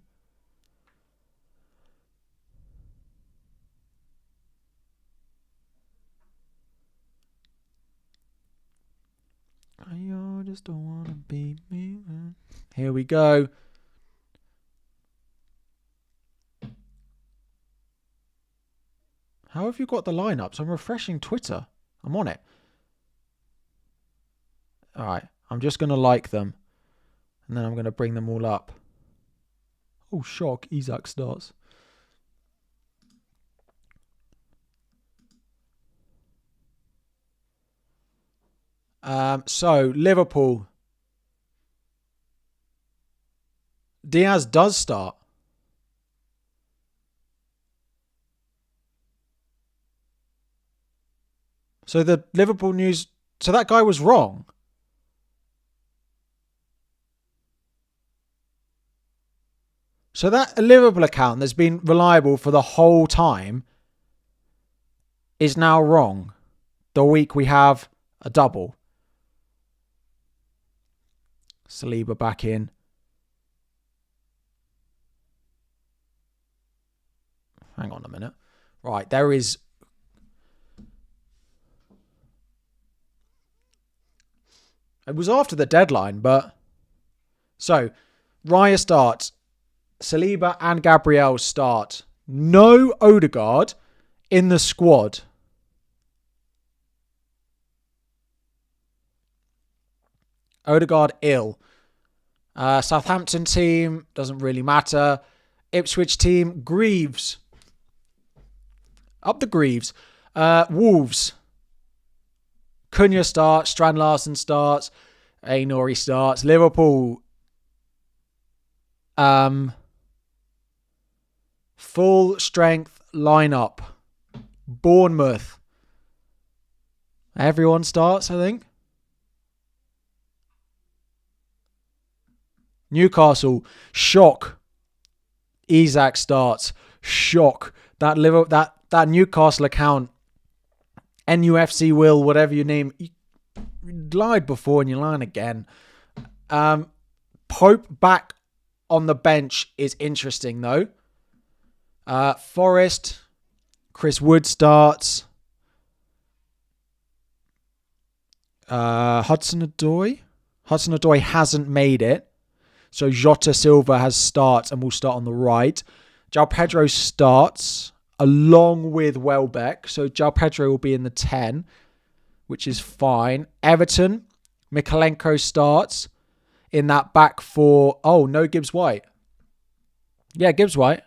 I just don't want to be me. Here we go. How have you got the lineups? I'm refreshing Twitter. I'm on it. All right. I'm just going to like them. And then I'm going to bring them all up. Oh, shock. Isaac starts. So, Liverpool. Diaz does start. So the Liverpool news... So that guy was wrong. So that Liverpool account that's been reliable for the whole time is now wrong. The week we have a double. Saliba back in. Hang on a minute. Right, there is... It was after the deadline, but... So, Raya starts. Saliba and Gabriel start. No Odegaard in the squad. Odegaard ill. Southampton team, doesn't really matter. Ipswich team, Greaves. Up the Greaves. Wolves. Cunha starts. Strand Larsen starts. Ainori starts. Liverpool. Full strength lineup. Bournemouth. Everyone starts, I think. Newcastle. Shock. Isaac starts. Shock. That Newcastle account. NUFC Will, whatever you name. You lied before and you're lying again. Pope back on the bench is interesting though. Forest. Chris Wood starts. Hudson-Odoi. Hudson-Odoi hasn't made it. So Jota Silva has starts and will start on the right. João Pedro starts along with Welbeck. So João Pedro will be in the 10, which is fine. Everton, Mikalenko starts in that back four. Oh, no Gibbs White. Yeah, Gibbs White.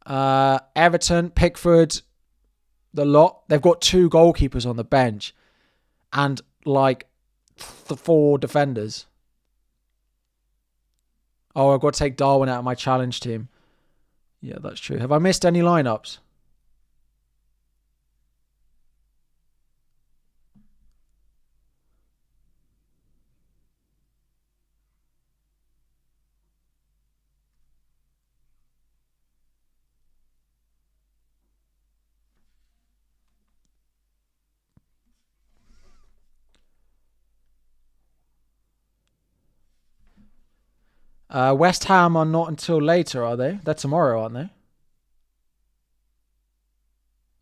Everton, Pickford, the lot. They've got 2 goalkeepers on the bench and like 4 defenders. Oh, I've got to take Darwin out of my challenge team. Yeah, that's true. Have I missed any lineups? West Ham are not until later, are they? They're tomorrow, aren't they?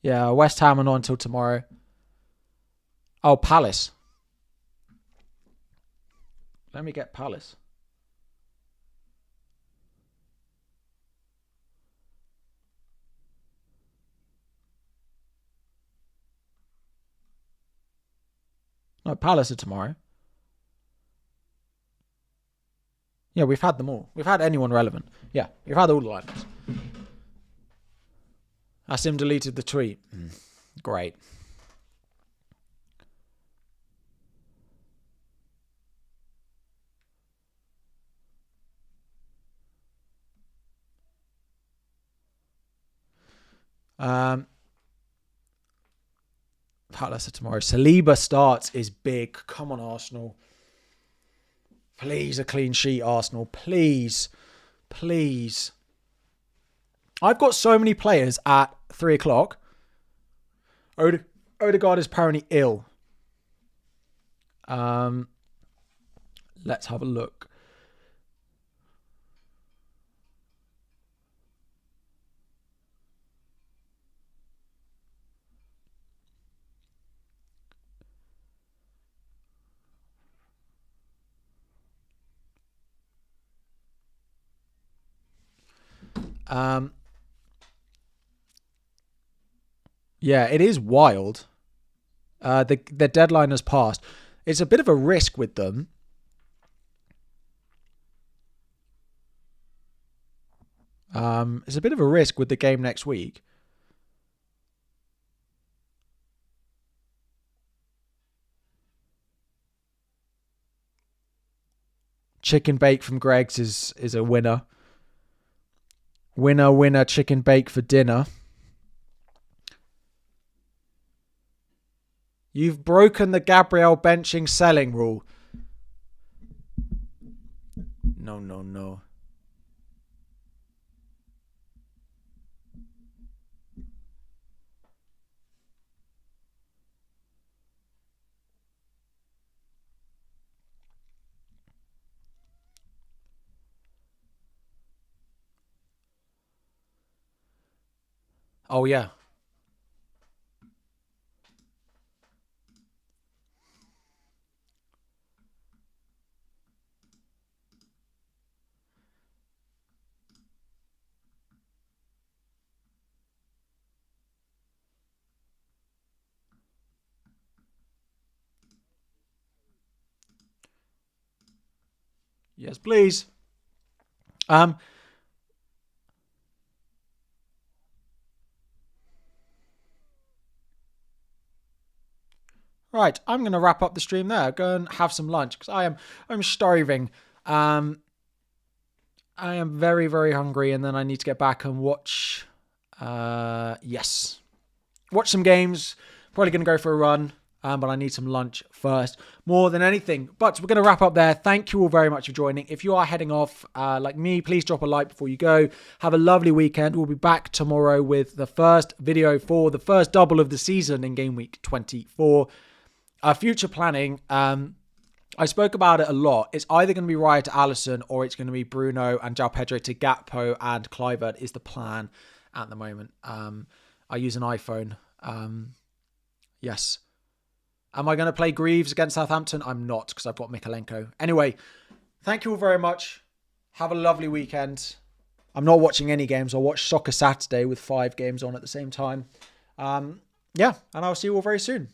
Yeah, West Ham are not until tomorrow. Oh, Palace. Let me get Palace. No, Palace are tomorrow. Yeah, we've had them all. We've had anyone relevant. Yeah, we've had all the lineups. Asim deleted the tweet. Great. Palace are tomorrow. Saliba starts is big. Come on, Arsenal. Please, a clean sheet, Arsenal. Please. Please. I've got so many players at 3 o'clock. Odegaard is apparently ill. Let's have a look. Yeah, it is wild. The deadline has passed. It's a bit of a risk with them. It's a bit of a risk with the game next week. Chicken bake from Greg's is a winner. Winner, chicken bake for dinner. You've broken the Gabriel benching selling rule. No. Oh, yeah. Yes, please. Right, I'm going to wrap up the stream there. Go and have some lunch because I'm starving. I am very, very hungry, and then I need to get back and watch. Watch some games. Probably going to go for a run. But I need some lunch first, more than anything. But we're going to wrap up there. Thank you all very much for joining. If you are heading off, like me, please drop a like before you go. Have a lovely weekend. We'll be back tomorrow with the first video for the first double of the season in Game Week 24. Future planning, I spoke about it a lot. It's either going to be Raya to Alisson or it's going to be Bruno and João Pedro to Gakpo and Kluivert is the plan at the moment. I use an iPhone. Yes. Am I going to play Greaves against Southampton? I'm not because I've got Mikalenko. Anyway, thank you all very much. Have a lovely weekend. I'm not watching any games. I'll watch Soccer Saturday with 5 games on at the same time. And I'll see you all very soon.